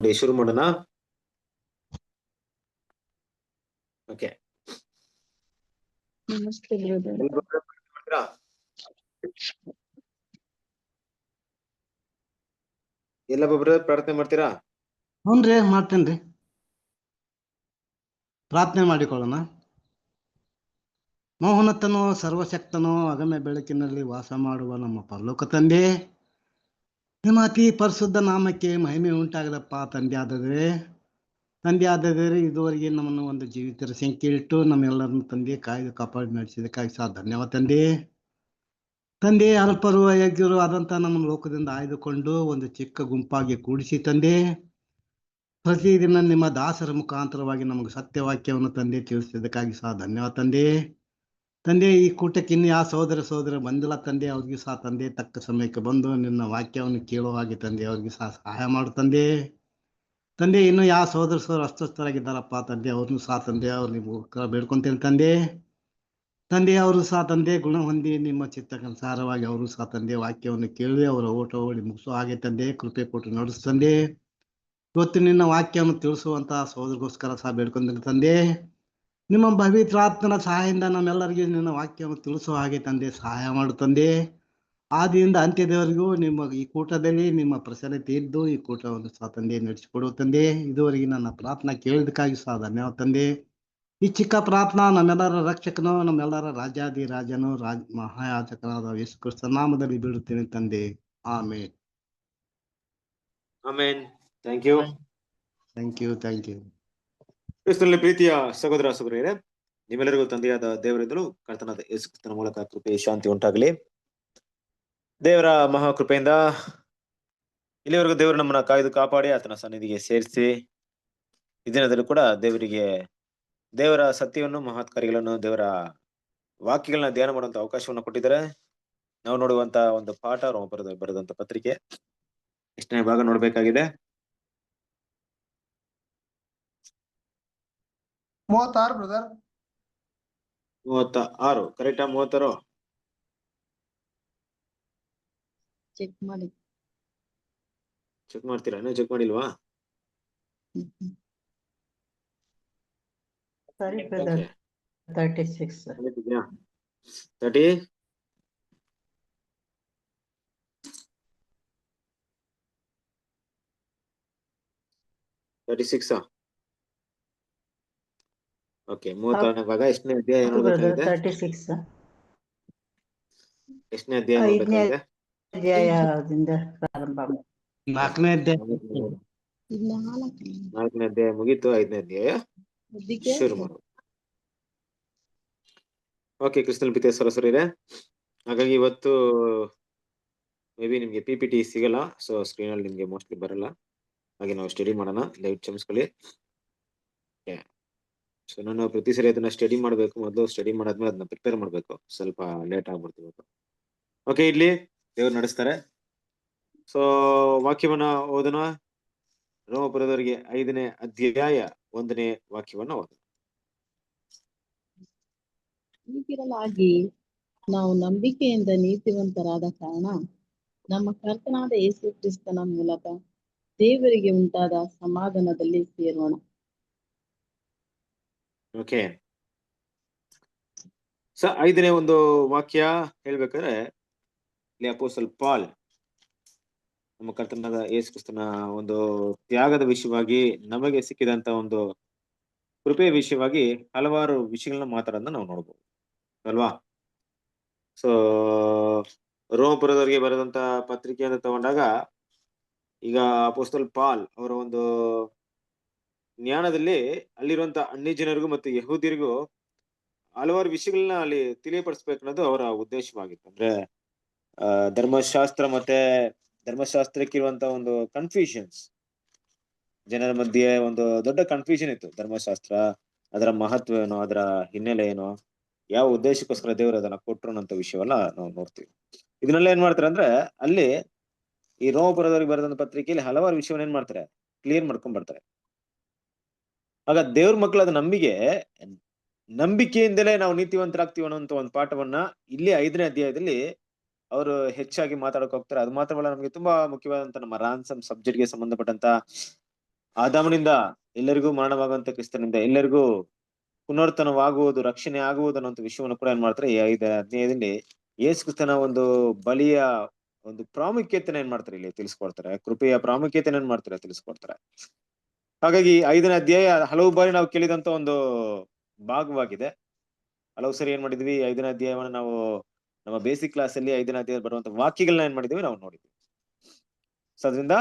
ಶುರು ಮಾಡೋಣ. ಓಕೆ, ನಮಸ್ತೆ ಬ್ರದರ್. ಎಲ್ಲ ಬ್ರದರ್ ಪ್ರಾರ್ಥನೆ ಮಾಡ್ತೀರಾ? ಹ್ಞೂನ್ರಿ, ಮಾಡ್ತೇನ್ರಿ. ಪ್ರಾರ್ಥನೆ ಮಾಡಿಕೊಳ್ಳೋಣ. ಮೋಹನತನೋ ಸರ್ವಶಕ್ತನೋ ಅಗಮ್ಯ ಬೆಳಕಿನಲ್ಲಿ ವಾಸ ಮಾಡುವ ನಮ್ಮ ಪರಲೋಕ ತಂದೆ, ನಿಮ್ಮ ಅತಿ ಪರಿಶುದ್ಧ ನಾಮಕ್ಕೆ ಮಹಿಮೆ ಉಂಟಾಗದಪ್ಪ. ತಂದೆ ಆದರೆ ಇದುವರೆಗೆ ನಮ್ಮನ್ನು ಒಂದು ಜೀವಿತರ ಸಂಖ್ಯೆ ಇಟ್ಟು ನಮ್ಮೆಲ್ಲರನ್ನು ತಂದೆ ಕಾಯ್ದು ಕಾಪಾಡಿ ನಡೆಸಿದಕ್ಕಾಗಿ ಸಹ ಧನ್ಯವಾದ ತಂದೆ. ಅಲ್ಪರು ಅಯೋಗ್ಯರು ಆದಂಥ ನಮ್ಮ ಲೋಕದಿಂದ ಆಯ್ದುಕೊಂಡು ಒಂದು ಚಿಕ್ಕ ಗುಂಪಾಗಿ ಕೂಡಿಸಿ ತಂದೆ, ಪ್ರತಿದಿನ ನಿಮ್ಮ ದಾಸರ ಮುಖಾಂತರವಾಗಿ ನಮಗೆ ಸತ್ಯವಾಕ್ಯವನ್ನು ತಂದೆ ತಿಳಿಸಿದ್ದಕ್ಕಾಗಿ ಸಹ ಧನ್ಯವಾದ ತಂದೆ. ಈ ಕೂಟಕ್ಕೆ ಇನ್ನು ಯಾವ ಸಹೋದರ ಬಂದಿಲ್ಲ ತಂದೆ, ಅವ್ರಿಗೆ ಸಹ ತಂದೆ ತಕ್ಕ ಸಮಯಕ್ಕೆ ಬಂದು ನಿನ್ನ ವಾಕ್ಯವನ್ನು ಕೇಳುವ ಹಾಗೆ ತಂದೆ ಅವ್ರಿಗೆ ಸಹ ಸಹಾಯ ಮಾಡು ತಂದೆ. ಇನ್ನು ಯಾವ ಸಹೋದರ ಅಸ್ವಸ್ಥರಾಗಿದ್ದಾರಪ್ಪ ತಂದೆ, ಅವ್ರನ್ನೂ ಸಹ ತಂದೆ ಅವ್ರು ನೀವು ಬೇಡ್ಕೊಂತೇನೆ ತಂದೆ. ಅವರು ಸಹ ತಂದೆ ಗುಣ ಹೊಂದಿ ನಿಮ್ಮ ಚಿತ್ತಕ್ಕನುಸಾರವಾಗಿ ಅವರು ಸಹ ತಂದೆ ವಾಕ್ಯವನ್ನು ಕೇಳಿ ಅವರ ಓಟ ಓಡಿ ಮುಗಿಸೋ ಹಾಗೆ ತಂದೆ ಕೃಪೆ ಕೊಟ್ಟು ನಡೆಸ್ತಂದೆ. ಇವತ್ತು ನಿನ್ನ ವಾಕ್ಯವನ್ನು ತಿಳಿಸುವಂತಹ ಸಹೋದರಿಗೋಸ್ಕರ ಸಹ ಬೇಡ್ಕೊಂತೀನಿ ತಂದೆ. ನಿಮ್ಮ ಪವಿತ್ರಾತ್ಮನ ಸಹಾಯದಿಂದ ನಮ್ಮೆಲ್ಲರಿಗೂ ನಿನ್ನ ವಾಕ್ಯವನ್ನು ತಿಳಿಸುವ ಹಾಗೆ ತಂದೆ ಸಹಾಯ ಮಾಡು ತಂದೆ. ಆದಿಯಿಂದ ಅಂತ್ಯದವರೆಗೂ ನಿಮ್ಮ ಈ ಕೂಟದಲ್ಲಿ ನಿಮ್ಮ ಪ್ರಸನ್ನತೆ ಇದ್ದು ಈ ಕೂಟವನ್ನು ಸಹ ತಂದೆ ನಡೆಸಿಕೊಡುವ ತಂದೆ. ಇದುವರೆಗೆ ನನ್ನ ಪ್ರಾರ್ಥನಾ ಕೇಳಿದಕ್ಕಾಗಿ ಸಹ ಧನ್ಯವಾದ ತಂದೆ. ಈ ಚಿಕ್ಕ ಪ್ರಾರ್ಥನಾ ನಮ್ಮೆಲ್ಲರ ರಕ್ಷಕನು, ನಮ್ಮೆಲ್ಲರ ರಾಜಾದಿರಾಜನು, ಮಹಾಯಾಜಕನಾದ ಯೇಸು ಕ್ರಿಸ್ತ ನಾಮದಲ್ಲಿ ಬಿಡುತ್ತೇನೆ ತಂದೆ. ಆಮೇನ್. ಆಮೇನ್. Thank you. ಕ್ರಿಸ್ತನಲ್ಲಿ ಪ್ರೀತಿಯ ಸಹೋದರ ಸಹೋದರಿಯರೇ, ನಿಮ್ಮೆಲ್ಲರಿಗೂ ತಂದೆಯಾದ ದೇವರಿಂದಲೂ ಕರ್ತನಾದ ಯೇಸು ಕ್ರಿಸ್ತನ ಮೂಲಕ ಕೃಪೆ ಶಾಂತಿ ಉಂಟಾಗಲಿ. ದೇವರ ಮಹಾಕೃಪೆಯಿಂದ ಇಲ್ಲಿವರೆಗೂ ದೇವರು ನಮ್ಮನ್ನ ಕಾಯ್ದು ಕಾಪಾಡಿ ಆತನ ಸನ್ನಿಧಿಗೆ ಸೇರಿಸಿ ಈ ದಿನದಲ್ಲೂ ಕೂಡ ದೇವರ ಸತ್ಯವನ್ನು, ಮಹತ್ ಕಾರ್ಯಗಳನ್ನು, ದೇವರ ವಾಕ್ಯಗಳನ್ನ ಧ್ಯಾನ ಮಾಡುವಂತ ಅವಕಾಶವನ್ನು ಕೊಟ್ಟಿದ್ದಾರೆ. ನಾವು ನೋಡುವಂತ ಒಂದು ಪಾಠ ಬರೆದಂತ ಪತ್ರಿಕೆ ಎಷ್ಟನೇ ಭಾಗ ನೋಡ್ಬೇಕಾಗಿದೆ? 36 ಬ್ರದರ್. 36 ಕರೆಕ್ಟಾ? 36 ಚೆಕ್ ಮಾಡ್ತೀರಾ? ಇನ್ನೂ ಚೆಕ್ ಮಾಡಿಲ್ವಾ? ಸರಿ ಬ್ರದರ್. 36 30 36 ಓಕೆ. 36ನೇ ಭಾಗ ಎಷ್ಟನೇ ಅಧ್ಯಾಯ ನೋಡ್ಬೇಕಾಗಿದೆ? 36 ಎಷ್ಟನೇ ಅಧ್ಯಾಯ ನೋಡ್ಬೇಕಾಗಿದೆ? ಅಧ್ಯಾಯದಿಂದ ಪ್ರಾರಂಭ. 4ನೇ ಅಧ್ಯಾಯ. 4ನೇ ಅಧ್ಯಾಯ ಮುಗೀತು, 5ನೇ ಅಧ್ಯಾಯ ಶುರು ಮಾಡೋದು. ಓಕೆ, ಕ್ರಿಸ್ತನ ಪ್ರೀತಿಯ ಸರಸರಿದೆ. ಹಾಗಾಗಿ ಇವತ್ತು ಮೇ ಬಿ ನಿಮ್ಗೆ PPT ಸಿಗಲ್ಲ, ಸೊ ಸ್ಕ್ರೀನ್ ಅಲ್ಲಿ ನಿಮ್ಗೆ ಮೋಸ್ಟ್ಲಿ ಬರಲ್ಲ. ಹಾಗೆ ನಾವು ಸ್ಟಡಿ ಮಾಡೋಣ, ದಯವಿಟ್ಟು ಕ್ಷಮಿಸ್ಕೊಳ್ಳಿ. ಸೊ ನಾನು ಪ್ರತಿ ಸರಿ ಅದನ್ನ ಸ್ಟಡಿ ಮಾಡ್ಬೇಕು, ಮೊದಲು ಸ್ಟಡಿ ಮಾಡಾದ್ಮೇಲೆ ಅದನ್ನ ಪ್ರಿಪೇರ್ ಮಾಡ್ಬೇಕು. ಸ್ವಲ್ಪ ಲೇಟ್ ಆಗ್ಬಿಡ್ತೀವಿ. ಓಕೆ, ಇಲ್ಲಿ ದೇವ್ರು ನಡೆಸ್ತಾರೆ. ಸೊ ವಾಕ್ಯವನ್ನ ಓದೋಣ. ರೋಮಪುರದವರಿಗೆ 5ನೇ ಅಧ್ಯಾಯ 1ನೇ ವಾಕ್ಯವನ್ನ ಓದೋಣ. ಹೀಗಿರಲಾಗಿ ನಾವು ನಂಬಿಕೆಯಿಂದ ನೀತಿವಂತರಾದ ಕಾರಣ ನಮ್ಮ ಕರ್ತನಾದ ಯೇಸು ಕ್ರಿಸ್ತನ ಮೂಲಕ ದೇವರಿಗೆ ಉಂಟಾದ ಸಮಾಧಾನದಲ್ಲಿ ಸೇರೋಣ. ಓಕೆ, ಸೊ 5ನೇ ಒಂದು ವಾಕ್ಯ ಹೇಳ್ಬೇಕಾದ್ರೆ ಇಲ್ಲಿ ಅಪೊಸ್ತಲ ಪಾಲ್ ನಮ್ಮ ಕರ್ತನಾದ ಯೇಸು ಕ್ರಿಸ್ತನ ಒಂದು ತ್ಯಾಗದ ವಿಷಯವಾಗಿ, ನಮಗೆ ಸಿಕ್ಕಿದಂತ ಒಂದು ಕೃಪೆಯ ವಿಷಯವಾಗಿ ಹಲವಾರು ವಿಷಯಗಳನ್ನ ಮಾತಾಡೋದನ್ನ ನಾವು ನೋಡ್ಬೋದು ಅಲ್ವಾ? ಸೊ ರೋಮಪುರದವರಿಗೆ ಬರೆದಂತ ಪತ್ರಿಕೆಯನ್ನು ತಗೊಂಡಾಗ ಈಗ ಅಪೊಸ್ತಲ ಪಾಲ್ ಅವರ ಒಂದು ಜ್ಞಾನದಲ್ಲಿ ಅಲ್ಲಿರುವಂತ ಅನ್ಯ ಜನರಿಗೂ ಮತ್ತು ಯಹೂದ್ಯರಿಗೂ ಹಲವಾರು ವಿಷಯಗಳನ್ನ ಅಲ್ಲಿ ತಿಳಿಯಪಡಿಸ್ಬೇಕು ಅನ್ನೋದು ಅವರ ಉದ್ದೇಶವಾಗಿತ್ತು. ಅಂದ್ರೆ ಧರ್ಮಶಾಸ್ತ್ರ ಮತ್ತೆ ಧರ್ಮಶಾಸ್ತ್ರಕ್ಕಿರುವಂತ ಒಂದು ಕನ್ಫ್ಯೂಷನ್ಸ್, ಜನರ ಮಧ್ಯೆ ಒಂದು ದೊಡ್ಡ ಕನ್ಫ್ಯೂಷನ್ ಇತ್ತು. ಧರ್ಮಶಾಸ್ತ್ರ, ಅದರ ಮಹತ್ವ ಏನು, ಅದರ ಹಿನ್ನೆಲೆ ಏನು, ಯಾವ ಉದ್ದೇಶಕ್ಕೋಸ್ಕರ ದೇವರು ಅದನ್ನ ಕೊಟ್ರು ಅನ್ನೋ ವಿಷಯವನ್ನ ನಾವು ನೋಡ್ತೀವಿ. ಇದನ್ನೆಲ್ಲ ಏನ್ ಮಾಡ್ತಾರೆ ಅಂದ್ರೆ ಅಲ್ಲಿ ಈ ರೋಮಪುರದವರಿಗೆ ಬರೆದಂತ ಪತ್ರಿಕೆಯಲ್ಲಿ ಹಲವಾರು ವಿಷಯವನ್ನ ಏನ್ ಮಾಡ್ತಾರೆ, ಕ್ಲಿಯರ್ ಮಾಡ್ಕೊಂಡ್ ಬರ್ತಾರೆ. ಆಗ ದೇವ್ರ ಮಕ್ಕಳು ಅದ ನಂಬಿಕೆಯಿಂದಲೇ ನಾವು ನೀತಿವಂತರಾಗ್ತೀವಿ ಅನ್ನೋಂತ ಒಂದು ಪಾಠವನ್ನ ಇಲ್ಲಿ 5ನೇ ಅಧ್ಯಾಯದಲ್ಲಿ ಅವರು ಹೆಚ್ಚಾಗಿ ಮಾತಾಡಕ್ ಹೋಗ್ತಾರೆ. ಅದು ಮಾತ್ರವಲ್ಲ, ನಮಗೆ ತುಂಬಾ ಮುಖ್ಯವಾದಂತ ನಮ್ಮ ರಾನ್ಸಮ್ ಸಬ್ಜೆಕ್ಟ್ಗೆ ಸಂಬಂಧಪಟ್ಟಂತ ಆದಾಮನಿಂದ ಎಲ್ಲರಿಗೂ ಮರಣವಾಗುವಂತ ಕ್ರಿಸ್ತನಿಂದ ಎಲ್ಲರಿಗೂ ಪುನರ್ತನವಾಗುವುದು, ರಕ್ಷಣೆ ಆಗುವುದು ಅನ್ನೋ ವಿಷಯವನ್ನು ಕೂಡ ಏನ್ ಮಾಡ್ತಾರೆ ಈ 5ನೇ ಅಧ್ಯಾಯದಲ್ಲಿ ಯೇಸು ಕ್ರಿಸ್ತನ ಒಂದು ಬಲಿಯ ಒಂದು ಪ್ರಾಮುಖ್ಯತೆನ ಏನ್ ಮಾಡ್ತಾರೆ ಇಲ್ಲಿ ತಿಳಿಸ್ಕೊಡ್ತಾರೆ, ಕೃಪೆಯ ಪ್ರಾಮುಖ್ಯತೆನ ಏನ್ ಮಾಡ್ತಾರೆ ತಿಳಿಸ್ಕೊಡ್ತಾರೆ. ಹಾಗಾಗಿ 5ನೇ ಅಧ್ಯಾಯ ಹಲವು ಬಾರಿ ನಾವು ಕೇಳಿದಂತ ಒಂದು ಭಾಗವಾಗಿದೆ. ಹಲವು ಸರಿ ಏನ್ ಮಾಡಿದ್ವಿ, 5ನೇ ಅಧ್ಯಾಯವನ್ನು ನಾವು ನಮ್ಮ ಬೇಸಿಕ್ ಕ್ಲಾಸ್ ಅಲ್ಲಿ 5ನೇ ಅಧ್ಯಾಯ ಬರುವಂತ ವಾಕ್ಯಗಳನ್ನ ಏನ್ ಮಾಡಿದ್ವಿ ನಾವು ನೋಡಿದ್ವಿ. ಸೊ ಅದರಿಂದ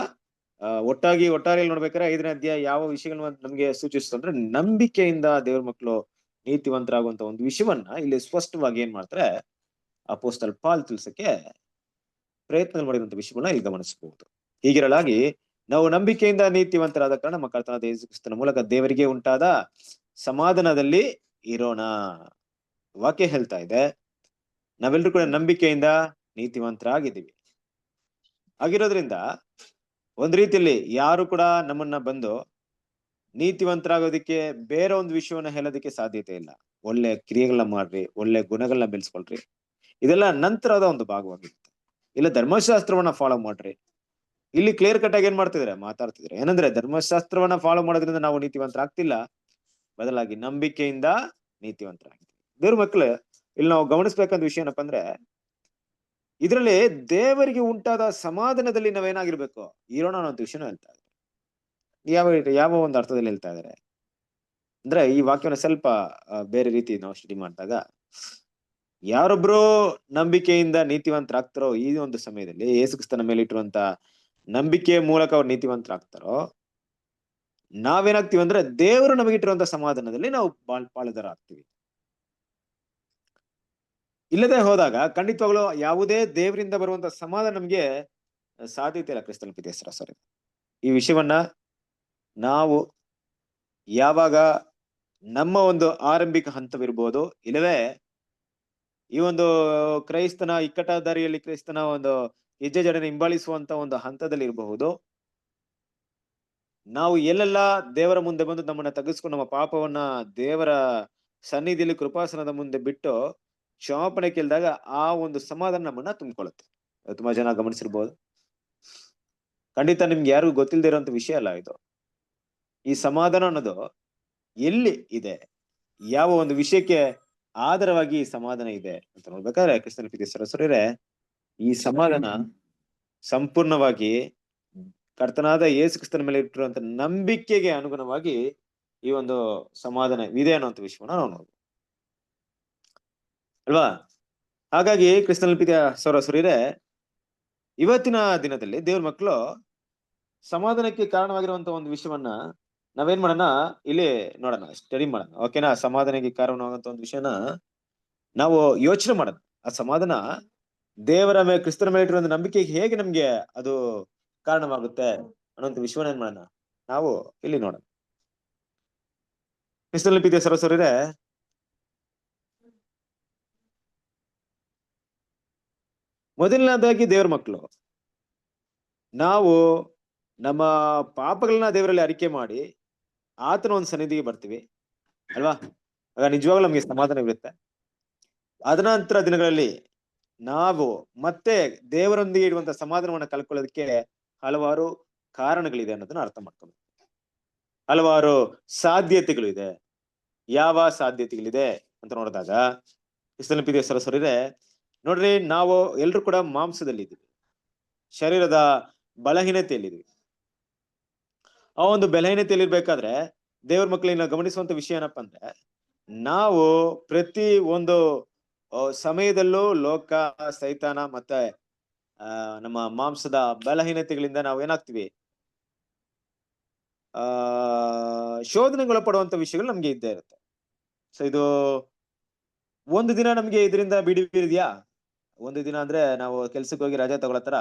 ಒಟ್ಟಾರೆ ನೋಡ್ಬೇಕಾದ್ರೆ 5ನೇ ಅಧ್ಯಾಯ ಯಾವ ವಿಷಯಗಳನ್ನ ನಮ್ಗೆ ಸೂಚಿಸ್ತಂದ್ರೆ ನಂಬಿಕೆಯಿಂದ ದೇವ್ರ ಮಕ್ಕಳು ನೀತಿವಂತರಾಗುವಂತ ಒಂದು ವಿಷಯವನ್ನ ಇಲ್ಲಿ ಸ್ಪಷ್ಟವಾಗಿ ಏನ್ ಮಾಡ್ತಾರೆ ಅಪೊಸ್ತಲ ಪಾಲ್ ತಿಳಿಸಕ್ಕೆ ಪ್ರಯತ್ನ ಮಾಡಿರುವಂತ ವಿಷಯವನ್ನ ಇಲ್ಲಿ ಗಮನಿಸಬಹುದು. ಹೀಗಿರಲಾಗಿ ನಾವು ನಂಬಿಕೆಯಿಂದ ನೀತಿವಂತರಾದ ಕಾರಣ ನಮ್ಮ ಕರ್ತನಾದ ಯೇಸು ಕ್ರಿಸ್ತನ ಮೂಲಕ ದೇವರಿಗೆ ಉಂಟಾದ ಸಮಾಧಾನದಲ್ಲಿ ಇರೋಣ. ವಾಕ್ಯ ಹೇಳ್ತಾ ಇದೆ ನಾವೆಲ್ಲರೂ ಕೂಡ ನಂಬಿಕೆಯಿಂದ ನೀತಿವಂತರಾಗಿದ್ದೀವಿ. ಆಗಿರೋದ್ರಿಂದ ಒಂದ್ ರೀತಿಯಲ್ಲಿ ಯಾರು ಕೂಡ ನಮ್ಮನ್ನ ಬಂದು ನೀತಿವಂತರಾಗೋದಿಕ್ಕೆ ಬೇರೆ ಒಂದು ವಿಷಯವನ್ನ ಹೇಳೋದಿಕ್ಕೆ ಸಾಧ್ಯತೆ ಇಲ್ಲ. ಒಳ್ಳೆ ಕ್ರಿಯೆಗಳನ್ನ ಮಾಡ್ರಿ, ಒಳ್ಳೆ ಗುಣಗಳನ್ನ ಬೆಳೆಸ್ಕೊಳ್ರಿ, ಇದೆಲ್ಲ ನಂತರದ ಒಂದು ಭಾಗವಾಗಿರುತ್ತೆ. ಇಲ್ಲ ಧರ್ಮಶಾಸ್ತ್ರವನ್ನ ಫಾಲೋ ಮಾಡ್ರಿ, ಇಲ್ಲಿ ಕ್ಲಿಯರ್ ಕಟ್ ಆಗಿ ಏನ್ ಮಾಡ್ತಿದ್ರೆ ಮಾತಾಡ್ತಿದ್ರೆ ಏನಂದ್ರೆ ಧರ್ಮಶಾಸ್ತ್ರವನ್ನ ಫಾಲೋ ಮಾಡೋದ್ರಿಂದ ನಾವು ನೀತಿವಂತರಾಗ್ತಿಲ್ಲ, ಬದಲಾಗಿ ನಂಬಿಕೆಯಿಂದ ನೀತಿವಂತರಾಗಿದ್ದೀವಿ. ದೇವ್ರ ಮಕ್ಳು ಇಲ್ಲಿ ನಾವು ಗಮನಿಸ್ಬೇಕಂತ ವಿಷಯ ಏನಪ್ಪಾ ಅಂದ್ರೆ ಇದರಲ್ಲಿ ದೇವರಿಗೆ ಉಂಟಾದ ಸಮಾಧಾನದಲ್ಲಿ ನಾವೇನಾಗಿರ್ಬೇಕು ಇರೋಣ ಅನ್ನೋ ವಿಷಯನ ಹೇಳ್ತಾ ಇದ್ದಾರೆ. ಯಾವ ಒಂದು ಅರ್ಥದಲ್ಲಿ ಹೇಳ್ತಾ ಇದಾರೆ ಅಂದ್ರೆ ಈ ವಾಕ್ಯನ ಸ್ವಲ್ಪ ಬೇರೆ ರೀತಿ ನಾವು ಸ್ಟಡಿ ಮಾಡಿದಾಗ ಯಾರೊಬ್ರು ನಂಬಿಕೆಯಿಂದ ನೀತಿವಂತರಾಗ್ತಾರೋ ಈ ಒಂದು ಸಮಯದಲ್ಲಿ ಯೇಸು ಕ್ರಿಸ್ತನ ಮೇಲೆ ಇಟ್ಟಿರುವಂತ ನಂಬಿಕೆಯ ಮೂಲಕ ಅವ್ರು ನೀತಿವಂತರಾಗ್ತಾರೋ ನಾವೇನಾಗ್ತೀವಿ ಅಂದ್ರೆ ದೇವರು ನಮಗಿಟ್ಟಿರುವಂತ ಸಮಾಧಾನದಲ್ಲಿ ನಾವು ಪಾಲುದಾರರಾಗ್ತೀವಿ. ಇಲ್ಲದೆ ಹೋದಾಗ ಖಂಡಿತವಾಗ್ಲೂ ಯಾವುದೇ ದೇವರಿಂದ ಬರುವಂತ ಸಮಾಧಾನ ನಮ್ಗೆ ಸಾಧ್ಯತೆ ಇಲ್ಲ. ಕ್ರಿಸ್ತನ ಪ್ರೀತಿಯ ಸರಿ ಈ ವಿಷಯವನ್ನ ನಾವು ಯಾವಾಗ ನಮ್ಮ ಒಂದು ಆರಂಭಿಕ ಹಂತವಿರ್ಬೋದು, ಇಲ್ಲವೇ ಈ ಒಂದು ಕ್ರೈಸ್ತನ ಇಕ್ಕಟ್ಟದಾರಿಯಲ್ಲಿ ಕ್ರೈಸ್ತನ ಒಂದು ಹೆಜ್ಜೆ ಜಡನೆ ಹಿಂಬಾಲಿಸುವಂತ ಒಂದು ಹಂತದಲ್ಲಿ ಇರಬಹುದು, ನಾವು ಎಲ್ಲೆಲ್ಲ ದೇವರ ಮುಂದೆ ಬಂದು ನಮ್ಮನ್ನ ತಗ್ಗಿಸ್ಕೊಂಡು ನಮ್ಮ ಪಾಪವನ್ನ ದೇವರ ಸನ್ನಿಧಿಯಲ್ಲಿ ಕೃಪಾಸನದ ಮುಂದೆ ಬಿಟ್ಟು ಕ್ಷಮಾಪಣೆ ಕೇಳಿದಾಗ ಆ ಒಂದು ಸಮಾಧಾನ ನಮ್ಮನ್ನ ತುಂಬಿಕೊಳ್ಳುತ್ತೆ. ತುಂಬಾ ಜನ ಗಮನಿಸಿರ್ಬೋದು. ಖಂಡಿತ ನಿಮ್ಗೆ ಯಾರಿಗೂ ಗೊತ್ತಿಲ್ಲದೆ ಇರುವಂತ ವಿಷಯ ಅಲ್ಲ ಇದು. ಈ ಸಮಾಧಾನ ಅನ್ನೋದು ಎಲ್ಲಿ ಇದೆ, ಯಾವ ಒಂದು ವಿಷಯಕ್ಕೆ ಆಧಾರವಾಗಿ ಈ ಸಮಾಧಾನ ಇದೆ ಅಂತ ನೋಡ್ಬೇಕಾದ್ರೆ ಕ್ರಿಸ್ತನ ಪ್ರೀತಿಯ ಸಹೋದರರೇ ಈ ಸಮಾಧಾನ ಸಂಪೂರ್ಣವಾಗಿ ಕರ್ತನಾದ ಯೇಸು ಕ್ರಿಸ್ತನ ಮೇಲೆ ಇಟ್ಟಿರುವಂತ ನಂಬಿಕೆಗೆ ಅನುಗುಣವಾಗಿ ಈ ಒಂದು ಸಮಾಧಾನ ಇದೆ ಅನ್ನೋಂಥ ವಿಷಯವನ್ನ ನಾವು ನೋಡ್ಬೋದು ಅಲ್ವಾ. ಹಾಗಾಗಿ ಕ್ರಿಸ್ತನ ಪ್ರೀತಿಯ ಸಹೋದರರೇ ಇವತ್ತಿನ ದಿನದಲ್ಲಿ ದೇವ್ರ ಮಕ್ಕಳು ಸಮಾಧಾನಕ್ಕೆ ಕಾರಣವಾಗಿರುವಂತ ಒಂದು ವಿಷಯವನ್ನ ನಾವೇನ್ ಮಾಡೋಣ ಇಲ್ಲಿ ನೋಡೋಣ, ಸ್ಟಡಿ ಮಾಡೋಣ. ಓಕೆನಾ? ಸಮಾಧಾನಕ್ಕೆ ಕಾರಣವಾಗುವಂತ ಒಂದು ವಿಷಯನ ನಾವು ಯೋಚನೆ ಮಾಡೋಣ. ಆ ಸಮಾಧಾನ ದೇವರ ಮೇಲೆ ಕ್ರಿಸ್ತನ ಮೇಲೆ ಇಟ್ಟಿರುವಂತ ನಂಬಿಕೆಗೆ ಹೇಗೆ ನಮ್ಗೆ ಅದು ಕಾರಣವಾಗುತ್ತೆ ಅನ್ನೋಂಥ ವಿಷಯವನ್ನ ಏನ್ ಮಾಡೋಣ ನಾವು ಇಲ್ಲಿ ನೋಡೋಣ. ಕ್ರಿಸ್ತನ ಪ್ರೀತಿಯ ಸಹೋದರರೇ ಮೊದಲನೇದಾಗಿ ದೇವ್ರ ಮಕ್ಕಳು ನಾವು ನಮ್ಮ ಪಾಪಗಳನ್ನ ದೇವರಲ್ಲಿ ಅರಿಕೆ ಮಾಡಿ ಆತನ ಒಂದು ಸನ್ನಿಧಿಗೆ ಬರ್ತೀವಿ ಅಲ್ವಾ. ಆಗ ನಿಜವಾಗ್ಲೂ ನಮ್ಗೆ ಸಮಾಧಾನ ಇರುತ್ತೆ. ಅದ ನಂತರ ದಿನಗಳಲ್ಲಿ ನಾವು ಮತ್ತೆ ದೇವರೊಂದಿಗೆ ಇರುವಂತ ಸಮಾಧಾನವನ್ನ ಕಲ್ಕೊಳ್ಳೋದಕ್ಕೆ ಹಲವಾರು ಕಾರಣಗಳಿದೆ ಅನ್ನೋದನ್ನ ಅರ್ಥ ಮಾಡ್ಕೊಬೇಕು. ಹಲವಾರು ಸಾಧ್ಯತೆಗಳು ಇದೆ. ಯಾವ ಸಾಧ್ಯತೆಗಳಿದೆ ಅಂತ ನೋಡಿದಾಗ ಕ್ರಿಸ್ತನ ಪ್ರೀತಿಯ ಸಹೋದರರೇ ನೋಡ್ರಿ, ನಾವು ಎಲ್ರು ಕೂಡ ಮಾಂಸದಲ್ಲಿ ಇದ್ದೀವಿ, ಶರೀರದ ಬಲಹೀನತೆಯಲ್ಲಿದ್ದೀವಿ. ಆ ಒಂದು ಬಲಹೀನತೆಯಲ್ಲಿ ಇರ್ಬೇಕಾದ್ರೆ ದೇವ್ರ ಮಕ್ಕಳನ್ನ ಗಮನಿಸುವಂತ ವಿಷಯ ಏನಪ್ಪಾ ಅಂದ್ರೆ ನಾವು ಪ್ರತಿ ಒಂದು ಸಮಯದಲ್ಲೂ ಲೋಕ, ಸೈತಾನ ಮತ್ತೆ ನಮ್ಮ ಮಾಂಸದ ಬಲಹೀನತೆಗಳಿಂದ ನಾವು ಏನಾಗ್ತೀವಿ ಶೋಧನೆಗಳು ಪಡುವಂತ ವಿಷಯಗಳು ನಮ್ಗೆ ಇದ್ದೇ ಇರುತ್ತೆ. ಸೊ ಇದು ಒಂದು ದಿನ ನಮ್ಗೆ ಇದರಿಂದ ಬಿಡಿದ್ಯಾ? ಒಂದು ದಿನ ಅಂದ್ರೆ ನಾವು ಕೆಲ್ಸಕ್ಕೆ ಹೋಗಿ ರಜೆ ತಗೊಳತ್ತರ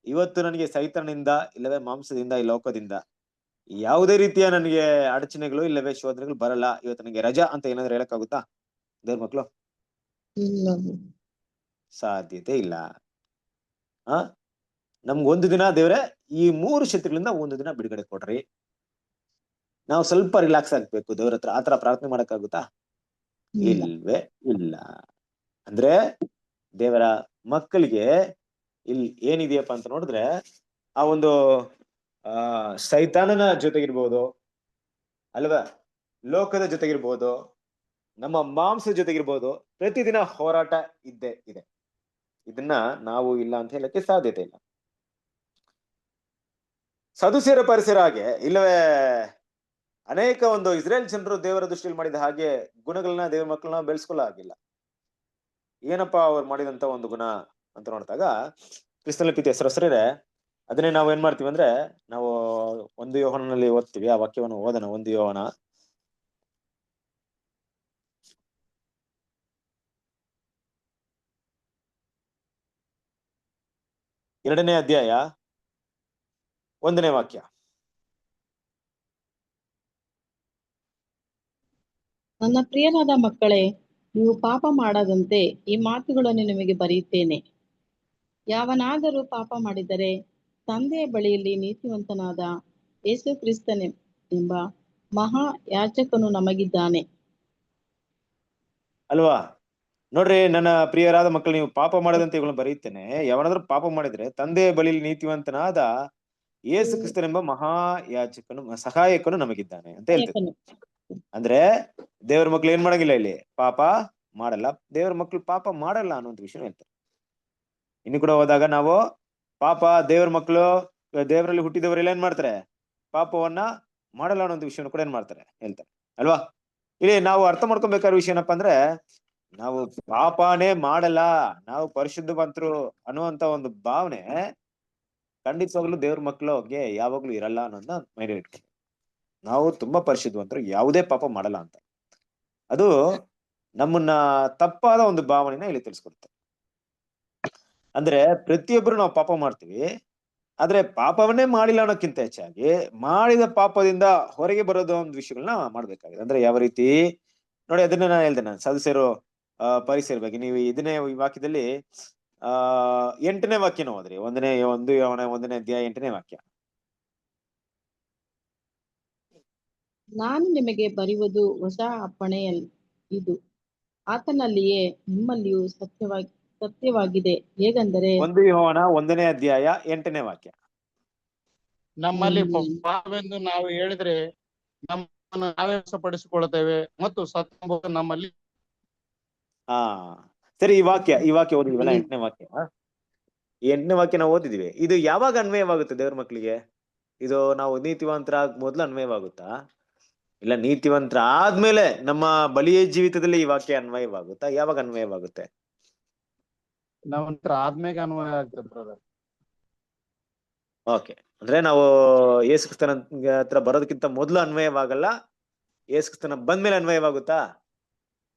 ಇವತ್ತು ನನಗೆ ಸೈತಾನದಿಂದ ಇಲ್ಲವೇ ಮಾಂಸದಿಂದ ಈ ಲೋಕದಿಂದ ಯಾವುದೇ ರೀತಿಯ ನನಗೆ ಅಡಚಣೆಗಳು ಇಲ್ಲವೇ ಶೋಧನೆಗಳು ಬರಲ್ಲ, ಇವತ್ತು ನನಗೆ ರಜಾ ಅಂತ ಏನಾದ್ರು ಹೇಳಕ್ಕಾಗುತ್ತಾ ದೇವ್ರ ಮಕ್ಳು? ಸಾಧ್ಯತೆ ಇಲ್ಲ. ನಮ್ಗೆ ಒಂದು ದಿನ ದೇವ್ರೆ ಈ 3 ಶತ್ರುಗಳಿಂದ ಒಂದು ದಿನ ಬಿಡುಗಡೆ ಕೊಡ್ರಿ, ನಾವು ಸ್ವಲ್ಪ ರಿಲ್ಯಾಕ್ಸ್ ಆಗ್ಬೇಕು ದೇವ್ರ ಹತ್ರ, ಆತರ ಪ್ರಾರ್ಥನೆ ಮಾಡಕ್ಕಾಗುತ್ತಾ? ಇಲ್ವೇ ಇಲ್ಲ. ಅಂದ್ರೆ ದೇವರ ಮಕ್ಕಳಿಗೆ ಇಲ್ಲಿ ಏನಿದೆಯಪ್ಪ ಅಂತ ನೋಡಿದ್ರೆ ಆ ಒಂದು ಸೈತಾನನ ಜೊತೆಗಿರ್ಬೋದು ಅಲ್ವಾ, ಲೋಕದ ಜೊತೆಗಿರ್ಬೋದು, ನಮ್ಮ ಮಾಂಸದ ಜೊತೆಗಿರ್ಬೋದು, ಪ್ರತಿದಿನ ಹೋರಾಟ ಇದ್ದೇ ಇದೆ. ಇದನ್ನ ನಾವು ಇಲ್ಲ ಅಂತ ಹೇಳಕ್ಕೆ ಸಾಧ್ಯತೆ ಇಲ್ಲ. ಸದುಸೇರ ಪರಿಸರ ಹಾಗೆ ಇಲ್ಲವೇ ಅನೇಕ ಒಂದು ಇಸ್ರೇಲ್ ಜನರು ದೇವರ ದೃಷ್ಟಿಯಲ್ಲಿ ಮಾಡಿದ ಹಾಗೆ ಗುಣಗಳನ್ನ ದೇವರ ಮಕ್ಕಳನ್ನ ಬೆಳೆಸ್ಕೊಳ್ಳೋ ಆಗಿಲ್ಲ. ಏನಪ್ಪಾ ಅವ್ರು ಮಾಡಿದಂತ ಒಂದು ಗುಣ ಅಂತ ನೋಡಿದಾಗ ಕ್ರಿಸ್ತನ ಪ್ರೀತಿ ಹೆಸರೇ ಅದನ್ನೇ ನಾವು ಏನ್ ಮಾಡ್ತೀವಿ ಅಂದ್ರೆ, ನಾವು 1 ಯೋಹನನಲ್ಲಿ ಓದ್ತೀವಿ. ಆ ವಾಕ್ಯವನ್ನು ಓದೋಣ. 1 ಯೋಹನ 2ನೇ ಅಧ್ಯಾಯ 1ನೇ ವಾಕ್ಯ. ನನ್ನ ಪ್ರಿಯರಾದ ಮಕ್ಕಳೇ, ನೀವು ಪಾಪ ಮಾಡದಂತೆ ಈ ಮಾತುಗಳನ್ನು ನಿಮಗೆ ಬರೆಯುತ್ತೇನೆ. ಯಾವನಾದರೂ ಪಾಪ ಮಾಡಿದರೆ ತಂದೆಯ ಬಳಿಯಲ್ಲಿ ನೀತಿವಂತನಾದ ಯೇಸು ಕ್ರಿಸ್ತನೆಂಬ ಮಹಾ ಯಾಜಕನು ನಮಗಿದ್ದಾನೆ. ಅಲ್ವಾ? ನೋಡ್ರಿ, ನನ್ನ ಪ್ರಿಯರಾದ ಮಕ್ಕಳು, ನೀವು ಪಾಪ ಮಾಡದಂತೆ ಇವುಗಳನ್ನು ಬರೆಯುತ್ತೇನೆ. ಯಾವನಾದ್ರೂ ಪಾಪ ಮಾಡಿದ್ರೆ ತಂದೆಯ ಬಳಿಯಲ್ಲಿ ನೀತಿವಂತನಾದ ಯೇಸು ಕ್ರಿಸ್ತನೆಂಬ ಮಹಾ ಯಾಜಕನು, ಸಹಾಯಕನು ನಮಗಿದ್ದಾನೆ ಅಂತ ಹೇಳ್ತಿದ್ರು. ಅಂದ್ರೆ ದೇವರ ಮಕ್ಳು ಏನ್ ಮಾಡಂಗಿಲ್ಲ, ಇಲ್ಲಿ ಪಾಪ ಮಾಡಲ್ಲ. ದೇವರ ಮಕ್ಳು ಪಾಪ ಮಾಡಲ್ಲ ಅನ್ನೋಂಥ ವಿಷಯ ಹೇಳ್ತಾರೆ. ಇನ್ನು ಕೂಡ ಹೋದಾಗ ನಾವು ಪಾಪ ದೇವರ ಮಕ್ಕಳು, ದೇವರಲ್ಲಿ ಹುಟ್ಟಿದವರೆಲ್ಲ ಏನ್ ಮಾಡ್ತಾರೆ, ಪಾಪವನ್ನ ಮಾಡಲ್ಲ ಅನ್ನೋ ವಿಷಯನ ಕೂಡ ಏನ್ ಮಾಡ್ತಾರೆ ಹೇಳ್ತಾರೆ ಅಲ್ವಾ. ಇಲ್ಲಿ ನಾವು ಅರ್ಥ ಮಾಡ್ಕೊಬೇಕಾದ ವಿಷಯ ಏನಪ್ಪಾ ಅಂದ್ರೆ, ನಾವು ಪಾಪನೇ ಮಾಡಲ್ಲ, ನಾವು ಪರಿಶುದ್ಧವಂತರು ಅನ್ನುವಂತ ಒಂದು ಭಾವನೆ ಖಂಡಿತವಾಗ್ಲೂ ದೇವ್ರ ಮಕ್ಕಳಿಗೆ ಯಾವಾಗ್ಲೂ ಇರಲ್ಲ ಅನ್ನೋದನ್ನ ಮೈಂಡ್ ಇಟ್ಕೊಂಡು, ನಾವು ತುಂಬಾ ಪರಿಶುದ್ಧವಂತರು, ಯಾವುದೇ ಪಾಪ ಮಾಡಲ್ಲ ಅಂತ. ಅದು ನಮ್ಮನ್ನ ತಪ್ಪಾದ ಒಂದು ಭಾವನೆನ ಇಲ್ಲಿ ತಿಳಿಸ್ಕೊಡುತ್ತೆ. ಅಂದ್ರೆ ಪ್ರತಿಯೊಬ್ಬರು ನಾವು ಪಾಪ ಮಾಡ್ತೀವಿ, ಆದ್ರೆ ಪಾಪವನ್ನೇ ಮಾಡಿಲ್ಲ ಅನ್ನೋಕ್ಕಿಂತ ಹೆಚ್ಚಾಗಿ ಮಾಡಿದ ಪಾಪದಿಂದ ಹೊರಗೆ ಬರೋದು ಒಂದು ವಿಷಯಗಳನ್ನ ಮಾಡ್ಬೇಕಾಗಿದೆ. ಅಂದ್ರೆ ಯಾವ ರೀತಿ ನೋಡಿ, ಅದನ್ನ ನಾನು ಹೇಳ್ದೆ, ನಾನು ಸದಸ್ಯರು ಪರಿಸರ ಬಗ್ಗೆ. ನೀವು ಇದನ್ನೇ ಈ ವಾಕ್ಯದಲ್ಲಿ 8ನೇ ವಾಕ್ಯನ ಹೋದ್ರಿ. 1 ಯೋಹನ 1ನೇ ಅಧ್ಯಾಯ 8ನೇ ವಾಕ್ಯ. ನಾನು ನಿಮಗೆ ಬರೆಯುವುದು ಹೊಸ ಅಪ್ಪಣೆ ಇದು, ಆತನಲ್ಲಿಯೇ ನಿಮ್ಮಲ್ಲಿಯೂ ಸತ್ಯವಾಗಿದೆ. ಹೇಗೆಂದರೆ 1 ಯೋಹನ 1ನೇ ಅಧ್ಯಾಯ 8ನೇ ವಾಕ್ಯ. ನಮ್ಮಲ್ಲಿ ಪಾಪವೆಂದು ನಾವು ಹೇಳಿದ್ರೆ ನಮ್ಮನ್ನು ನಾವೇ ವಶಪಡಿಸಿಕೊಳ್ಳುತ್ತೇವೆ ಮತ್ತು ಸತ್ಯ ನಮ್ಮಲ್ಲಿ. ಸರಿ, ಈ ವಾಕ್ಯ ಓದಿದ್ವಲ್ಲ, 8ನೇ ವಾಕ್ಯ. ಈ 8ನೇ ವಾಕ್ಯ ನಾವು ಓದಿದ್ವಿ. ಇದು ಯಾವಾಗ ಅನ್ವಯವಾಗುತ್ತೆ ದೇವ್ರ ಮಕ್ಳಿಗೆ? ಇದು ನಾವು ನೀತಿವಂತರ ಮೊದ್ಲು ಅನ್ವಯವಾಗುತ್ತಾ, ಇಲ್ಲ ನೀತಿವಂತರ ಆದ್ಮೇಲೆ ನಮ್ಮ ಬಲಿಯ ಜೀವಿತದಲ್ಲಿ ಈ ವಾಕ್ಯ ಅನ್ವಯವಾಗುತ್ತಾ? ಯಾವಾಗ ಅನ್ವಯವಾಗುತ್ತೆ? ನಾವಂತರ ಆದ್ಮೇಲೆ ಅನ್ವಯ ಆಗ್ತದೆ ಬ್ರದರ್. ಓಕೆ, ಅಂದ್ರೆ ನಾವು ಯೇಸು ಕ್ರಿಸ್ತನ ಹತ್ರ ಬರೋದಕ್ಕಿಂತ ಮೊದ್ಲು ಅನ್ವಯವಾಗಲ್ಲ, ಯೇಸು ಕ್ರಿಸ್ತನ ಬಂದ್ಮೇಲೆ ಅನ್ವಯವಾಗುತ್ತಾ?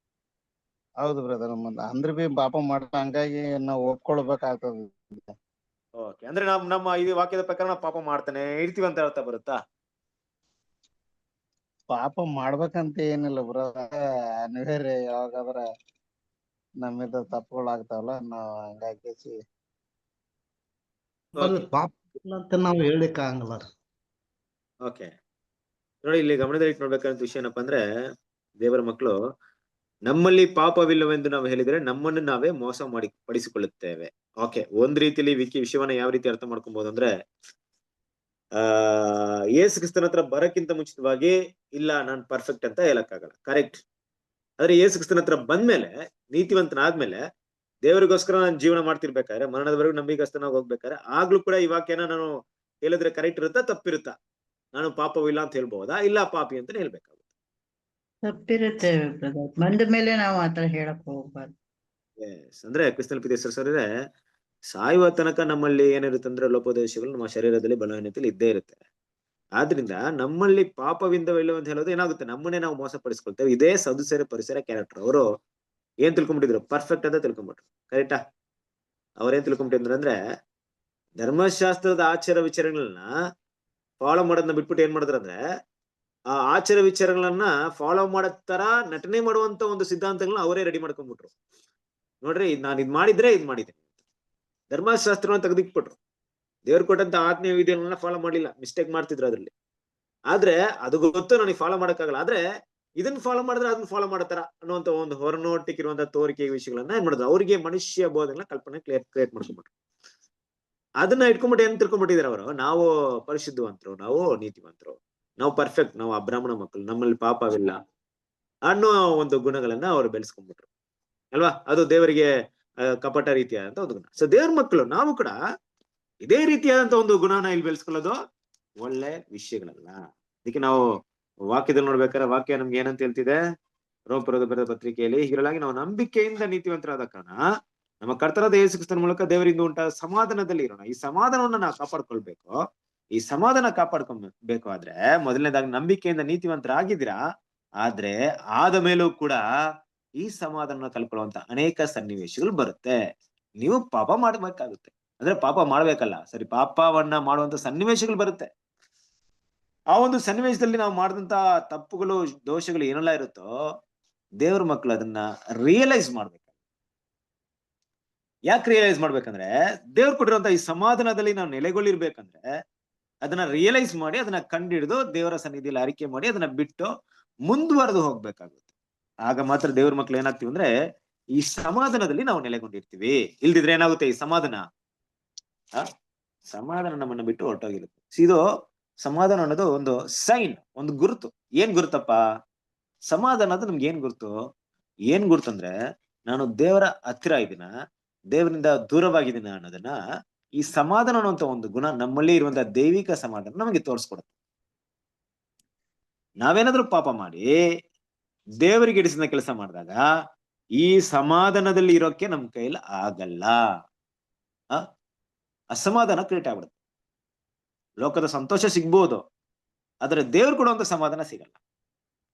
ಹೌದು ಬ್ರದರ್, ಅಂದ್ರೆ ಬಿ ಪಾಪ ಮಾಡ್ತಾ, ಹಂಗಾಗಿ ನಾವು ಒಪ್ಕೊಳ್ಬೇಕಾಗ್ತದೆ. ಓಕೆ, ಅಂದ್ರೆ ನಮ್ಮ ಈ ವಾಕ್ಯದ ಪ್ರಕಾರ ನಾವು ಪಾಪ ಮಾಡ್ತಾನೆ ಇರ್ತೀವಿ ಅಂತ ಅರ್ಥ ಬರುತ್ತಾ? ಪಾಪ ಮಾಡ್ಬೇಕಂತ ಏನಿಲ್ಲ ಬ್ರದರ್, ಅನಿವಾರ್ಯ ಯಾವಾಗಾದ್ರ ನಮ್ಮಿಂದ ತಪ್ಪುಗಳಾಗ್ತಾವಲ್ಲ, ನಾವ್ ಹಂಗಾಗಿ ಪಾಪ ಇಲ್ಲ ಅಂತ ನಾವು ಹೇಳಲಿಕ್ಕೆ ಆಗಲ್ಲ. ಓಕೆ, ನೋಡಿ, ಇಲ್ಲಿ ಗಮನದಲ್ಲಿ ನೋಡ್ಬೇಕಂತ ವಿಷಯ ಏನಪ್ಪಾ ಅಂದ್ರೆ, ದೇವರ ಮಕ್ಕಳು ನಮ್ಮಲ್ಲಿ ಪಾಪವಿಲ್ಲವೆಂದು ನಾವು ಹೇಳಿದ್ರೆ ನಮ್ಮನ್ನು ನಾವೇ ಮೋಸ ಪಡಿಸಿಕೊಳ್ಳುತ್ತೇವೆ. ಓಕೆ, ಒಂದ್ ರೀತಿಯಲ್ಲಿ ವಿಷಯವನ್ನ ಯಾವ ರೀತಿ ಅರ್ಥ ಮಾಡ್ಕೊಬಹುದು ಅಂದ್ರೆ, ಯೇಸು ಕ್ರಿಸ್ತನ ಹತ್ರ ಬರಕ್ಕಿಂತ ಮುಂಚಿತವಾಗಿ ಇಲ್ಲ ನಾನ್ ಪರ್ಫೆಕ್ಟ್ ಅಂತ ಹೇಳಕ್ಕಾಗಲ್ಲ, ಕರೆಕ್ಟ್. ಆದ್ರೆ ಯೇಸು ಕ್ರಿಸ್ತನ ಹತ್ರ ಬಂದ್ಮೇಲೆ, ನೀತಿವಂತನಾದ್ಮೇಲೆ, ದೇವರಿಗೋಸ್ಕರ ನಾನು ಜೀವನ ಮಾಡ್ತಿರ್ಬೇಕಾದ್ರೆ, ಮರಣದವರೆಗೂ ನಂಬಿಗಸ್ತನಾಗಿ ಹೋಗ್ಬೇಕಾದ್ರೆ, ಆಗ್ಲೂ ಕೂಡ ಈ ವಾಕ್ಯನ ನಾನು ಹೇಳಿದ್ರೆ ಕರೆಕ್ಟ್ ಇರುತ್ತಾ ತಪ್ಪಿರುತ್ತಾ? ನಾನು ಪಾಪವಿಲ್ಲ ಅಂತ ಹೇಳ್ಬಹುದಾ, ಇಲ್ಲ ಪಾಪಿ ಅಂತಾನೆ ಹೇಳ್ಬೇಕಾಗುತ್ತೆ? ತಪ್ಪಿರುತ್ತೆ ಬ್ರದರ್, ಬಂದ ಮೇಲೆ ನಾವು ಆತರ ಹೇಳಕ್ ಹೋಗ್ಬಾರ್ದು. ಅಂದ್ರೆ ಕ್ರಿಸ್ತನ ಪ್ರೀತಿ ಹೆಸರೇ ಸಾಯುವ ತನಕ ನಮ್ಮಲ್ಲಿ ಏನಿರುತ್ತೆ ಅಂದ್ರೆ, ಲೋಪದೋಷಗಳು ನಮ್ಮ ಶರೀರದಲ್ಲಿ ಬಲಹೀನತೆಯಲ್ಲಿ ಇದ್ದೇ ಇರುತ್ತೆ. ಆದ್ರಿಂದ ನಮ್ಮಲ್ಲಿ ಪಾಪವಿಂದವಿಲ್ಲ ಅಂತ ಹೇಳೋದು ಏನಾಗುತ್ತೆ, ನಮ್ಮನ್ನೇ ನಾವು ಮೋಸ ಪಡಿಸ್ಕೊಳ್ತೇವೆ. ಇದೇ ಸದುಸೇರ ಪರಿಸರ ಕ್ಯಾರೆಕ್ಟರ್. ಅವರು ಏನ್ ತಿಳ್ಕೊಂಡ್ಬಿಟ್ಟಿದ್ರು? ಪರ್ಫೆಕ್ಟ್ ಅಂತ ತಿಳ್ಕೊಂಡ್ಬಿಟ್ರು. ಕರೆಕ್ಟಾ? ಅವ್ರೇನ್ ತಿಳ್ಕೊಂಡ್ಬಿಟ್ಟಿದ್ರು ಅಂದ್ರೆ, ಧರ್ಮಶಾಸ್ತ್ರದ ಆಚಾರ ವಿಚಾರಗಳನ್ನ ಫಾಲೋ ಮಾಡೋದನ್ನ ಬಿಟ್ಬಿಟ್ಟು ಏನ್ ಮಾಡಿದ್ರು ಅಂದ್ರೆ, ಆ ಆಚಾರ ವಿಚಾರಗಳನ್ನ ಫಾಲೋ ಮಾಡೋ ತರ ನಟನೆ ಮಾಡುವಂತ ಒಂದು ಸಿದ್ಧಾಂತಗಳನ್ನ ಅವರೇ ರೆಡಿ ಮಾಡ್ಕೊಂಡ್ಬಿಟ್ರು. ನೋಡ್ರಿ, ನಾನು ಇದ್ ಮಾಡಿದ್ರೆ ಇದ್ ಮಾಡಿದ್ದೇನೆ, ಧರ್ಮಶಾಸ್ತ್ರವನ್ನ ತೆಗೆದಿಟ್ಬಿಟ್ರು. ದೇವ್ರು ಕೊಟ್ಟಂತ ಆಜ್ಞೆ ವಿಧಿಗಳನ್ನ ಫಾಲೋ ಮಾಡ್ಲಿಲ್ಲ, ಮಿಸ್ಟೇಕ್ ಮಾಡ್ತಿದ್ರು ಅದ್ರಲ್ಲಿ. ಆದ್ರೆ ಅದು ಗೊತ್ತು ನನಗೆ ಫಾಲೋ ಮಾಡಕ್ಕಾಗಲ್ಲ, ಆದ್ರೆ ಇದನ್ನ ಫಾಲೋ ಮಾಡಿದ್ರೆ ಅದನ್ನ ಫಾಲೋ ಮಾಡತಾರ ಅನ್ನುವಂತ ಒಂದು ಹೊರನೋಟಕ್ಕಿರುವಂತ ತೋರಿಕೆ ವಿಷಯಗಳನ್ನ ಏನ್ ಮಾಡಿದ್ರು, ಅವ್ರಿಗೆ ಮನುಷ್ಯ ಬೋಧಗಳನ್ನ ಕಲ್ಪನೆ ಕ್ರಿಯೇಟ್ ಮಾಡ್ಕೊಂಡ್ಬಿಟ್ರು. ಅದನ್ನ ಇಟ್ಕೊಂಡ್ಬಿಟ್ಟು ಏನ್ ತಿಳ್ಕೊಂಡ್ಬಿಟ್ಟಿದಾರೆ ಅವರು, ನಾವು ಪರಿಶುದ್ಧವಂತರು, ನಾವು ನೀತಿವಂತರು, ನಾವು ಪರ್ಫೆಕ್ಟ್, ನಾವು ಅಬ್ರಾಹ್ಮಣ ಮಕ್ಕಳು, ನಮ್ಮಲ್ಲಿ ಪಾಪವಿಲ್ಲ ಅನ್ನೋ ಒಂದು ಗುಣಗಳನ್ನ ಅವರು ಬೆಳೆಸ್ಕೊಂಡ್ಬಿಟ್ರು ಅಲ್ವಾ. ಅದು ದೇವರಿಗೆ ಕಪಟ ರೀತಿಯಾದಂತ ಒಂದು ಗುಣ. ಸೊ ದೇವ್ರ ಮಕ್ಕಳು ನಾವು ಕೂಡ ಇದೇ ರೀತಿಯಾದಂತ ಒಂದು ಗುಣನ ಇಲ್ಲಿ ಬೆಳೆಸ್ಕೊಳ್ಳೋದು ಒಳ್ಳೆ ವಿಷಯಗಳಲ್ಲ. ಅದಕ್ಕೆ ನಾವು ವಾಕ್ಯದಲ್ಲಿ ನೋಡ್ಬೇಕಾದ್ರೆ ವಾಕ್ಯ ನಮ್ಗೆ ಏನಂತ ಹೇಳ್ತಿದೆ, ರೋಮಪುರದ ಬರೆದ ಪತ್ರಿಕೆಯಲ್ಲಿ, ಹೀಗಾಗಿ ನಾವು ನಂಬಿಕೆಯಿಂದ ನೀತಿವಂತರಾದ ಕಾರಣ ನಮ್ಮ ಕರ್ತನಾದ ಯೇಸು ಕ್ರಿಸ್ತನ ಮೂಲಕ ದೇವರಿಂದ ಉಂಟಾದ ಸಮಾಧಾನದಲ್ಲಿ ಇರೋಣ. ಈ ಸಮಾಧಾನವನ್ನ ನಾವು ಕಾಪಾಡ್ಕೊಳ್ಬೇಕು. ಈ ಸಮಾಧಾನ ಕಾಪಾಡ್ಕೊಬೇಕು ಆದ್ರೆ ಮೊದಲನೇದಾಗಿ ನಂಬಿಕೆಯಿಂದ ನೀತಿವಂತರಾಗಿದ್ದೀರಾ, ಆದ್ರೆ ಆದ ಮೇಲೂ ಕೂಡ ಈ ಸಮಾಧಾನ ಕಲ್ಕೊಳ್ಳುವಂತ ಅನೇಕ ಸನ್ನಿವೇಶಗಳು ಬರುತ್ತೆ. ನೀವು ಪಾಪ ಮಾಡ್ಬೇಕಾಗುತ್ತೆ, ಅಂದ್ರೆ ಪಾಪ ಮಾಡ್ಬೇಕಲ್ಲ, ಸರಿ, ಪಾಪವನ್ನ ಮಾಡುವಂತ ಸನ್ನಿವೇಶಗಳು ಬರುತ್ತೆ. ಆ ಒಂದು ಸನ್ನಿವೇಶದಲ್ಲಿ ನಾವು ಮಾಡಿದಂತ ತಪ್ಪುಗಳು, ದೋಷಗಳು ಏನೆಲ್ಲ ಇರುತ್ತೋ, ದೇವ್ರ ಮಕ್ಕಳು ಅದನ್ನ ರಿಯಲೈಸ್ ಮಾಡ್ಬೇಕು. ಯಾಕೆ ರಿಯಲೈಸ್ ಮಾಡ್ಬೇಕಂದ್ರೆ, ದೇವ್ರು ಕೊಟ್ಟಿರುವಂತ ಈ ಸಮಾಧಾನದಲ್ಲಿ ನಾವು ನೆಲೆಗೊಳ್ಳಿರ್ಬೇಕಂದ್ರೆ ಅದನ್ನ ರಿಯಲೈಸ್ ಮಾಡಿ, ಅದನ್ನ ಕಂಡಿಡಿದು ದೇವರ ಸನ್ನಿಧಿಯಲ್ಲಿ ಅರಿಕೆ ಮಾಡಿ ಅದನ್ನ ಬಿಟ್ಟು ಮುಂದುವರೆದು ಹೋಗ್ಬೇಕಾಗುತ್ತೆ. ಆಗ ಮಾತ್ರ ದೇವ್ರ ಮಕ್ಳು ಏನಾಗ್ತೀವಿ ಅಂದ್ರೆ ಈ ಸಮಾಧಾನದಲ್ಲಿ ನಾವು ನೆಲೆಗೊಂಡಿರ್ತೀವಿ. ಇಲ್ದಿದ್ರೆ ಏನಾಗುತ್ತೆ, ಈ ಸಮಾಧಾನ ನಮ್ಮನ್ನ ಬಿಟ್ಟು ಹೊರಟೋಗಿರುತ್ತೆ. ಇದು ಸಮಾಧಾನ ಅನ್ನೋದು ಒಂದು ಸೈನ್, ಒಂದು ಗುರುತು. ಏನ್ ಗುರುತಪ್ಪ ಸಮಾಧಾನ? ಅದು ನಮ್ಗೆ ಏನ್ ಗುರುತಂದ್ರೆ ನಾನು ದೇವರ ಹತ್ತಿರ ಇದ್ದೀನ, ದೇವರಿಂದ ದೂರವಾಗಿದ್ದೀನ ಅನ್ನೋದನ್ನ ಈ ಸಮಾಧಾನ ಅನ್ನುವಂತ ಒಂದು ಗುಣ, ನಮ್ಮಲ್ಲಿ ಇರುವಂತಹ ದೈವಿಕ ಸಮಾಧಾನ ನಮಗೆ ತೋರಿಸ್ಕೊಡುತ್ತೆ. ನಾವೇನಾದ್ರೂ ಪಾಪ ಮಾಡಿ ದೇವರಿಗೆ ಇಡಿಸಿದ ಕೆಲಸ ಮಾಡಿದಾಗ ಈ ಸಮಾಧಾನದಲ್ಲಿ ಇರೋಕೆ ನಮ್ ಕೈಯಲ್ಲಿ ಆಗಲ್ಲ. ಅಸಮಾಧಾನ ಕ್ರಿಯೇಟ್ ಆಗ್ಬಿಡುತ್ತೆ. ಲೋಕದ ಸಂತೋಷ ಸಿಗ್ಬೋದು, ಆದ್ರೆ ದೇವ್ರು ಕೊಡುವಂತ ಸಮಾಧಾನ ಸಿಗಲ್ಲ.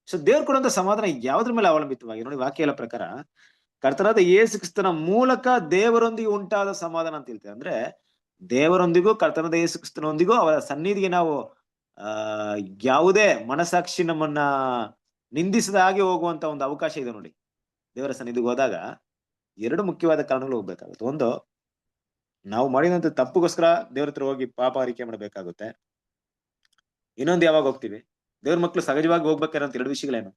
ಸೊ ದೇವ್ರು ಕೊಡುವಂತ ಸಮಾಧಾನ ಯಾವ್ದ್ರ ಮೇಲೆ ಅವಲಂಬಿತವಾಗಿ ನೋಡಿ, ವಾಕ್ಯ ಎಲ್ಲ ಪ್ರಕಾರ ಕರ್ತನಾದ ಯೇಸು ಕ್ರಿಸ್ತನ ಮೂಲಕ ದೇವರೊಂದಿಗೆ ಉಂಟಾದ ಸಮಾಧಾನ ಅಂತ ಹೇಳ್ತೇವೆ. ಅಂದ್ರೆ ದೇವರೊಂದಿಗೂ ಕರ್ತನಾದ ಯೇಸು ಕ್ರಿಸ್ತನೊಂದಿಗೂ ಅವರ ಸನ್ನಿಧಿಗೆ ನಾವು ಯಾವುದೇ ಮನಸಾಕ್ಷಿ ನಮ್ಮನ್ನ ನಿಂದಿಸದ ಹಾಗೆ ಹೋಗುವಂತ ಒಂದು ಅವಕಾಶ ಇದೆ ನೋಡಿ. ದೇವರ ಸನ್ನಿಧಿಗೆ ಹೋದಾಗ ಎರಡು ಮುಖ್ಯವಾದ ಕಾರಣಗಳು ಹೋಗ್ಬೇಕಾಗುತ್ತೆ. ಒಂದು, ನಾವು ಮಾಡಿದಂತ ತಪ್ಪುಗೋಸ್ಕರ ದೇವ್ರ ಹತ್ರ ಹೋಗಿ ಪಾಪ ಅರಿಕೆ ಮಾಡ್ಬೇಕಾಗುತ್ತೆ. ಇನ್ನೊಂದು, ಯಾವಾಗ ಹೋಗ್ತೀವಿ ದೇವ್ರ ಮಕ್ಳು ಸಹಜವಾಗಿ ಹೋಗ್ಬೇಕಾರಂತ ಎರಡು ವಿಷಯಗಳೇನು.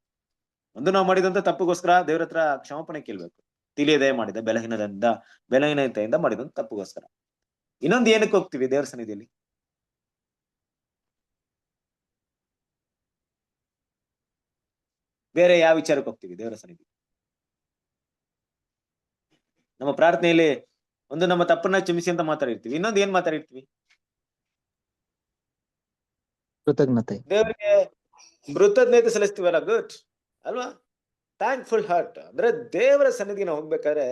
ಒಂದು, ನಾವು ಮಾಡಿದಂತ ತಪ್ಪುಗೋಸ್ಕರ ದೇವ್ರ ಹತ್ರ ಕ್ಷಮಾಪಣೆ ಕೇಳ್ಬೇಕು, ತಿಳಿಯದೇ ಮಾಡಿದ ಬೆಲಹೀನತೆಯಿಂದ ಮಾಡಿದಂತ ತಪ್ಪುಗೋಸ್ಕರ. ಇನ್ನೊಂದು, ಏನಕ್ಕೆ ಹೋಗ್ತೀವಿ ದೇವ್ರ ಸನ್ನಿಧಿಯಲ್ಲಿ? ಬೇರೆ ಯಾವ ವಿಚಾರಕ್ಕೆ ಹೋಗ್ತೀವಿ ದೇವರ ಸನ್ನಿಧಿ? ನಮ್ಮ ಪ್ರಾರ್ಥನೆಯಲ್ಲಿ ಒಂದು, ನಮ್ಮ ತಪ್ಪನ್ನ ಕ್ಷಮಿಸಿ ಅಂತ ಮಾತಾಡಿರ್ತೀವಿ. ಇನ್ನೊಂದು ಏನ್ ಮಾತಾಡಿರ್ತೀವಿ? ಕೃತಜ್ಞತೆ, ದೇವರಿಗೆ ಕೃತಜ್ಞತೆ ಸಲ್ಲಿಸ್ತೀವಲ್ಲ. ಗುಡ್ ಅಲ್ವಾ? Thankful heart. ಅಂದ್ರೆ ದೇವರ ಸನ್ನಿಧಿಗೆ ನಾವು ಹೋಗ್ಬೇಕಾದ್ರೆ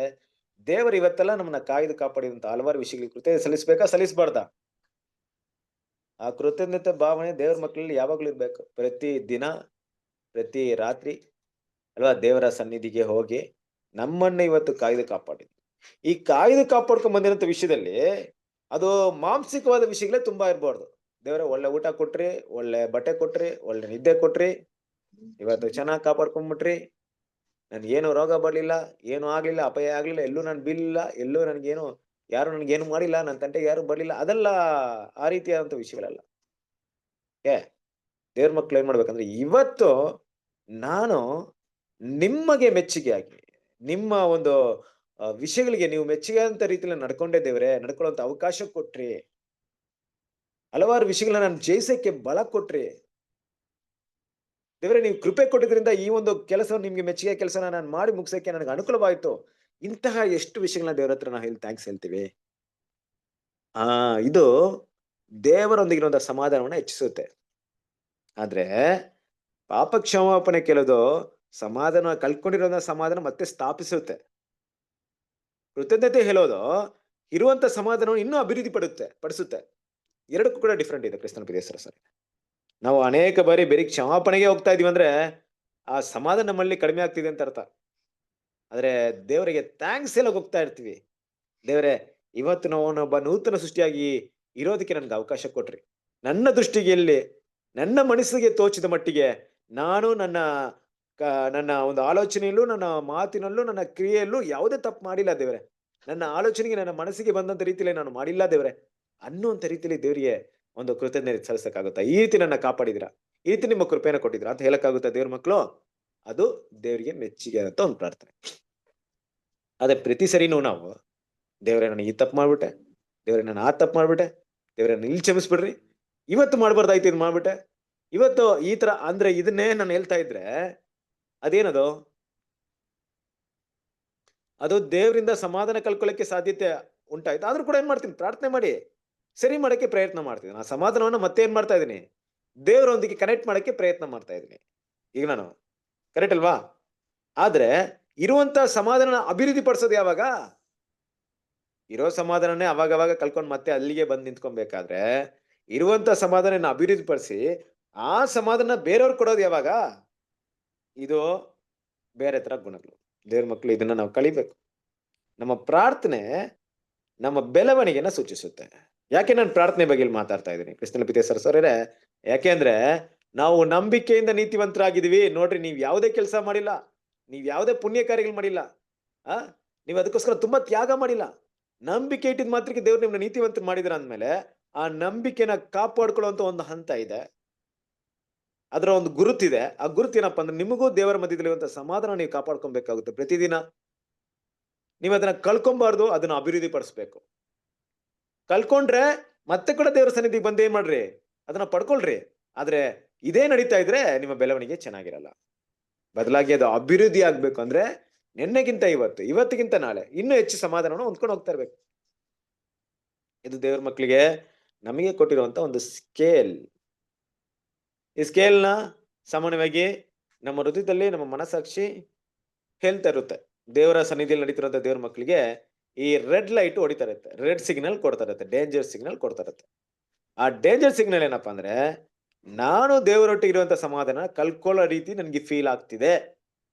ದೇವರು ಇವತ್ತೆಲ್ಲ ನಮ್ಮನ್ನ ಕಾಯ್ದು ಕಾಪಾಡಿದಂತ ಹಲವಾರು ವಿಷಯಗಳಿಗೆ ಕೃತಜ್ಞತೆ ಸಲ್ಲಿಸ್ಬೇಕಾ, ಸಲ್ಲಿಸ್ಬಾರ್ದಾ? ಆ ಕೃತಜ್ಞತೆ ಭಾವನೆ ದೇವ್ರ ಮಕ್ಕಳಲ್ಲಿ ಯಾವಾಗ್ಲೂ ಇರ್ಬೇಕು. ಪ್ರತಿ ದಿನ, ಪ್ರತಿ ರಾತ್ರಿ ಅಲ್ವಾ, ದೇವರ ಸನ್ನಿಧಿಗೆ ಹೋಗಿ ನಮ್ಮನ್ನ ಇವತ್ತು ಕಾಯ್ದು ಕಾಪಾಡಿದ್ವಿ. ಈ ಕಾಯ್ದು ಕಾಪಾಡ್ಕೊಂಡ್ ಬಂದಿರೋಂಥ ವಿಷಯದಲ್ಲಿ ಅದು ಮಾಂಸಿಕವಾದ ವಿಷಯಗಳೇ ತುಂಬಾ ಇರ್ಬಾರ್ದು. ದೇವರ ಒಳ್ಳೆ ಊಟ ಕೊಟ್ರಿ, ಒಳ್ಳೆ ಬಟ್ಟೆ ಕೊಟ್ರಿ, ಒಳ್ಳೆ ನಿದ್ದೆ ಕೊಟ್ರಿ, ಇವತ್ತು ಚೆನ್ನಾಗಿ ಕಾಪಾಡ್ಕೊಂಡ್ಬಿಟ್ರಿ, ನನ್ಗೇನು ರೋಗ ಬರ್ಲಿಲ್ಲ, ಏನು ಆಗ್ಲಿಲ್ಲ, ಅಪಾಯ ಆಗ್ಲಿಲ್ಲ, ಎಲ್ಲೂ ನಾನು ಬೀಳಿಲ್ಲ, ಎಲ್ಲೂ ನನ್ಗೇನು ಯಾರು ನನ್ಗೇನು ಮಾಡಿಲ್ಲ, ನನ್ನ ತಂಟೆಗೆ ಯಾರು ಬರ್ಲಿಲ್ಲ, ಅದೆಲ್ಲ ಆ ರೀತಿಯಾದಂತ ವಿಷಯಗಳಲ್ಲ. ದೇವ್ರ ಮಕ್ಳು ಏನ್ ಮಾಡ್ಬೇಕಂದ್ರೆ, ಇವತ್ತು ನಾನು ನಿಮಗೆ ಮೆಚ್ಚುಗೆಯಾಗಿ, ನಿಮ್ಮ ಒಂದು ವಿಷಯಗಳಿಗೆ ನೀವು ಮೆಚ್ಚುಗೆ ಅಂತ ರೀತಿಯಲ್ಲಿ ನಡ್ಕೊಂಡೇ ದೇವ್ರೆ, ನಡ್ಕೊಳ್ಳುವಂತ ಅವಕಾಶ ಕೊಟ್ರಿ, ಹಲವಾರು ವಿಷಯಗಳನ್ನ ನಾನು ಜಯಿಸಕ್ಕೆ ಬಲ ಕೊಟ್ರಿ ದೇವ್ರೆ, ನೀವು ಕೃಪೆ ಕೊಟ್ಟಿದ್ರಿಂದ ಈ ಒಂದು ಕೆಲಸ, ನಿಮ್ಗೆ ಮೆಚ್ಚುಗೆ ಕೆಲಸನ ನಾನು ಮಾಡಿ ಮುಗಿಸಕ್ಕೆ ನನಗೆ ಅನುಕೂಲವಾಯ್ತು. ಇಂತಹ ಎಷ್ಟು ವಿಷಯಗಳನ್ನ ದೇವ್ರ ಹತ್ರ ನಾವು ಥ್ಯಾಂಕ್ಸ್ ಹೇಳ್ತೀವಿ. ಇದು ದೇವರೊಂದಿಗಿರುವಂತಹ ಸಮಾಧಾನವನ್ನ ಹೆಚ್ಚಿಸುತ್ತೆ. ಆದ್ರೆ ಪಾಪ ಕ್ಷಮಾಪಣೆ ಕೇಳೋದು ಸಮಾಧಾನ, ಕಳ್ಕೊಂಡಿರೋಂಥ ಸಮಾಧಾನ ಮತ್ತೆ ಸ್ಥಾಪಿಸುತ್ತೆ. ಕೃತಜ್ಞತೆ ಹೇಳೋದು ಇರುವಂತ ಸಮಾಧಾನವನ್ನು ಇನ್ನೂ ಅಭಿವೃದ್ಧಿ ಪಡಿಸುತ್ತೆ. ಎರಡಕ್ಕೂ ಕೂಡ ಡಿಫ್ರೆಂಟ್ ಇದೆ ಕ್ರಿಸ್ತನ ಪ್ರಿಯಸರ. ಸರಿ, ನಾವು ಅನೇಕ ಬಾರಿ ಬರೀ ಕ್ಷಮಾಪಣೆಗೆ ಹೋಗ್ತಾ ಇದೀವಿ ಅಂದ್ರೆ ಆ ಸಮಾಧಾನ ನಮ್ಮಲ್ಲಿ ಕಡಿಮೆ ಆಗ್ತಿದೆ ಅಂತ ಅರ್ಥ. ಆದ್ರೆ ದೇವರಿಗೆ ಥ್ಯಾಂಕ್ಸ್ ಎಲ್ಲ ಹೋಗ್ತಾ ಇರ್ತೀವಿ. ದೇವರೇ, ಇವತ್ತು ನಾವು ಒಬ್ಬ ನೂತನ ಸೃಷ್ಟಿಯಾಗಿ ಇರೋದಕ್ಕೆ ನನ್ಗೆ ಅವಕಾಶ ಕೊಟ್ರಿ. ನನ್ನ ದೃಷ್ಟಿಗೆಯಲ್ಲಿ, ನನ್ನ ಮನಸ್ಸಿಗೆ ತೋಚಿದ ಮಟ್ಟಿಗೆ ನಾನು ನನ್ನ ಒಂದು ಆಲೋಚನೆಯಲ್ಲೂ, ನನ್ನ ಮಾತಿನಲ್ಲೂ, ನನ್ನ ಕ್ರಿಯೆಯಲ್ಲೂ ಯಾವುದೇ ತಪ್ಪು ಮಾಡಿಲ್ಲ ದೇವ್ರೆ. ನನ್ನ ಆಲೋಚನೆಗೆ, ನನ್ನ ಮನಸ್ಸಿಗೆ ಬಂದಂತ ರೀತಿಯಲ್ಲಿ ನಾನು ಮಾಡಿಲ್ಲ ದೇವ್ರೆ ಅನ್ನುವಂತ ರೀತಿಯಲ್ಲಿ ದೇವರಿಗೆ ಒಂದು ಕೃತಜ್ಞತೆ ಸಲ್ಲಿಸಕ್ಕಾಗುತ್ತಾ? ಈ ರೀತಿ ನನ್ನ ಕಾಪಾಡಿದಿರಾ, ಈ ರೀತಿ ನಿಮ್ಮ ಕೃಪೆಯನ್ನು ಕೊಟ್ಟಿದ್ದೀರಾ ಅಂತ ಹೇಳಕ್ಕಾಗುತ್ತಾ ದೇವ್ರ ಮಕ್ಕಳು? ಅದು ದೇವರಿಗೆ ಮೆಚ್ಚುಗೆ ಅಂತ ಒಂದು ಪ್ರಾರ್ಥನೆ. ಅದೇ ಪ್ರತಿ ಸರಿನೂ ನಾವು ದೇವ್ರೆ, ನಾನು ಈ ತಪ್ಪು ಮಾಡ್ಬಿಟ್ಟೆ, ದೇವ್ರೆ ನಾನು ಆ ತಪ್ಪು ಮಾಡ್ಬಿಟ್ಟೆ, ದೇವ್ರೆ ನಾನು ಇಲ್ಲಿ ಕ್ಷಮಿಸ್ಬಿಡ್ರಿ, ಇವತ್ತು ಮಾಡ್ಬಾರ್ದಾಯ್ತು ಇದು ಮಾಡ್ಬಿಟ್ಟೆ, ಇವತ್ತು ಈ ತರ ಅಂದ್ರೆ ಇದನ್ನೇ ನಾನು ಹೇಳ್ತಾ ಇದ್ರೆ ಅದೇನದು? ಅದು ದೇವರಿಂದ ಸಮಾಧಾನ ಕಳ್ಕೊಳ್ಳಕ್ಕೆ ಸಾಧ್ಯತೆ ಉಂಟಾಯ್ತು. ಆದ್ರೂ ಕೂಡ ಏನ್ ಮಾಡ್ತೀನಿ, ಪ್ರಾರ್ಥನೆ ಮಾಡಿ ಸರಿ ಮಾಡಕ್ಕೆ ಪ್ರಯತ್ನ ಮಾಡ್ತೀನಿ. ಆ ಸಮಾಧಾನವನ್ನ ಮತ್ತೆ ಏನ್ ಮಾಡ್ತಾ ಇದ್ದೀನಿ, ದೇವರೊಂದಿಗೆ ಕನೆಕ್ಟ್ ಮಾಡಕ್ಕೆ ಪ್ರಯತ್ನ ಮಾಡ್ತಾ ಇದ್ದೀನಿ. ಈಗ ನಾನು ಕರೆಕ್ಟ್ ಅಲ್ವಾ? ಆದ್ರೆ ಇರುವಂತ ಸಮಾಧಾನ ಅಭಿವೃದ್ಧಿ ಪಡಿಸೋದು ಯಾವಾಗ? ಇರೋ ಸಮಾಧಾನನೇ ಅವಾಗ ಕಲ್ಕೊಂಡ್ ಮತ್ತೆ ಅಲ್ಲಿಗೆ ಬಂದು ನಿಂತ್ಕೊಬೇಕಾದ್ರೆ ಇರುವಂತ ಸಮಾಧಾನ ಅಭಿವೃದ್ಧಿ ಪಡಿಸಿ ಆ ಸಮಾಧಾನ ಬೇರೆಯವ್ರು ಕೊಡೋದು ಯಾವಾಗ? ಇದು ಬೇರೆ ತರ ಗುಣಗಳು. ದೇವ್ರ ಮಕ್ಕಳು ಇದನ್ನ ನಾವು ಕಲಿಬೇಕು. ನಮ್ಮ ಪ್ರಾರ್ಥನೆ ನಮ್ಮ ಬೆಳವಣಿಗೆನ ಸೂಚಿಸುತ್ತೆ. ಯಾಕೆ ನಾನು ಪ್ರಾರ್ಥನೆ ಬಗ್ಗೆ ಮಾತಾಡ್ತಾ ಇದ್ದೀನಿ ಕ್ರಿಸ್ತನ ಪಿತೆ ಸರಸರೇ? ಯಾಕೆಂದ್ರೆ ನಾವು ನಂಬಿಕೆಯಿಂದ ನೀತಿವಂತರಾಗಿದ್ದೀವಿ. ನೋಡ್ರಿ, ನೀವ್ ಯಾವುದೇ ಕೆಲಸ ಮಾಡಿಲ್ಲ, ನೀವ್ ಯಾವುದೇ ಪುಣ್ಯ ಕಾರ್ಯಗಳು ಮಾಡಿಲ್ಲ, ನೀವ್ ಅದಕ್ಕೋಸ್ಕರ ತುಂಬಾ ತ್ಯಾಗ ಮಾಡಿಲ್ಲ. ನಂಬಿಕೆ ಇಟ್ಟಿದ್ ಮಾತ್ರಕ್ಕೆ ದೇವ್ರು ನಿಮ್ನ ನೀತಿವಂತ ಮಾಡಿದ್ರ ಅಂದ್ಮೇಲೆ ಆ ನಂಬಿಕೆನ ಕಾಪಾಡ್ಕೊಳ್ಳುವಂತ ಒಂದು ಹಂತ ಇದೆ, ಅದರ ಒಂದು ಗುರುತಿದೆ. ಆ ಗುರುತು ಏನಪ್ಪಾ ಅಂದ್ರೆ ನಿಮಗೂ ದೇವರ ಮಧ್ಯದಲ್ಲಿರುವಂತ ಸಮಾಧಾನ ನೀವು ಕಾಪಾಡ್ಕೊಬೇಕಾಗುತ್ತೆ. ಪ್ರತಿದಿನ ನೀವು ಅದನ್ನ ಕಳ್ಕೊಬಾರ್ದು, ಅದನ್ನ ಅಭಿವೃದ್ಧಿ ಪಡಿಸ್ಬೇಕು. ಕಳ್ಕೊಂಡ್ರೆ ಮತ್ತೆ ಕೂಡ ದೇವರ ಸನ್ನಿಧಿಗೆ ಬಂದು ಏನ್ ಮಾಡ್ರಿ, ಅದನ್ನ ಪಡ್ಕೊಳ್ರಿ. ಆದ್ರೆ ಇದೇ ನಡೀತಾ ಇದ್ರೆ ನಿಮ್ಮ ಬೆಳವಣಿಗೆ ಚೆನ್ನಾಗಿರಲ್ಲ. ಬದಲಾಗಿ ಅದು ಅಭಿವೃದ್ಧಿ ಆಗ್ಬೇಕು ಅಂದ್ರೆ ನಿನ್ನೆಗಿಂತ ಇವತ್ತು, ಇವತ್ತಿಗಿಂತ ನಾಳೆ ಇನ್ನೂ ಹೆಚ್ಚು ಸಮಾಧಾನವನ್ನು ಹೊಂದ್ಕೊಂಡು ಹೋಗ್ತಾ ಇರ್ಬೇಕು. ಇದು ದೇವ್ರ ಮಕ್ಕಳಿಗೆ ನಮಗೆ ಕೊಟ್ಟಿರುವಂತ ಒಂದು ಸ್ಕೇಲ್. ಈ ಸ್ಕೇಲ್ನ ಸಾಮಾನ್ಯವಾಗಿ ನಮ್ಮ ಹೃದಯದಲ್ಲಿ ನಮ್ಮ ಮನಸ್ಸಾಕ್ಷಿ ಹೇಳ್ತಾ ಇರುತ್ತೆ. ದೇವರ ಸನ್ನಿಧಿಯಲ್ಲಿ ನಡೀತಿರುವಂತ ದೇವ್ರ ಮಕ್ಕಳಿಗೆ ಈ ರೆಡ್ ಲೈಟ್ ಹೊಡಿತಾ ಇರುತ್ತೆ, ರೆಡ್ ಸಿಗ್ನಲ್ ಕೊಡ್ತಾ ಇರುತ್ತೆ, ಡೇಂಜರ್ ಸಿಗ್ನಲ್ ಕೊಡ್ತಾ ಇರುತ್ತೆ. ಆ ಡೇಂಜರ್ ಸಿಗ್ನಲ್ ಏನಪ್ಪಾ ಅಂದ್ರೆ ನಾನು ದೇವರೊಟ್ಟಿಗೆ ಇರುವಂತ ಸಮಾಧಾನ ಕಲ್ಕೊಳ್ಳೋ ರೀತಿ ನನ್ಗೆ ಫೀಲ್ ಆಗ್ತಿದೆ,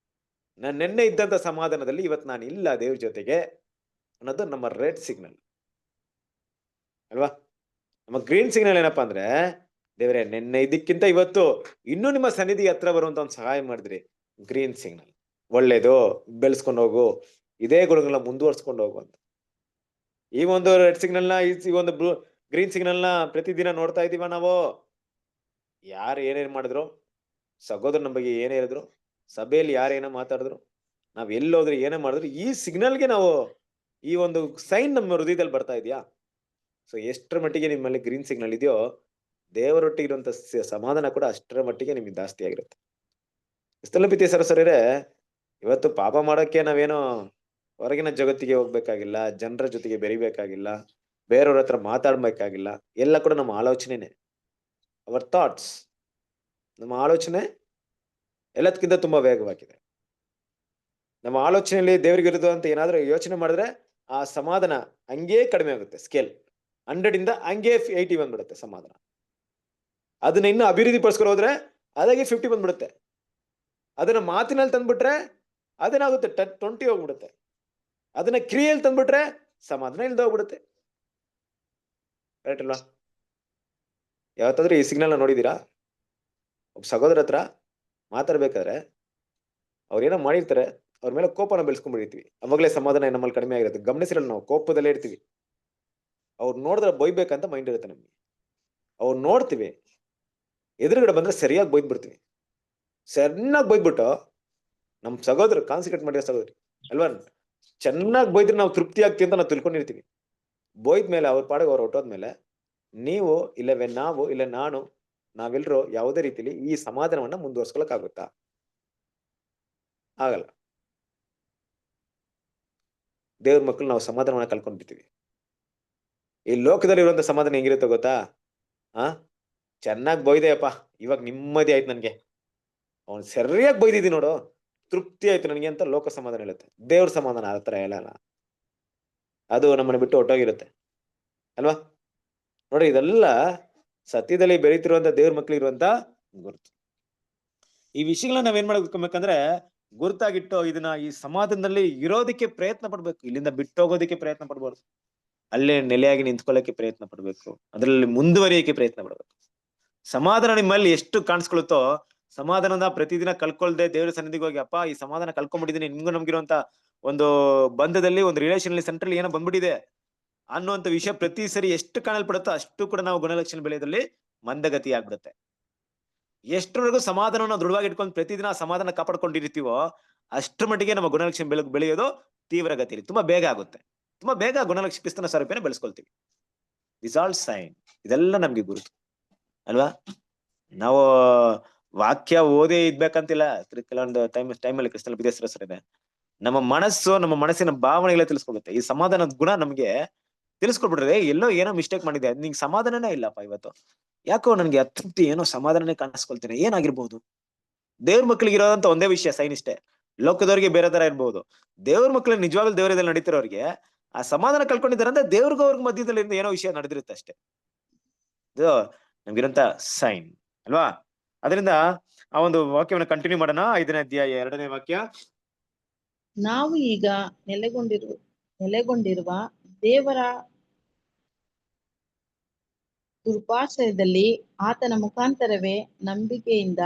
ನಾನು ನಿನ್ನೆ ಇದ್ದಂತ ಸಮಾಧಾನದಲ್ಲಿ ಇವತ್ತು ನಾನು ಇಲ್ಲ ದೇವ್ರ ಜೊತೆಗೆ ಅನ್ನೋದು ನಮ್ಮ ರೆಡ್ ಸಿಗ್ನಲ್ ಅಲ್ವಾ? ನಮ್ಮ ಗ್ರೀನ್ ಸಿಗ್ನಲ್ ಏನಪ್ಪಾ ಅಂದ್ರೆ ದೇವರೇ ನಿನ್ನೆ ಇದಕ್ಕಿಂತ ಇವತ್ತು ಇನ್ನೂ ನಿಮ್ಮ ಸನ್ನಿಧಿ ಹತ್ರ ಬರುವಂತ ಒಂದು ಸಹಾಯ ಮಾಡಿದ್ರಿ. ಗ್ರೀನ್ ಸಿಗ್ನಲ್, ಒಳ್ಳೇದು, ಬೆಳೆಸ್ಕೊಂಡು ಹೋಗು, ಇದೇ ಗುಣಗಳನ್ನ ಮುಂದುವರ್ಸ್ಕೊಂಡು ಹೋಗು ಅಂತ. ಈ ಒಂದು ರೆಡ್ ಸಿಗ್ನಲ್ ನ, ಈ ಒಂದು ಗ್ರೀನ್ ಸಿಗ್ನಲ್ ನ ಪ್ರತಿದಿನ ನೋಡ್ತಾ ಇದೀವ ನಾವು. ಯಾರು ಏನೇನ್ ಮಾಡಿದ್ರು, ಸಹೋದರ ನಮ್ಮ ಬಗ್ಗೆ ಏನೇ ಹೇಳಿದ್ರು, ಸಭೆಯಲ್ಲಿ ಯಾರೇನೋ ಮಾತಾಡಿದ್ರು, ನಾವ್ ಎಲ್ಲೋದ್ರೆ ಏನೇ ಮಾಡಿದ್ರು, ಈ ಸಿಗ್ನಲ್ಗೆ ನಾವು ಈ ಒಂದು ಸೈನ್ ನಮ್ಮ ಹೃದಯದಲ್ಲಿ ಬರ್ತಾ ಇದೆಯಾ? ಸೊ ಎಷ್ಟರ ಮಟ್ಟಿಗೆ ನಿಮ್ಮಲ್ಲಿ ಗ್ರೀನ್ ಸಿಗ್ನಲ್ ಇದೆಯೋ ದೇವರೊಟ್ಟಿಗೆ ಇರುವಂತ ಸಮಾಧಾನ ಕೂಡ ಅಷ್ಟರ ಮಟ್ಟಿಗೆ ನಿಮ್ಗೆ ಜಾಸ್ತಿ ಆಗಿರುತ್ತೆ. ಕ್ರಿಸ್ತನ ಪಿತೆ ಸರಸರೇ, ಇವತ್ತು ಪಾಪ ಮಾಡೋಕೆ ನಾವೇನೋ ಹೊರಗಿನ ಜಗತ್ತಿಗೆ ಹೋಗ್ಬೇಕಾಗಿಲ್ಲ, ಜನರ ಜೊತೆಗೆ ಬೆರಿಬೇಕಾಗಿಲ್ಲ, ಬೇರೆಯವ್ರ ಹತ್ರ ಮಾತಾಡ್ಬೇಕಾಗಿಲ್ಲ. ಎಲ್ಲ ಕೂಡ ನಮ್ಮ ಆಲೋಚನೆನೆ, ಅವರ್ ಥಾಟ್ಸ್, ನಮ್ಮ ಆಲೋಚನೆ ಎಲ್ಲದಕ್ಕಿಂತ ತುಂಬಾ ವೇಗವಾಗಿದೆ. ನಮ್ಮ ಆಲೋಚನೆಯಲ್ಲಿ ದೇವರಿಗೆ ವಿರುದ್ಧ ಅಂತ ಏನಾದ್ರೂ ಯೋಚನೆ ಮಾಡಿದ್ರೆ ಆ ಸಮಾಧಾನ ಹಂಗೇ ಕಡಿಮೆ ಆಗುತ್ತೆ. ಸ್ಕೇಲ್ 100 ಇಂದ ಹಂಗೆ 80 ಬಂದ್ಬಿಡುತ್ತೆ ಸಮಾಧಾನ. ಅದನ್ನ ಇನ್ನು ಅಭಿವೃದ್ಧಿ ಪಡಿಸ್ಕೊಂಡು ಹೋದ್ರೆ ಅದಾಗಿ 50 ಬಂದ್ಬಿಡುತ್ತೆ. ಅದನ್ನ ಮಾತಿನಲ್ಲಿ ತಂದ್ಬಿಟ್ರೆ ಅದೇನಾಗುತ್ತೆ 20 ಹೋಗ್ಬಿಡುತ್ತೆ. ಅದನ್ನ ಕ್ರಿಯೆಯಲ್ಲಿ ತಂದ್ಬಿಟ್ರೆ ಸಮಾಧಾನ ಇಲ್ದ ಹೋಗ್ಬಿಡುತ್ತೆ. ಕರೆಕ್ಟ್ ಅಲ್ವಾ? ಯಾವತ್ತಾದ್ರೂ ಈ ಸಿಗ್ನಲ್ ನೋಡಿದೀರಾ? ಒಬ್ಬ ಸಹೋದರ ಹತ್ರ ಮಾತಾಡ್ಬೇಕಾದ್ರೆ ಅವ್ರೇನೋ ಮಾಡಿರ್ತಾರೆ, ಅವ್ರ ಮೇಲೆ ಕೋಪನ ಬೆಳೆಸ್ಕೊಂಡ್ಬಿಟ್ಟಿರ್ತೀವಿ. ಅವಾಗಲೇ ಸಮಾಧಾನ ನಮ್ಮಲ್ಲಿ ಕಡಿಮೆ ಆಗಿರುತ್ತೆ. ಗಮನಿಸಿರಲ್ಲ, ನಾವು ಕೋಪದಲ್ಲೇ ಇರ್ತೀವಿ. ಅವ್ರು ನೋಡಿದ್ರೆ ಬೈಬೇಕಂತ ಮೈಂಡ್ ಇರುತ್ತೆ ನಮ್ಗೆ. ಅವ್ರು ನೋಡ್ತೀವಿ, ಎದುರುಗಡೆ ಬಂದ್ರೆ ಸರಿಯಾಗಿ ಬೈದ್ಬಿಡ್ತೀವಿ. ಚೆನ್ನಾಗಿ ಬೈದ್ಬಿಟ್ಟು ನಮ್ ಸಹೋದರ ಕಾನ್ಸಂಟ್ರೇಟ್ ಮಾಡಿರೋ ಸಹೋದರಿ ಅಲ್ವಾ, ಚೆನ್ನಾಗಿ ಬೈದ್ರೆ ನಾವು ತೃಪ್ತಿ ಆಗ್ತೀವಿ ಅಂತ ನಾವು ತಿಳ್ಕೊಂಡಿರ್ತೀವಿ. ಬೋಯ್ದ್ಮೇಲೆ ಅವ್ರ ಪಾಡಿಗೆ ಅವ್ರು ಹೊಟ್ಟೋದ್ಮೇಲೆ ನೀವು ಇಲ್ಲವೇ ನಾವು ಇಲ್ಲ ನಾನು ನಾವೆಲ್ಲರೂ ಯಾವುದೇ ರೀತಿಲಿ ಈ ಸಮಾಧಾನವನ್ನ ಮುಂದುವರ್ಸ್ಕೊಳಕ್ ಆಗುತ್ತಾ? ಆಗಲ್ಲ. ದೇವ್ರ ಮಕ್ಕಳು ನಾವು ಸಮಾಧಾನವನ್ನ ಕಲ್ಕೊಂಡ್ಬಿಡ್ತೀವಿ. ಈ ಲೋಕದಲ್ಲಿ ಇರುವಂತ ಸಮಾಧಾನ ಹೆಂಗಿರುತ್ತೆ ಗೊತ್ತಾ? ಚೆನ್ನಾಗಿ ಬೈದೆಯಪ್ಪ, ಇವಾಗ ನೆಮ್ಮದಿ ಆಯ್ತು ನನ್ಗೆ, ಅವ್ನು ಸರಿಯಾಗಿ ಬೈದಿದ್ದಿ ನೋಡು, ತೃಪ್ತಿ ಆಯ್ತು ನನಗೆ ಅಂತ ಲೋಕ ಸಮಾಧಾನ ಹೇಳುತ್ತೆ. ದೇವ್ರ ಸಮಾಧಾನ ಆ ತರ ಹೇಳಲ್ಲ. ಅದು ನಮ್ಮನ್ನ ಬಿಟ್ಟು ಹೊಟ್ಟೋಗಿರುತ್ತೆ ಅಲ್ವಾ? ನೋಡಿ, ಇದೆಲ್ಲ ಸತ್ಯದಲ್ಲಿ ಬೆಳೀತಿರುವಂತ ದೇವ್ರ ಮಕ್ಳು ಇರುವಂತ ಗುರುತು. ಈ ವಿಷಯಗಳನ್ನ ನಾವೇನ್ ಮಾಡ್ಬೇಕಂದ್ರೆ ಗುರುತಾಗಿಟ್ಟು ಇದನ್ನ ಈ ಸಮಾಧಾನದಲ್ಲಿ ಇರೋದಕ್ಕೆ ಪ್ರಯತ್ನ ಪಡ್ಬೇಕು. ಇಲ್ಲಿಂದ ಬಿಟ್ಟೋಗೋದಕ್ಕೆ ಪ್ರಯತ್ನ ಪಡ್ಬಾರ್ದು. ಅಲ್ಲೇ ನೆಲೆಯಾಗಿ ನಿಂತ್ಕೊಳ್ಳೋಕೆ ಪ್ರಯತ್ನ ಪಡ್ಬೇಕು. ಅದರಲ್ಲಿ ಮುಂದುವರಿಯಕ್ಕೆ ಪ್ರಯತ್ನ ಪಡ್ಬೇಕು. ಸಮಾಧಾನ ನಿಮ್ಮಲ್ಲಿ ಎಷ್ಟು ಕಾಣಿಸ್ಕೊಳುತ್ತೋ, ಸಮಾಧಾನದ ಪ್ರತಿದಿನ ಕಲ್ಕೊಳ್ದೆ ದೇವರ ಸನ್ನಿಧಿಗೆ ಹೋಗಿ ಅಪ್ಪ ಈ ಸಮಾಧಾನ ಕಲ್ಕೊಂಡ್ಬಿಟ್ಟಿದೀನಿ, ನಿಮ್ಗೂ ನಮ್ಗಿರುವಂತ ಒಂದು ಬಂಧದಲ್ಲಿ ಒಂದು ರಿಲೇಷನ್ ಸೆಂಟ್ರಲ್ಲಿ ಏನೋ ಬಂದ್ಬಿಟ್ಟಿದೆ ಅನ್ನುವಂತ ವಿಷಯ ಪ್ರತಿ ಸರಿ ಎಷ್ಟು ಕಾಣಲ್ಪಡುತ್ತೋ ಅಷ್ಟು ಕೂಡ ನಾವು ಗುಣಲಕ್ಷಣ ಬೆಳೆಯೋದ್ರಲ್ಲಿ ಮಂದಗತಿ ಆಗ್ಬಿಡುತ್ತೆ. ಎಷ್ಟರವರೆಗೂ ಸಮಾಧಾನವನ್ನು ದೃಢವಾಗಿ ಇಟ್ಕೊಂಡು ಪ್ರತಿದಿನ ಸಮಾಧಾನ ಕಾಪಾಡ್ಕೊಂಡಿರ್ತೀವೋ ಅಷ್ಟರ ಮಟ್ಟಿಗೆ ನಮ್ಮ ಗುಣಲಕ್ಷಣ ಬೆಳೆಯೋದು ತೀವ್ರ ಗತಿಯಲ್ಲಿ ತುಂಬಾ ಬೇಗ ಆಗುತ್ತೆ. ತುಂಬಾ ಬೇಗ ಗುಣಲಕ್ಷಣ ಕ್ರಿಸ್ತನ ಸ್ವರೂಪನ ಬೆಳೆಸ್ಕೊಳ್ತೀವಿ. This all sign. ಇದೆಲ್ಲ ನಮ್ಗೆ ಗುರುತು ಅಲ್ವಾ. ನಾವು ವಾಕ್ಯ ಓದೇ ಇದ್ಬೇಕಂತಿಲ್ಲ. ಕೆಲವೊಂದು ಟೈಮಲ್ಲಿ ಕ್ರಿಸ್ತಲ್ ಬಿದೇಶ್ವರ ಇದೆ. ನಮ್ಮ ಮನಸ್ಸಿನ ಭಾವನೆಗಳೇ ತಿಳಿಸ್ಕೊಡುತ್ತೆ. ಈ ಸಮಾಧಾನದ ಗುಣ ನಮ್ಗೆ ತಿಳಿಸ್ಕೊಡ್ಬಿಟ್ರೆ ಎಲ್ಲೋ ಏನೋ ಮಿಸ್ಟೇಕ್ ಮಾಡಿದೆ, ನಿಂಗೆ ಸಮಾಧಾನನೇ ಇಲ್ಲಪ್ಪ ಇವತ್ತು, ಯಾಕೋ ನನ್ಗೆ ಅತೃಪ್ತಿ, ಏನೋ ಸಮಾಧಾನನೇ ಕಾಣಿಸ್ಕೊಳ್ತೇನೆ, ಏನಾಗಿರ್ಬಹುದು? ದೇವ್ರ ಮಕ್ಳಿಗೆ ಇರೋದಂತ ಒಂದೇ ವಿಷಯ ಸೈನ್ ಇಷ್ಟೇ. ಲೋಕದವ್ರಿಗೆ ಬೇರೆ ತರ ಇರ್ಬೋದು, ದೇವ್ರ ಮಕ್ಳಿಗೆ ನಿಜವಾಗ್ಲೂ ದೇವರದಲ್ಲಿ ನಡೀತಿರೋರಿಗೆ ಆ ಸಮಾಧಾನ ಕಳ್ಕೊಂಡಿದ್ದಾರೆ ಅಂದ್ರೆ ದೇವ್ರಿಗೂ ಅವ್ರಿಗೆ ಮಧ್ಯದಲ್ಲಿ ಏನೋ ವಿಷಯ ನಡೆದಿರುತ್ತೆ ಅಷ್ಟೇ. ಇದು ನಮ್ಗಿರಂತ ಸೈನ್ ಅಲ್ವಾ. ಅದರಿಂದ ಆ ಒಂದು ವಾಕ್ಯವನ್ನು ಕಂಟಿನ್ಯೂ ಮಾಡೋಣ. 5ನೇ ಅಧ್ಯಾಯ 2ನೇ ವಾಕ್ಯ. ನಾವು ಈಗ ನೆಲೆಗೊಂಡಿರುವ ದೇವರ ಕೃಪಾಶ್ರಯದಲ್ಲಿ ಆತನ ಮುಖಾಂತರವೇ ನಂಬಿಕೆಯಿಂದ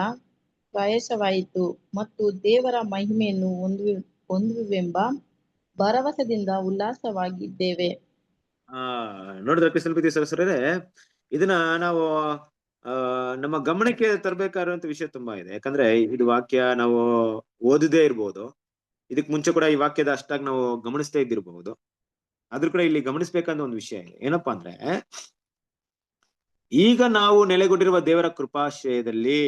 ಪ್ರಯಾಸವಾಯಿತು ಮತ್ತು ದೇವರ ಮಹಿಮೆಯನ್ನು ಹೊಂದುವೆಂಬ ಭರವಸೆಯಿಂದ ಉಲ್ಲಾಸವಾಗಿದ್ದೇವೆ. ನೋಡಿದ್ರೆ ಕ್ರಿಸ್ತಲ್ ಸರಸರೇ, ಇದನ್ನ ನಾವು ನಮ್ಮ ಗಮನಕ್ಕೆ ತರಬೇಕಾದಂತ ವಿಷಯ ತುಂಬಾ ಇದೆ. ಯಾಕಂದ್ರೆ ಇದು ವಾಕ್ಯ ನಾವು ಓದದೇ ಇರ್ಬೋದು, ಇದಕ್ ಮುಂಚೆ ಕೂಡ ಈ ವಾಕ್ಯದ ಅಷ್ಟಾಗಿ ನಾವು ಗಮನಿಸ್ತೇ ಇದ್ದಿರಬಹುದು. ಆದ್ರೂ ಕೂಡ ಇಲ್ಲಿ ಗಮನಿಸ್ಬೇಕಂತ ಒಂದು ವಿಷಯ ಇದೆ. ಏನಪ್ಪಾ ಅಂದ್ರೆ, ಈಗ ನಾವು ನೆಲೆಗೊಂಡಿರುವ ದೇವರ ಕೃಪಾಶ್ರಯದಲ್ಲಿ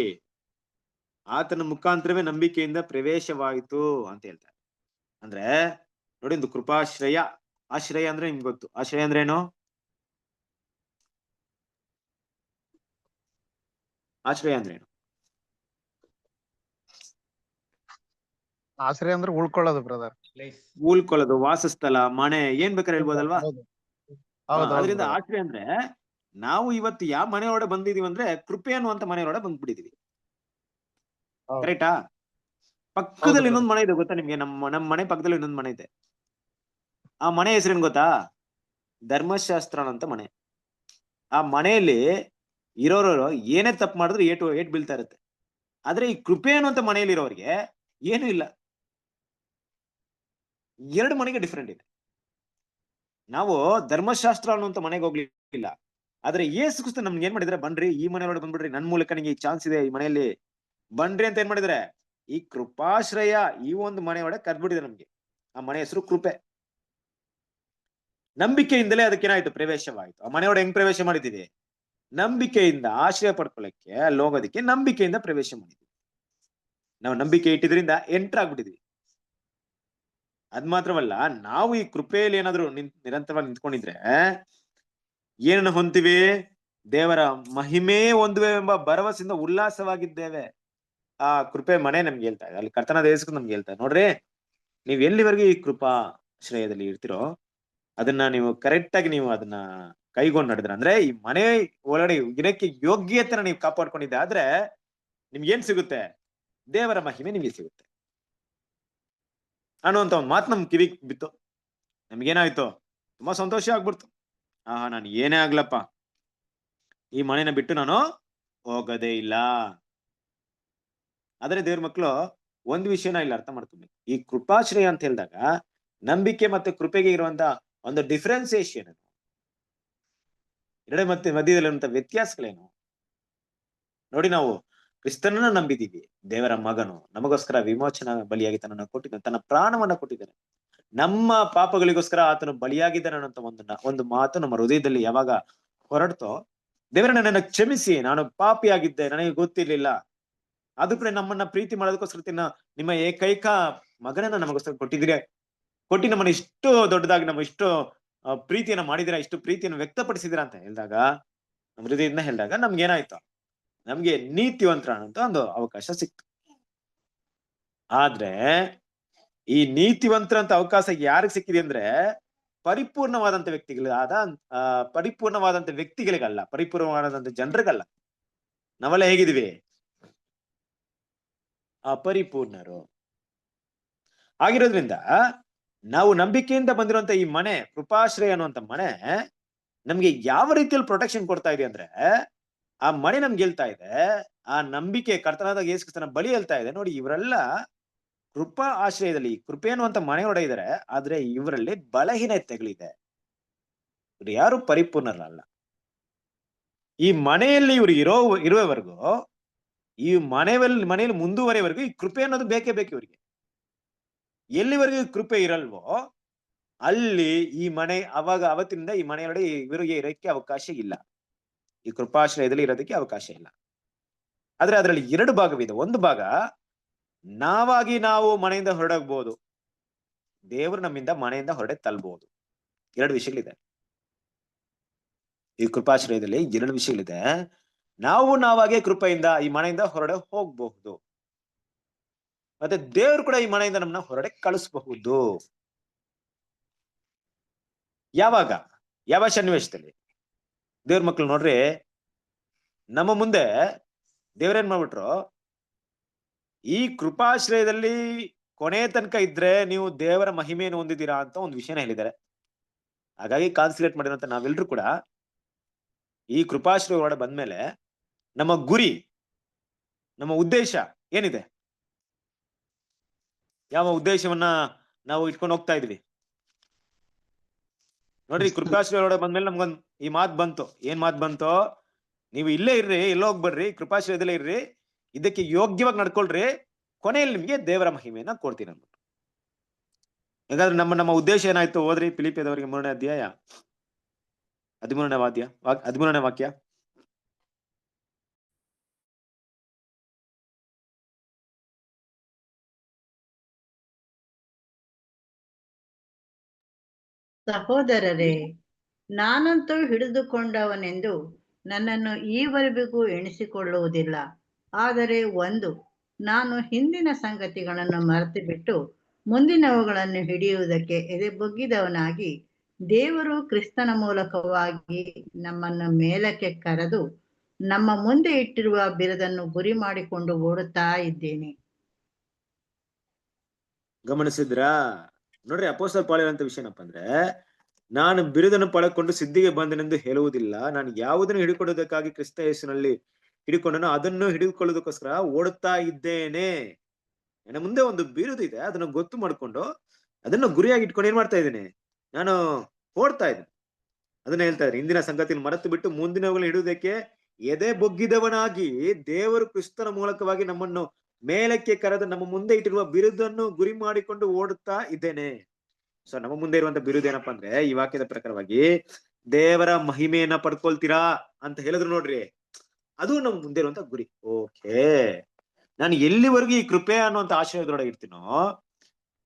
ಆತನ ಮುಖಾಂತರವೇ ನಂಬಿಕೆಯಿಂದ ಪ್ರವೇಶವಾಯಿತು ಅಂತ ಹೇಳ್ತಾರೆ. ಅಂದ್ರೆ ನೋಡಿ, ಒಂದು ಕೃಪಾಶ್ರಯ, ಆಶ್ರಯ ಅಂದ್ರೆ ನಿಮ್ಗೆ ಗೊತ್ತು. ಆಶ್ರಯ ಅಂದ್ರೆ ಏನು? ಆಶ್ರಯ ಅಂದ್ರೆ ಏನು? ಆಶ್ರಯ ಅಂದ್ರೆ ಉಳ್ಕೊಳ್ಳೋದು ಬ್ರದರ್. ಉಳ್ಕೊಳ್ಳೋದು, ವಾಸಸ್ಥಳ, ಮನೆ, ಏನ್ ಬೇಕಾದ್ರೆ ಹೇಳ್ಬೋದಲ್ವಾ. ಹೌದು ಅದರಿಂದ ಆಶ್ರಯ ಅಂದ್ರೆ ನಾವು ಇವತ್ತು ಯಾವ ಮನೆಯೊಳಗೆ ಬಂದಿದೀವಿ ಅಂದ್ರೆ ಕೃಪೆ ಅನ್ನುವಂತ ಮನೆಯೊಳಗೆ ಬಂದ್ಬಿಟ್ಟಿದೀವಿ. ಕರೆಕ್ಟಾ? ಪಕ್ಕದಲ್ಲಿ ಇನ್ನೊಂದು ಮನೆ ಇದೆ ಗೊತ್ತಾ ನಿಮ್ಗೆ? ನಮ್ಮ ಮನೆ ಪಕ್ಕದಲ್ಲಿ ಇನ್ನೊಂದು ಮನೆ ಇದೆ. ಆ ಮನೆ ಹೆಸರೇನು ಗೊತ್ತಾ? ಧರ್ಮಶಾಸ್ತ್ರ ಅಂತ ಮನೆ. ಆ ಮನೆಯಲ್ಲಿ ಇರೋರು ಏನೇ ತಪ್ಪು ಮಾಡಿದ್ರು ಏಟ್ ಬೀಳ್ತಾ ಇರುತ್ತೆ. ಆದ್ರೆ ಈ ಕೃಪೆ ಅನ್ನುವಂತ ಮನೆಯಲ್ಲಿ ಇರೋರಿಗೆ ಏನು ಇಲ್ಲ. 2 ಮನೆಗೆ ಡಿಫ್ರೆಂಟ್ ಇದೆ. ನಾವು ಧರ್ಮಶಾಸ್ತ್ರ ಅನ್ನುವಂತ ಮನೆಗೆ ಹೋಗ್ಲಿಲ್ಲ, ಆದ್ರೆ ಯೇಸು ಕ್ರಿಸ್ತ ನಮ್ಗೆ ಏನ್ ಮಾಡಿದ್ರೆ, ಬನ್ರಿ ಈ ಮನೆಯೊಳಗೆ ಬಂದ್ಬಿಡ್ರಿ, ನನ್ ಮೂಲಕ ನಿಮಗೆ ಈ ಚಾನ್ಸ್ ಇದೆ, ಈ ಮನೆಯಲ್ಲಿ ಬನ್ರಿ ಅಂತ ಏನ್ ಮಾಡಿದ್ರೆ, ಈ ಕೃಪಾಶ್ರಯ ಈ ಒಂದು ಮನೆಯೊಳಗೆ ಕರ್ದ್ಬಿಟ್ಟಿದೆ ನಮ್ಗೆ. ಆ ಮನೆ ಹೆಸರು ಕೃಪೆ. ನಂಬಿಕೆಯಿಂದಲೇ ಅದಕ್ಕೇನಾಯ್ತು? ಪ್ರವೇಶವಾಯ್ತು. ಆ ಮನೆಯೊಳಗೆ ಹೆಂಗ್ ಪ್ರವೇಶ ಮಾಡಿದೀವಿ? ನಂಬಿಕೆಯಿಂದ. ಆಶ್ರಯ ಪಡ್ಕೊಳ್ಳಕ್ಕೆ, ಅಲ್ಲಿ ಹೋಗೋದಕ್ಕೆ ನಂಬಿಕೆಯಿಂದ ಪ್ರವೇಶ ಮಾಡಿದ್ವಿ. ನಾವು ನಂಬಿಕೆ ಇಟ್ಟಿದ್ರಿಂದ ಎಂಟರ್ ಆಗ್ಬಿಟ್ಟಿದ್ವಿ. ಅದ್ ಮಾತ್ರವಲ್ಲ, ನಾವು ಈ ಕೃಪೆಯಲ್ಲಿ ಏನಾದ್ರು ನಿರಂತರವಾಗಿ ನಿಂತ್ಕೊಂಡಿದ್ರೆ ಏನನ್ನು ಹೊಂತೀವಿ? ದೇವರ ಮಹಿಮೆ ಹೊಂದುವೆ ಎಂಬ ಭರವಸೆಯಿಂದ ಉಲ್ಲಾಸವಾಗಿದ್ದೇವೆ. ಆ ಕೃಪೆ ಮನೆ ನಮ್ಗೆ ಹೇಳ್ತಾ ಇದೆ, ಅಲ್ಲಿ ಕರ್ತನಾದ ಯೇಸು ನಮ್ಗೆ ಹೇಳ್ತಾ ಇದೆ, ನೋಡ್ರಿ ನೀವ್ ಎಲ್ಲಿವರೆಗೆ ಈ ಕೃಪಾ ಶ್ರೇಯದಲ್ಲಿ ಇರ್ತಿರೋ ಅದನ್ನ ನೀವು ಕರೆಕ್ಟ್ ಆಗಿ ನೀವು ಅದನ್ನ ಕೈಗೊಂಡು ನಡೆದ್ರೆ, ಅಂದ್ರೆ ಈ ಮನೆ ಒಳಗಡೆ ಇರಕ್ಕೆ ಯೋಗ್ಯತೆನ ನೀವು ಕಾಪಾಡ್ಕೊಂಡಿದ್ದೆ ಆದ್ರೆ ನಿಮ್ಗೆ ಏನ್ ಸಿಗುತ್ತೆ? ದೇವರ ಮಹಿಮೆ ನಿಮ್ಗೆ ಸಿಗುತ್ತೆ ಅನ್ನುವಂತ ಒಂದು ಮಾತು ನಮ್ ಕಿವಿಗ್ ಬಿತ್ತು. ನಮ್ಗೇನಾಯ್ತು? ತುಂಬಾ ಸಂತೋಷ ಆಗ್ಬಿಡ್ತು. ನಾನು ಏನೇ ಆಗ್ಲಪ್ಪ, ಈ ಮನೆನ ಬಿಟ್ಟು ನಾನು ಹೋಗೋದೇ ಇಲ್ಲ. ಆದ್ರೆ ದೇವ್ರ ಮಕ್ಕಳು ಒಂದ್ ವಿಷಯನ ಇಲ್ಲಿ ಅರ್ಥ ಮಾಡ್ಕೊಬೇಕು. ಈ ಕೃಪಾಶ್ರಯ ಅಂತ ಹೇಳಿದಾಗ ನಂಬಿಕೆ ಮತ್ತೆ ಕೃಪೆಗೆ ಇರುವಂತ ಒಂದು ಡಿಫ್ರೆನ್ಸಿಯೇಷನ್ ಏನು, ಮತ್ತೆ ಮಧ್ಯದಲ್ಲಿರುವಂತ ವ್ಯತ್ಯಾಸಗಳೇನು ನೋಡಿ. ನಾವು ಕ್ರಿಸ್ತನನ್ನ ನಂಬಿದೀವಿ, ದೇವರ ಮಗನು ನಮಗೋಸ್ಕರ ವಿಮೋಚನಾ ಬಲಿಯಾಗಿ ತನ್ನನ್ನು ಕೊಟ್ಟಿದ್ದಾನೆ, ತನ್ನ ಪ್ರಾಣವನ್ನ ಕೊಟ್ಟಿದ್ದಾನೆ, ನಮ್ಮ ಪಾಪಗಳಿಗೋಸ್ಕರ ಆತನು ಬಲಿಯಾಗಿದ್ದಾನೆ ಅನ್ನೋಂತ ಒಂದು ಮಾತು ನಮ್ಮ ಹೃದಯದಲ್ಲಿ ಯಾವಾಗ ಹೊರಡ್ತೋ, ದೇವರ ನನ್ನನ್ನು ಕ್ಷಮಿಸಿ, ನಾನು ಪಾಪಿಯಾಗಿದ್ದೆ, ನನಗೆ ಗೊತ್ತಿರ್ಲಿಲ್ಲ, ಅದು ಕೂಡ ನಮ್ಮನ್ನ ಪ್ರೀತಿ ಮಾಡೋದಕ್ಕೋಸ್ಕರ ನಿಮ್ಮ ಏಕೈಕ ಮಗನನ್ನ ನಮಗೋಸ್ಕರ ಕೊಟ್ಟಿ ನಮ್ಮನ್ನ ಇಷ್ಟು ದೊಡ್ಡದಾಗಿ ನಮ್ಮ ಇಷ್ಟು ಪ್ರೀತಿಯನ್ನ ಮಾಡಿದಿರಾ, ಇಷ್ಟು ಪ್ರೀತಿಯನ್ನು ವ್ಯಕ್ತಪಡಿಸಿದಿರಾ ಅಂತ ಹೇಳಿದಾಗ, ನಮ್ಮ ಹೃದಯದಿಂದ ಹೇಳಿದಾಗ ನಮ್ಗೇನಾಯ್ತು? ನಮ್ಗೆ ನೀತಿವಂತರ ಅಂತ ಒಂದು ಅವಕಾಶ ಸಿಕ್ತು. ಆದ್ರೆ ಈ ನೀತಿವಂತರಂತ ಅವಕಾಶ ಯಾರಿಗೆ ಸಿಕ್ಕಿದೆ ಅಂದ್ರೆ ಪರಿಪೂರ್ಣವಾದಂತ ವ್ಯಕ್ತಿಗಳಿಗಲ್ಲ, ಪರಿಪೂರ್ಣವಾದಂತ ಜನರಿಗಲ್ಲ. ನಾವೆಲ್ಲ ಹೇಗಿದೀವಿ? ಅಪರಿಪೂರ್ಣರು ಆಗಿರೋದ್ರಿಂದ ನಾವು ನಂಬಿಕೆಯಿಂದ ಬಂದಿರುವಂತ ಈ ಮನೆ, ಕೃಪಾಶ್ರಯ ಅನ್ನುವಂತ ಮನೆ ನಮ್ಗೆ ಯಾವ ರೀತಿಯಲ್ಲಿ ಪ್ರೊಟೆಕ್ಷನ್ ಕೊಡ್ತಾ ಇದೆ ಅಂದ್ರೆ, ಆ ಮನೆ ನಮ್ಗೆ ಹೇಳ್ತಾ ಇದೆ, ಆ ನಂಬಿಕೆ ಕರ್ತನಾದ ಯೇಸು ಕ್ರಿಸ್ತನ ಬಲಿ ಹೇಳ್ತಾ ಇದೆ, ನೋಡಿ ಇವರೆಲ್ಲ ಕೃಪಾ ಆಶ್ರಯದಲ್ಲಿ ಕೃಪೆ ಅನ್ನುವಂತ ಮನೆಯೊಳಗೆ ಇದ್ದಾರೆ, ಆದ್ರೆ ಇವರಲ್ಲಿ ಬಲಹೀನತೆಗಳಿದೆ, ಇವ್ರು ಯಾರು ಪರಿಪೂರ್ಣರಲ್ಲ. ಈ ಮನೆಯಲ್ಲಿ ಇವ್ರು ಇರುವವರೆಗೂ, ಈ ಮನೆಯಲ್ಲಿ ಮುಂದುವರೆವರೆಗೂ ಈ ಕೃಪೆ ಅನ್ನೋದು ಬೇಕೇ ಬೇಕು ಇವ್ರಿಗೆ. ಎಲ್ಲಿವರೆಗೂ ಕೃಪೆ ಇರಲ್ವೋ ಅಲ್ಲಿ ಈ ಮನೆ ಅವತ್ತಿನಿಂದ ಈ ಮನೆಯೊಳಗೆ ಇವರಿಗೆ ಇರೋಕ್ಕೆ ಅವಕಾಶ ಇಲ್ಲ, ಈ ಕೃಪಾಶ್ರಯದಲ್ಲಿ ಇರೋದಕ್ಕೆ ಅವಕಾಶ ಇಲ್ಲ. ಆದ್ರೆ ಅದರಲ್ಲಿ 2 ಭಾಗವಿದೆ. ಒಂದು ಭಾಗ ನಾವು ಮನೆಯಿಂದ ಹೊರಡೋಗ್ಬೋದು, ದೇವರು ನಮ್ಮಿಂದ ಮನೆಯಿಂದ ಹೊರಡೆ ತಳ್ಬಹುದು. 2 ವಿಷಯಗಳಿದೆ ಈ ಕೃಪಾಶ್ರಯದಲ್ಲಿ. 2 ವಿಷಯಗಳಿದೆ. ನಾವಾಗೆ ಕೃಪೆಯಿಂದ ಈ ಮನೆಯಿಂದ ಹೊರಡೆ ಹೋಗ್ಬಹುದು, ಮತ್ತೆ ದೇವರು ಕೂಡ ಈ ಮನೆಯಿಂದ ನಮ್ಮನ್ನ ಹೊರಡೆ ಕಳಿಸಬಹುದು. ಯಾವಾಗ, ಯಾವ ಸನ್ನಿವೇಶದಲ್ಲಿ? ದೇವ್ರ ಮಕ್ಳು ನೋಡ್ರಿ, ನಮ್ಮ ಮುಂದೆ ದೇವ್ರೇನ್ ಮಾಡ್ಬಿಟ್ರು, ಈ ಕೃಪಾಶ್ರಯದಲ್ಲಿ ಕೊನೆ ತನಕ ಇದ್ರೆ ನೀವು ದೇವರ ಮಹಿಮೆಯನ್ನು ಹೊಂದಿದ್ದೀರಾ ಅಂತ ಒಂದು ವಿಷಯನ ಹೇಳಿದ್ದಾರೆ. ಹಾಗಾಗಿ ಕಾನ್ಸಂಟ್ರೇಟ್ ಮಾಡಿರೋಂತ ನಾವೆಲ್ಲರೂ ಕೂಡ ಈ ಕೃಪಾಶ್ರಯ ಹೊರಡೆ ಬಂದ್ಮೇಲೆ ನಮ್ಮ ಗುರಿ, ನಮ್ಮ ಉದ್ದೇಶ ಏನಿದೆ, ಯಾವ ಉದ್ದೇಶವನ್ನ ನಾವು ಇಟ್ಕೊಂಡು ಹೋಗ್ತಾ ಇದ್ವಿ ನೋಡ್ರಿ. ಕೃಪಾಶ್ರಯ ಹೊರಡೆ ಬಂದ್ಮೇಲೆ ನಮ್ಗೊಂದ್ ಈ ಮಾತು ಬಂತು. ಏನ್ ಮಾತು ಬಂತು? ನೀವು ಇಲ್ಲೇ ಇರ್ರಿ, ಎಲ್ಲೋ ಹೋಗ್ಬೇಡ್ರಿ, ಕೃಪಾಶ್ರಯದಲ್ಲೇ ಇರ್ರಿ, ಇದಕ್ಕೆ ಯೋಗ್ಯವಾಗಿ ನಡ್ಕೊಳ್ರಿ, ಕೊನೆಯಲ್ಲಿ ನಿಮ್ಗೆ ದೇವರ ಮಹಿಮೆಯನ್ನ ಕೊಡ್ತೀನಿ ಅಂದ್ಬಿಟ್ಟು. ಹಾಗಾದ್ರೆ ನಮ್ಮ ಉದ್ದೇಶ ಏನಾಯ್ತು? ಹೋದ್ರಿ ಫಿಲಿಪ್ಪಿಯದವರಿಗೆ 3ನೇ ಅಧ್ಯಾಯ 13ನೇ ವಾಕ್ಯ. ಸಹೋದರರೇ, ನಾನಂತೂ ಹಿಡಿದುಕೊಂಡವನೆಂದು ನನ್ನನ್ನು ಈವರೆಗೂ ಎಣಿಸಿಕೊಳ್ಳುವುದಿಲ್ಲ. ಆದರೆ ನಾನು ಹಿಂದಿನ ಸಂಗತಿಗಳನ್ನು ಮರೆತು ಬಿಟ್ಟು ಮುಂದಿನವುಗಳನ್ನು ಹಿಡಿಯುವುದಕ್ಕೆ ಎದೆಬೊಗ್ಗಿದವನಾಗಿ, ದೇವರು ಕ್ರಿಸ್ತನ ಮೂಲಕವಾಗಿ ನಮ್ಮನ್ನು ಮೇಲಕ್ಕೆ ಕರೆದು ನಮ್ಮ ಮುಂದೆ ಇಟ್ಟಿರುವ ಬಿರುದನ್ನು ಗುರಿ ಮಾಡಿಕೊಂಡು ಓಡುತ್ತಾ ಇದ್ದೇನೆ. ಗಮನಿಸಿದ್ರಾ? ನೋಡ್ರಿ, ಅಪೊಸ್ತಲ ಪೌಲ ಹೇಳುವಂತ ವಿಷಯ ಏನಪ್ಪಾ ಅಂದ್ರೆ, ನಾನು ಬಿರುದನ್ನು ಪಡೆದುಕೊಂಡು ಸಿದ್ಧಿಗೆ ಬಂದನೆಂದು ಹೇಳುವುದಿಲ್ಲ, ನಾನು ಯಾವುದನ್ನು ಹಿಡಿಕೊಳ್ಳುವುದಕ್ಕಾಗಿ ಕ್ರಿಸ್ತ ಯೇಸುವಿನಲ್ಲಿ ಹಿಡಿಕೊಂಡನೋ ಅದನ್ನು ಹಿಡಿದುಕೊಳ್ಳುವುದಕ್ಕೋಸ್ಕರ ಓಡುತ್ತಾ ಇದ್ದೇನೆ. ನನ್ನ ಮುಂದೆ ಒಂದು ಬಿರುದು ಇದೆ, ಅದನ್ನು ಗೊತ್ತು ಮಾಡ್ಕೊಂಡು ಅದನ್ನು ಗುರಿಯಾಗಿ ಇಟ್ಕೊಂಡು ಏನ್ ಮಾಡ್ತಾ ಇದ್ದೇನೆ? ನಾನು ಓಡ್ತಾ ಇದ್ದೇನೆ. ಅದನ್ನ ಹೇಳ್ತಾ ಇದ್ದೀನಿ, ಹಿಂದಿನ ಸಂಗತಿಯನ್ನು ಮರೆತು ಬಿಟ್ಟು ಮುಂದಿನವುಗಳನ್ನ ಹಿಡಿಯುವುದಕ್ಕೆ ಎದೆ ಬೊಗ್ಗಿದವನಾಗಿ ದೇವರು ಕ್ರಿಸ್ತನ ಮೂಲಕವಾಗಿ ನಮ್ಮನ್ನು ಮೇಲಕ್ಕೆ ಕರೆದು ನಮ್ಮ ಮುಂದೆ ಇಟ್ಟಿರುವ ಬಿರುದನ್ನು ಗುರಿ ಮಾಡಿಕೊಂಡು ಓಡುತ್ತಾ ಇದ್ದೇನೆ. ಸೊ ನಮ್ಮ ಮುಂದೆ ಇರುವಂತ ಬಿರುದು ಏನಪ್ಪಾ ಅಂದ್ರೆ, ಈ ವಾಕ್ಯದ ಪ್ರಕಾರವಾಗಿ ದೇವರ ಮಹಿಮೆಯನ್ನ ಪಡ್ಕೊಳ್ತೀರಾ ಅಂತ ಹೇಳಿದ್ರು ನೋಡ್ರಿ, ಅದು ನಮ್ಮ ಮುಂದೆ ಇರುವಂತ ಗುರಿ. ಓಕೆ, ನಾನು ಎಲ್ಲಿವರೆಗೂ ಈ ಕೃಪೆ ಅನ್ನುವಂತ ಆಶ್ರಯದೊಳಗೆ ಇರ್ತೀನೋ,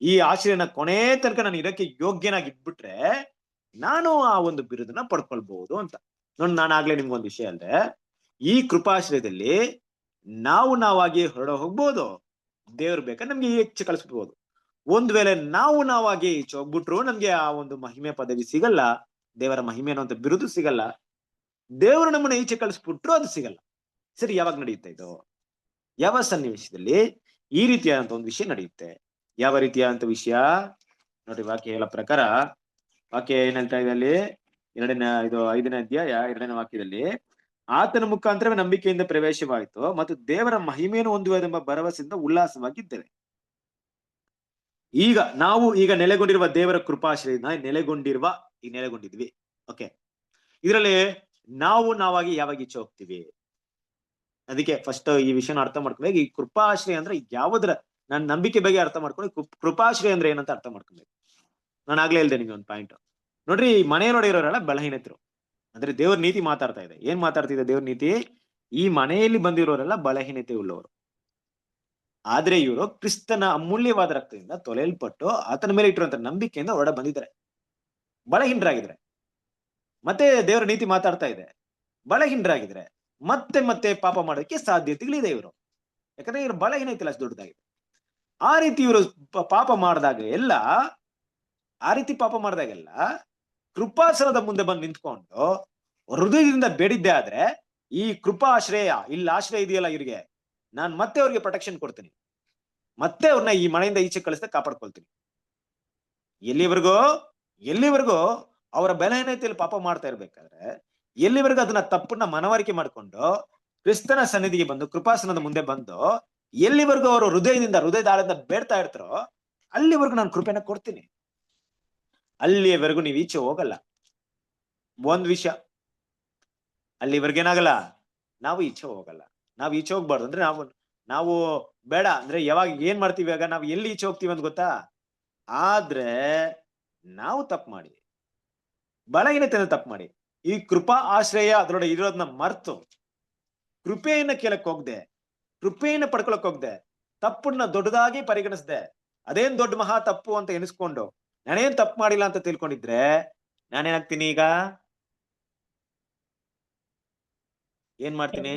ಈ ಆಶ್ರಯನ ಕೊನೆ ತನಕ ನಾನು ಇರಕ್ಕೆ ಯೋಗ್ಯನಾಗಿ ಇಟ್ಬಿಟ್ರೆ ನಾನು ಆ ಒಂದು ಬಿರುದನ್ನ ಪಡ್ಕೊಳ್ಬಹುದು ಅಂತ. ನೋಡಿ, ನಾನು ಆಗ್ಲೇ ನಿಮ್ಗೊಂದು ವಿಷಯ ಅಂದ್ರೆ, ಈ ಕೃಪಾಶ್ರಯದಲ್ಲಿ ನಾವಾಗಿ ಹೊರಡ ಹೋಗ್ಬೋದು, ದೇವ್ರು ಬೇಕಾದ್ರೆ ನಮ್ಗೆ ಹೆಚ್ಚು ಕಳಿಸ್ಬೋದು. ಒಂದ್ ವೇಳೆ ನಾವಾಗಿ ಈಚೆ ಹೋಗ್ಬಿಟ್ರು ನಮ್ಗೆ ಆ ಒಂದು ಮಹಿಮೆ ಪದವಿ ಸಿಗಲ್ಲ, ದೇವರ ಮಹಿಮೆ ಅನ್ನುವಂತ ಬಿರುದು ಸಿಗಲ್ಲ. ದೇವರು ನಮ್ಮನ್ನ ಈಚೆ ಕಳಿಸ್ಬಿಟ್ರು ಅದು ಸಿಗಲ್ಲ. ಸರಿ, ಯಾವಾಗ ನಡೆಯುತ್ತೆ ಇದು? ಯಾವ ಸನ್ನಿವೇಶದಲ್ಲಿ ಈ ರೀತಿಯಾದಂತ ಒಂದು ವಿಷಯ ನಡೆಯುತ್ತೆ? ಯಾವ ರೀತಿಯಾದಂತ ವಿಷಯ ನೋಡ್ರಿ, ವಾಕ್ಯ ಹೇಳೋ ಪ್ರಕಾರ, ವಾಕ್ಯ ಏನ್ ಹೇಳ್ತಾ ಇದೆ ಅಲ್ಲಿ? 5ನೇ ಅಧ್ಯಾಯ 2ನೇ ವಾಕ್ಯದಲ್ಲಿ, ಆತನ ಮುಖಾಂತರ ನಂಬಿಕೆಯಿಂದ ಪ್ರವೇಶವಾಯಿತು ಮತ್ತು ದೇವರ ಮಹಿಮೆಯನ್ನು ಹೊಂದುವುದೆಂಬ ಭರವಸೆಯಿಂದ ಉಲ್ಲಾಸವಾಗಿದ್ದೇವೆ. ನಾವು ನೆಲೆಗೊಂಡಿರುವ ದೇವರ ಕೃಪಾಶ್ರಯ ನೆಲೆಗೊಂಡಿದ್ವಿ. ಓಕೆ, ಇದರಲ್ಲಿ ನಾವಾಗಿ ಯಾವಾಗ ಈಚೆ ಹೋಗ್ತೀವಿ? ಅದಕ್ಕೆ ಫಸ್ಟ್ ಈ ವಿಷಯನ ಅರ್ಥ ಮಾಡ್ಕೊಬೇಕು. ಈ ಕೃಪಾಶ್ರಯ ಅಂದ್ರೆ ಯಾವುದ್ರ, ನನ್ನ ನಂಬಿಕೆ ಬಗ್ಗೆ ಅರ್ಥ ಮಾಡ್ಕೊಂಡು ಕೃಪಾಶ್ರಯ ಅಂದ್ರೆ ಏನಂತ ಅರ್ಥ ಮಾಡ್ಕೊಬೇಕು. ನಾನು ಆಗ್ಲೇ ಹೇಳ್ದೆ ನಿಮ್ಗೆ ಒಂದು ಪಾಯಿಂಟ್. ನೋಡ್ರಿ, ಮನೆಯೊಳಗೆ ಇರೋರೆಲ್ಲ ಬಲಹೀನತರು, ಅಂದ್ರೆ ದೇವ್ರ ನೀತಿ ಮಾತಾಡ್ತಾ ಇದೆ. ಏನ್ ಮಾತಾಡ್ತಿದೆ ದೇವ್ರ ನೀತಿ? ಈ ಮನೆಯಲ್ಲಿ ಬಂದಿರೋರೆಲ್ಲ ಬಲಹೀನತೆ ಉಳ್ಳವರು, ಆದ್ರೆ ಇವರು ಕ್ರಿಸ್ತನ ಅಮೂಲ್ಯವಾದ ರಕ್ತದಿಂದ ತೊಳೆಯಲ್ಪಟ್ಟು ಆತನ ಮೇಲೆ ಇಟ್ಟಿರುವಂತ ನಂಬಿಕೆಯಿಂದ ಹೊರಡ ಬಂದಿದ್ದಾರೆ, ಬಲಹೀನರಾಗಿದ್ರೆ. ಮತ್ತೆ ದೇವರ ನೀತಿ ಮಾತಾಡ್ತಾ ಇದೆ, ಬಲಹೀನರಾಗಿದ್ರೆ ಮತ್ತೆ ಪಾಪ ಮಾಡೋದಕ್ಕೆ ಸಾಧ್ಯತೆಗಳಿದೆ ಇವರು, ಯಾಕಂದ್ರೆ ಇವರು ಬಲಹೀನತೆ ಅಷ್ಟು ದೊಡ್ಡದಾಗಿದೆ. ಆ ರೀತಿ ಇವರು ಪಾಪ ಮಾಡಿದಾಗೆಲ್ಲ ಕೃಪಾಸನದ ಮುಂದೆ ಬಂದು ನಿಂತ್ಕೊಂಡು ಹೃದಯದಿಂದ ಬೇಡಿದ್ದೆ ಆದ್ರೆ, ಈ ಕೃಪಾಶ್ರಯ ಇಲ್ಲಿ ಆಶ್ರಯ ಇದೆಯಲ್ಲ ಇವರಿಗೆ, ನಾನ್ ಮತ್ತೆ ಅವ್ರಿಗೆ ಪ್ರೊಟೆಕ್ಷನ್ ಕೊಡ್ತೀನಿ, ಮತ್ತೆ ಅವ್ರನ್ನ ಈ ಮನೆಯಿಂದ ಈಚೆ ಕಳಿಸ್ತಾ ಕಾಪಾಡ್ಕೊಳ್ತೀನಿ. ಎಲ್ಲಿವರೆಗೂ ಅವರ ಬಲಹೀನತೆಯಲ್ಲಿ ಪಾಪ ಮಾಡ್ತಾ ಇರ್ಬೇಕಾದ್ರೆ, ಎಲ್ಲಿವರೆಗೂ ಅದನ್ನ ತಪ್ಪನ್ನ ಮನವರಿಕೆ ಮಾಡ್ಕೊಂಡು ಕ್ರಿಸ್ತನ ಸನ್ನಿಧಿಗೆ ಬಂದು ಕೃಪಾಸನದ ಮುಂದೆ ಬಂದು ಎಲ್ಲಿವರೆಗೂ ಅವರು ಹೃದಯದಾಳದಿಂದ ಬೇಡ್ತಾ ಇರ್ತಾರೋ ಅಲ್ಲಿವರೆಗೂ ನಾನು ಕೃಪೆನ ಕೊಡ್ತೀನಿ. ಅಲ್ಲಿಯವರೆಗೂ ನೀವು ಈಚೆ ಹೋಗಲ್ಲ. ಒಂದ್ ವಿಷಯ, ಅಲ್ಲಿವರೆಗೇನಾಗಲ್ಲ, ನಾವು ಈಚೆ ಹೋಗಲ್ಲ. ನಾವು ಈಚೆ ಹೋಗ್ಬಾರ್ದು ಅಂದ್ರೆ, ನಾವು ಬೇಡ ಅಂದ್ರೆ ಯಾವಾಗ ಏನ್ ಮಾಡ್ತೀವಿ, ಆಗ ನಾವು ಎಲ್ಲಿ ಈಚೆ ಹೋಗ್ತೀವಿ ಅಂತ ಗೊತ್ತಾ? ಆದ್ರೆ ನಾವು ತಪ್ಪು ಮಾಡಿ, ಬಲಹೀನತೆಯನ್ನು ತಪ್ಪು ಮಾಡಿ, ಈ ಕೃಪಾ ಆಶ್ರಯ ಅದರೊಳಗೆ ಇರೋದನ್ನ ಮರ್ತು ಕೃಪೆಯನ್ನ ಕೇಳಕ್ ಹೋಗ್ದೆ, ಕೃಪೆಯನ್ನ ಪಡ್ಕೊಳಕ್ ಹೋಗ್ದೆ, ತಪ್ಪನ್ನ ದೊಡ್ಡದಾಗಿ ಪರಿಗಣಿಸ್ದೆ, ಅದೇನ್ ದೊಡ್ಡ ಮಹಾ ತಪ್ಪು ಅಂತ ಎನಿಸ್ಕೊಂಡು ನಾನೇನ್ ತಪ್ಪು ಮಾಡಿಲ್ಲ ಅಂತ ತಿಳ್ಕೊಂಡಿದ್ರೆ ನಾನೇನಾಗ್ತೀನಿ? ಈಗ ಏನ್ ಮಾಡ್ತೀನಿ?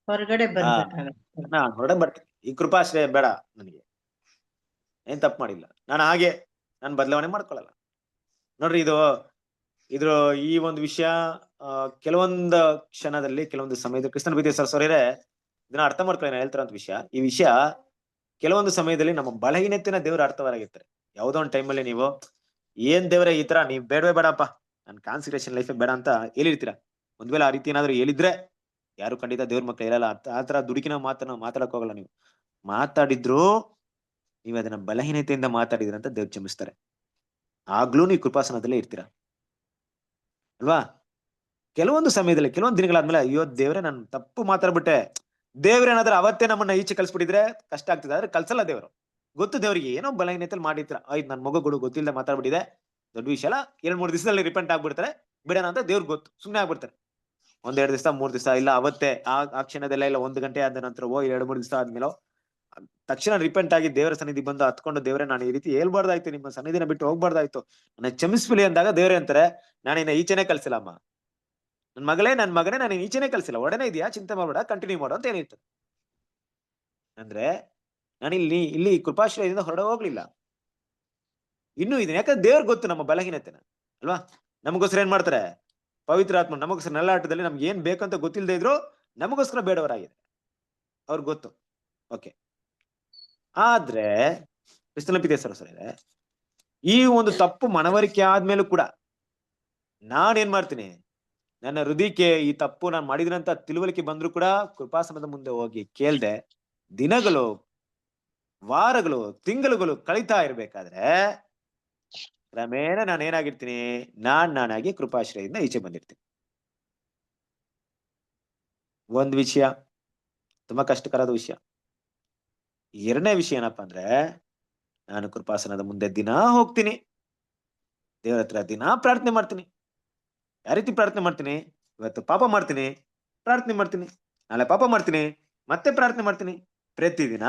ಹೊರಗಡೆ ಬರ್ಬೇಕಾಗತ್ತೆ. ನಾನು ಹೊರಡೆ ಬರ್ತೀನಿ. ಈ ಕೃಪಾಶ್ರಯ ಬೇಡ ನನಗೆ, ಏನ್ ತಪ್ಪು ಮಾಡಿಲ್ಲ, ನಾನು ಹಾಗೆ ನಾನು ಬದಲಾವಣೆ ಮಾಡ್ಕೊಳ್ಳಲ್ಲ. ನೋಡ್ರಿ, ಇದ್ರ ಈ ಒಂದು ವಿಷಯ ಕೆಲವೊಂದು ಕ್ಷಣದಲ್ಲಿ, ಕೆಲವೊಂದು ಸಮಯದಲ್ಲಿ ಕ್ರಿಸ್ತನ ಪ್ರೀತಿಯ ಸರಸರಿಯರೇ ಇದನ್ನ ಅರ್ಥ ಮಾಡ್ಕೊಳ್ಳಿ. ನಾನು ಹೇಳ್ತಾರಂತ ಈ ವಿಷಯ ಕೆಲವೊಂದು ಸಮಯದಲ್ಲಿ ನಮ್ಮ ಬಲಹೀನತೆನ ದೇವ್ರ ಅರ್ಥವಾಗಿರ್ತಾರೆ. ಯಾವುದೋ ಒಂದು ಟೈಮಲ್ಲಿ ನೀವು ಏನ್ ದೇವರೇ ಈ ತರ ನೀವ್ ಬೇಡವೇ ಬೇಡಪ್ಪ, ನನ್ ಕಾನ್ಸಂಟ್ರೇಷನ್ ಲೈಫೇ ಬೇಡ ಅಂತ ಹೇಳಿರ್ತೀರ. ಒಂದ್ ವೇಳೆ ಆ ರೀತಿ ಏನಾದ್ರು ಹೇಳಿದ್ರೆ ಯಾರು ಖಂಡಿತ ದೇವ್ರ ಮಕ್ಳು ಹೇಳಲ್ಲ. ಆ ತರ ದುಡುಕಿನ ಮಾತನ್ನ ಮಾತಾಡಕ್ ಹೋಗಲ್ಲ. ನೀವು ಮಾತಾಡಿದ್ರು ನೀವ್ ಅದನ್ನ ಬಲಹೀನತೆಯಿಂದ ಮಾತಾಡಿದ್ರ ಅಂತ ದೇವ್ರು ಕ್ಷಮಿಸ್ತಾರೆ. ಆಗ್ಲೂ ನೀವು ಕೃಪಾಸನದಲ್ಲೇ ಇರ್ತೀರ ಅಲ್ವಾ? ಕೆಲವೊಂದು ಸಮಯದಲ್ಲಿ, ಕೆಲವೊಂದು ದಿನಗಳಾದ್ಮೇಲೆ ಅಯ್ಯೋ ದೇವ್ರೆ ನಾನು ತಪ್ಪು ಮಾತಾಡ್ಬಿಟ್ಟೆ, ದೇವ್ರೇನಾದ್ರೂ ಅವತ್ತೇ ನಮ್ಮನ್ನ ಈಚೆ ಕಳ್ಸ್ಬಿಟ್ಟಿದ್ರೆ ಕಷ್ಟ ಆಗ್ತದೆ. ಆದ್ರೆ ಕಳ್ಸಲ್ಲ ದೇವ್ರು. ಗೊತ್ತು ದೇವ್ರಿಗೆ ಏನೋ ಬಲಹೀನತೆಯಲ್ಲಿ ಮಾಡಿರ್ತೀರ. ಆಯ್ತು ನನ್ ಮಗಗಳು ಗೊತ್ತಿಲ್ಲದೆ ಮಾತಾಡ್ಬಿಟ್ಟಿದೆ, ದೊಡ್ಡ ವಿಷಯ ಅಲ್ಲ, 2-3 ದಿವಸದಲ್ಲಿ ರಿಪೆಂಟ್ ಆಗ್ಬಿಡ್ತಾರೆ, ಬಿಡೋಣ ಅಂತ ದೇವ್ರಿಗೆ ಗೊತ್ತು, ಸುಮ್ನೆ ಆಗ್ಬಿಡ್ತಾರೆ. 1-2 ದಿವಸ 3 ದಿವಸ ಇಲ್ಲ, ಅವತ್ತೇ ಆ ಕ್ಷಣದಲ್ಲೇ ಇಲ್ಲ, 1 ಗಂಟೆ ಆದ ನಂತರವೋ 2-3 ದಿವಸ ಆದ್ಮೇಲೋ ತಕ್ಷಣ ರಿಪೆಂಟ್ ಆಗಿ ದೇವರ ಸನ್ನಿಧಿ ಬಂದು ಹತ್ಕೊಂಡು, ದೇವ್ರೆ ನಾನು ಈ ರೀತಿ ಹೇಳ್ಬಾರ್ದಾಯ್ತು, ನಿಮ್ಮ ಸನ್ನಿಧಿನ ಬಿಟ್ಟು ಹೋಗ್ಬಾರ್ದಾಯ್ತು, ನನ್ನ ಕ್ಷಮಿಸ್ಬಿಲಿ ಅಂದಾಗ ದೇವ್ರೆ ಅಂತಾರೆ, ನಾನಿನ್ನ ಈಚೆನೆ ಕಳ್ಸಿಲ್ಲ ಅಮ್ಮ, ನನ್ ಮಗನೇ ನಾನು ಈಚೆನೆ ಕಳ್ಸಿಲ್ಲ, ಒಡನೆ ಇದೆಯಾ, ಚಿಂತೆ ಮಾಡ್ಬೇಡ, ಕಂಟಿನ್ಯೂ ಮಾಡು ಅಂತ ಏನಿರ್ತದೆ. ಅಂದ್ರೆ ನಾನು ಇಲ್ಲಿ ಕೃಪಾಶ್ರಯದಿಂದ ಹೊರಡೆ ಹೋಗ್ಲಿಲ್ಲ, ಇನ್ನೂ ಇದೆ. ಯಾಕಂದ್ರೆ ದೇವ್ರಿಗೆ ಗೊತ್ತು ನಮ್ಮ ಬಲಹೀನತೆನ ಅಲ್ವಾ? ನಮಗೋಸ್ಕರ ಏನ್ ಮಾಡ್ತಾರೆ? ಪವಿತ್ರ ಆತ್ಮ ನಮಗೋಸ್ಕರ ನೆಲಾಟದಲ್ಲಿ ನಮ್ಗೆ ಏನ್ ಬೇಕಂತ ಗೊತ್ತಿಲ್ಲದೆ ಇದ್ರು ನಮಗೋಸ್ಕರ ಬೇಡವರಾಗಿದೆ, ಅವ್ರಿಗೆ ಗೊತ್ತು. ಓಕೆ, ಆದ್ರೆ ಕ್ರಿಸ್ತನ ಪ್ರೀತಿಯ ಸಹೋದರರೇ, ಈ ಒಂದು ತಪ್ಪು ಮನವರಿಕೆ ಆದ್ಮೇಲೂ ಕೂಡ ನಾನೇನ್ ಮಾಡ್ತೀನಿ? ನನ್ನ ಹೃದಯಕ್ಕೆ ಈ ತಪ್ಪು ನಾನು ಮಾಡಿದ್ರಂತ ತಿಳುವಳಿಕೆ ಬಂದ್ರು ಕೂಡ ಕೃಪಾಸನದ ಮುಂದೆ ಹೋಗಿ ಕೇಳ್ದೆ, ದಿನಗಳು, ವಾರಗಳು, ತಿಂಗಳುಗಳು ಕಳೀತಾ ಇರ್ಬೇಕಾದ್ರೆ ಕ್ರಮೇಣ ನಾನು ಏನಾಗಿರ್ತೀನಿ? ನಾನಾಗಿ ಕೃಪಾಶ್ರಯದಿಂದ ಈಚೆ ಬಂದಿರ್ತೀನಿ. ಒಂದ್ ವಿಷಯ, ತುಂಬಾ ಕಷ್ಟಕರದ ವಿಷಯ. ಎರಡನೇ ವಿಷಯ ಏನಪ್ಪಾ ಅಂದ್ರೆ, ನಾನು ಕೃಪಾಸನದ ಮುಂದೆ ದಿನಾ ಹೋಗ್ತೀನಿ, ದೇವರ ಹತ್ರ ದಿನಾ ಪ್ರಾರ್ಥನೆ ಮಾಡ್ತೀನಿ. ಯಾವ ರೀತಿ ಪ್ರಾರ್ಥನೆ ಮಾಡ್ತೀನಿ? ಇವತ್ತು ಪಾಪ ಮಾಡ್ತೀನಿ, ಪ್ರಾರ್ಥನೆ ಮಾಡ್ತೀನಿ, ನಾಳೆ ಪಾಪ ಮಾಡ್ತೀನಿ, ಮತ್ತೆ ಪ್ರಾರ್ಥನೆ ಮಾಡ್ತೀನಿ. ಪ್ರತಿದಿನ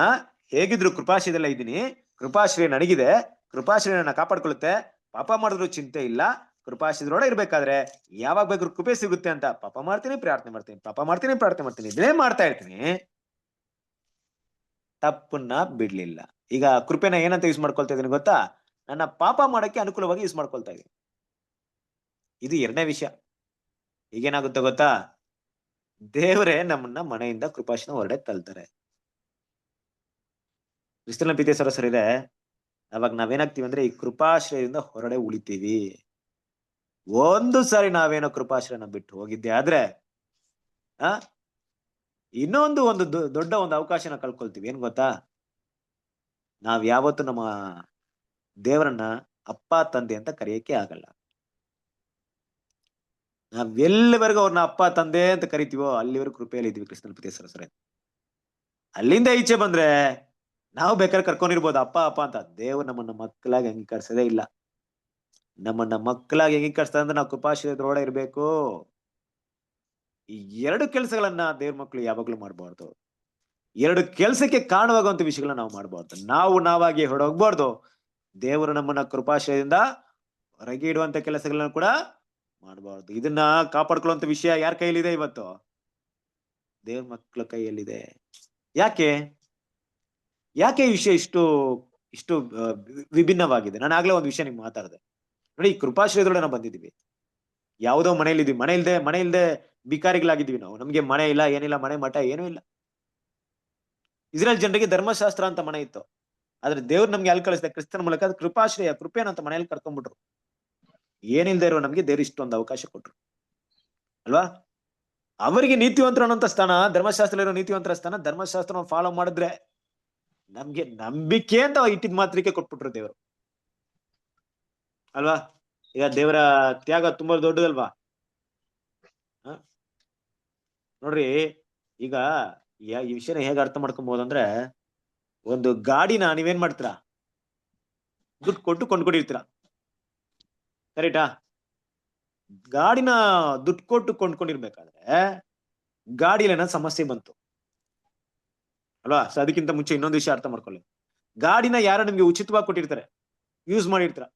ಹೇಗಿದ್ರು ಕೃಪಾಶ್ರಯದಲ್ಲೇ ಇದ್ದೀನಿ, ಕೃಪಾಶ್ರಯ ನನಗಿದೆ, ಕೃಪಾಶ್ರಯ ನನ್ನ ಕಾಪಾಡ್ಕೊಳ್ಳುತ್ತೆ, ಪಾಪ ಮಾಡಿದ್ರು ಚಿಂತೆ ಇಲ್ಲ, ಕೃಪಾಶ್ರಯದೊಳಗೆ ಇರ್ಬೇಕಾದ್ರೆ ಯಾವಾಗ ಬೇಕಾದ್ರೂ ಕೃಪೆ ಸಿಗುತ್ತೆ ಅಂತ ಪಾಪ ಮಾಡ್ತೀನಿ, ಪ್ರಾರ್ಥನೆ ಮಾಡ್ತೀನಿ, ಪಾಪ ಮಾಡ್ತೀನಿ, ಪ್ರಾರ್ಥನೆ ಮಾಡ್ತೀನಿ, ಇದೇ ಮಾಡ್ತಾ ಇರ್ತೀನಿ. ತಪ್ಪನ್ನ ಬಿಡ್ಲಿಲ್ಲ. ಈಗ ಕೃಪೆನ ಏನಂತ ಯೂಸ್ ಮಾಡ್ಕೊಳ್ತಾ ಇದೀನಿ ಗೊತ್ತಾ? ನನ್ನ ಪಾಪ ಮಾಡಕ್ಕೆ ಅನುಕೂಲವಾಗಿ ಯೂಸ್ ಮಾಡ್ಕೊಳ್ತಾ ಇದೀನಿ. ಇದು ಎರಡನೇ ವಿಷಯ. ಈಗೇನಾಗುತ್ತೆ ಗೊತ್ತಾ? ದೇವರೇ ನಮ್ಮನ್ನ ಮನೆಯಿಂದ ಕೃಪಾಶ್ರಯ ಹೊರಡೆ ತಳ್ತಾರೆ. ಕ್ರಿಸ್ತನ ಪ್ರೀತಿಯ ಸಹೋದರರೇ, ಅವಾಗ ನಾವೇನಾಗ್ತೀವಿ ಅಂದ್ರೆ ಈ ಕೃಪಾಶ್ರಯದಿಂದ ಹೊರಡೆ ಉಳಿತೀವಿ. ಒಂದು ಸಾರಿ ನಾವೇನೋ ಕೃಪಾಶ್ರಯನ ಬಿಟ್ಟು ಹೋಗಿದ್ದೆ ಆದ್ರೆ ಇನ್ನೊಂದು ದೊಡ್ಡ ಒಂದು ಅವಕಾಶನ ಕಳ್ಕೊಳ್ತೀವಿ. ಏನ್ ಗೊತ್ತಾ? ನಾವ್ ಯಾವತ್ತು ನಮ್ಮ ದೇವರನ್ನ ಅಪ್ಪ ತಂದೆ ಅಂತ ಕರೆಯಕ್ಕೆ ಆಗಲ್ಲ. ನಾವ್ ಎಲ್ಲಿವರೆಗೂ ಅವ್ರನ್ನ ಅಪ್ಪ ತಂದೆ ಅಂತ ಕರಿತೀವೋ ಅಲ್ಲಿವರೆಗೂ ಕೃಪೆಯಲ್ಲಿ ಇದ್ವಿ ಕ್ರಿಸ್ತನ ಪ್ರೀತಿಯ ಸಹೋದರರೇ. ಅಲ್ಲಿಂದ ಈಚೆ ಬಂದ್ರೆ ನಾವು ಬೇಕಾದ್ರೆ ಕರ್ಕೊಂಡಿರ್ಬೋದು ಅಪ್ಪ ಅಪ್ಪ ಅಂತ, ದೇವ್ರು ನಮ್ಮನ್ನ ಮಕ್ಕಳಾಗಿ ಅಂಗೀಕರಿಸೋದೇ ಇಲ್ಲ. ನಮ್ಮನ್ನ ಮಕ್ಕಳಾಗಿ ಅಂಗೀಕರಿಸ್ತಾ ಅಂದ್ರೆ ನಾವು ಕೃಪಾಶ್ರಯದೊಳಗೆ ಇರ್ಬೇಕು. ಈ 2 ಕೆಲಸಗಳನ್ನ ದೇವ್ರ ಮಕ್ಕಳು ಯಾವಾಗ್ಲೂ ಮಾಡಬಾರ್ದು. 2 ಕೆಲಸಕ್ಕೆ ಕಾರಣವಾಗುವಂತ ವಿಷಯಗಳನ್ನ ನಾವು ಮಾಡಬಾರ್ದು. ನಾವಾಗಿ ಹೊರಡೋಗ್ಬಾರ್ದು. ದೇವರು ನಮ್ಮನ್ನ ಕೃಪಾಶ್ರಯದಿಂದ ಹೊರಗೆ ಇಡುವಂತ ಕೆಲಸಗಳನ್ನ ಕೂಡ ಮಾಡಬಾರ್ದು. ಇದನ್ನ ಕಾಪಾಡ್ಕೊಳ್ಳುವಂತ ವಿಷಯ ಯಾರ ಕೈಯಲ್ಲಿದೆ ಇವತ್ತು? ದೇವ್ರ ಮಕ್ಕಳ ಕೈಯಲ್ಲಿದೆ. ಯಾಕೆ ಈ ವಿಷಯ ಇಷ್ಟು ವಿಭಿನ್ನವಾಗಿದೆ? ನಾನು ಆಗ್ಲೇ ಒಂದು ವಿಷಯ ನಿಮ್ಗೆ ಮಾತಾಡಿದೆ ನೋಡಿ. ಈ ಕೃಪಾಶ್ರಯದೊಳಗೆ ನಾವು ಬಂದಿದ್ದೀವಿ. ಯಾವುದೋ ಮನೇಲಿ ಇದೀವಿ, ಮನೆ ಇಲ್ದೆ ಬಿಕಾರಿಗಳಾಗಿದ್ದೀವಿ ನಾವು. ನಮ್ಗೆ ಮನೆ ಇಲ್ಲ, ಏನಿಲ್ಲ, ಮನೆ ಮಠ ಏನೂ ಇಲ್ಲ. ಇಸ್ರೇಲ್ ಜನರಿಗೆ ಧರ್ಮಶಾಸ್ತ್ರ ಅಂತ ಮನೆ ಇತ್ತು, ಆದ್ರೆ ದೇವ್ರು ನಮ್ಗೆ ಅಲ್ಲಿ ಕಳಿಸಿದೆ ಕ್ರಿಸ್ತನ ಮೂಲಕ. ಅದು ಕೃಪಾಶ್ರಯ, ಕೃಪೆನ ಅಂತ ಮನೆಯಲ್ಲಿ ಕರ್ಕೊಂಡ್ಬಿಟ್ರು. ಏನಿಲ್ದೇ ಇರೋ ನಮ್ಗೆ ದೇವ್ರು ಇಷ್ಟೊಂದು ಅವಕಾಶ ಕೊಟ್ರು ಅಲ್ವಾ? ಅವರಿಗೆ ನೀತಿವಂತರ ಅನ್ನೋಂಥ ಸ್ಥಾನ, ಧರ್ಮಶಾಸ್ತ್ರ ಇರೋ ನೀತಿವಂತರ ಸ್ಥಾನ, ಧರ್ಮಶಾಸ್ತ್ರ ಫಾಲೋ ಮಾಡಿದ್ರೆ ನಮ್ಗೆ ನಂಬಿಕೆ ಅಂತ ಇಟ್ಟಿದ್ ಮಾತ್ರಕ್ಕೆ ಕೊಟ್ಬಿಟ್ರು ದೇವರು ಅಲ್ವಾ? ಈಗ ದೇವರ ತ್ಯಾಗ ತುಂಬಾ ದೊಡ್ಡದಲ್ವಾ? ನೋಡ್ರಿ, ಈಗ ಈ ವಿಷಯನ ಹೇಗೆ ಅರ್ಥ ಮಾಡ್ಕೊಬಹುದು ಅಂದ್ರೆ, ಒಂದು ಗಾಡಿನ ನೀವೇನ್ ಮಾಡ್ತೀರಾ? ದುಡ್ಡು ಕೊಟ್ಟು ಕೊಂಡ್ಕೊಂಡಿರ್ತೀರಾ. ಕರೆಕ್ಟಾ? ಗಾಡಿನ ದುಡ್ಡು ಕೊಟ್ಟು ಕೊಂಡ್ಕೊಂಡಿರ್ಬೇಕಾದ್ರೆ ಗಾಡಿಯಲ್ಲಿ ಏನೋ ಸಮಸ್ಯೆ ಬಂತು ಅಲ್ವಾ? ಸೊ ಅದಕ್ಕಿಂತ ಮುಂಚೆ ಇನ್ನೊಂದು ವಿಷಯ ಅರ್ಥ ಮಾಡ್ಕೊಳ್ಳಿ. ಗಾಡಿನ ಯಾರೋ ನಿಮ್ಗೆ ಉಚಿತವಾಗಿ ಕೊಟ್ಟಿರ್ತಾರೆ, ಯೂಸ್ ಮಾಡಿರ್ತೀರ.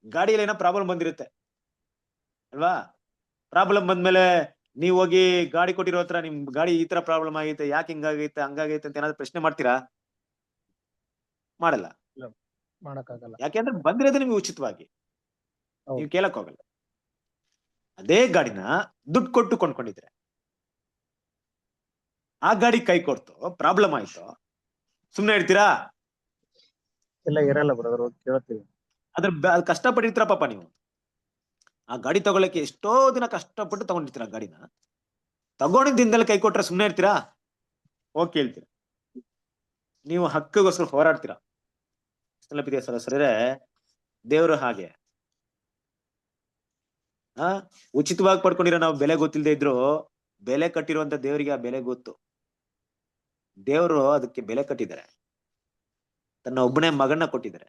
ಗಾಡಿಯಲ್ಲಿ ಏನೋ ಪ್ರಾಬ್ಲಮ್ ಬಂದಿರುತ್ತೆ ಅಲ್ವಾ? ಪ್ರಾಬ್ಲಮ್ ಬಂದ್ಮೇಲೆ ನೀವ್ ಹೋಗಿ ಗಾಡಿ ಕೊಟ್ಟಿರೋ ಹತ್ರ ನಿಮ್ ಗಾಡಿ ಈ ತರ ಪ್ರಾಬ್ಲಮ್ ಆಗೈತೆ, ಯಾಕೆ ಹಿಂಗಾಗೈತೆ ಹಂಗಾಗೈತೆ ಅಂತ ಏನಾದ್ರು ಪ್ರಶ್ನೆ ಮಾಡ್ತೀರಾ? ಮಾಡಲ್ಲ. ಮಾಡಕ್ಕಾಗಲ್ಲ. ಯಾಕೆಂದ್ರೆ ಬಂದಿರೋದೇ ನಿಮ್ಗೆ ಉಚಿತವಾಗಿ, ನೀವು ಕೇಳಕ್ ಹೋಗಲ್ಲ. ಅದೇ ಗಾಡಿನ ದುಡ್ಡು ಕೊಟ್ಟು ಕೊಂಡ್ಕೊಂಡಿದ್ರೆ, ಆ ಗಾಡಿ ಕೈ ಕೊಡ್ತು, ಪ್ರಾಬ್ಲಮ್ ಆಯ್ತು, ಸುಮ್ನೆ ಇರ್ತೀರಾ? ಎಲ್ಲ ಇರಲ್ಲ ಬ್ರದರ್, ಕೇಳ್ತೀವಿ. ಅದ್ ಕಷ್ಟಪಟ್ಟಿರ್ತೀರ ಪಾಪ ನೀವು. ಆ ಗಾಡಿ ತಗೊಳಕ್ಕೆ ಎಷ್ಟೋ ದಿನ ಕಷ್ಟಪಟ್ಟು ತಗೊಂಡಿರ್ತೀರ. ಗಾಡಿನ ತಗೊಂಡಿದ್ದ ದಿನದಲ್ಲಿ ಕೈ ಕೊಟ್ರೆ ಸುಮ್ನೆ ಇರ್ತೀರಾ? ಹೋಗಿ ಕೇಳ್ತೀರಾ? ನೀವು ಹಕ್ಕಿಗೋಸ್ಕರ ಹೋರಾಡ್ತೀರಾ. ಸರಸರೇ, ದೇವ್ರು ಹಾಗೆ ಉಚಿತವಾಗಿ ಪಡ್ಕೊಂಡಿರೋ ನಾವು ಬೆಲೆ ಗೊತ್ತಿಲ್ಲದೆ ಇದ್ರು, ಬೆಲೆ ಕಟ್ಟಿರುವಂತ ದೇವರಿಗೆ ಆ ಬೆಲೆ ಗೊತ್ತು. ದೇವರು ಅದಕ್ಕೆ ಬೆಲೆ ಕಟ್ಟಿದ್ದಾರೆ, ತನ್ನ ಒಬ್ಬನೇ ಮಗನ್ನ ಕೊಟ್ಟಿದ್ದಾರೆ.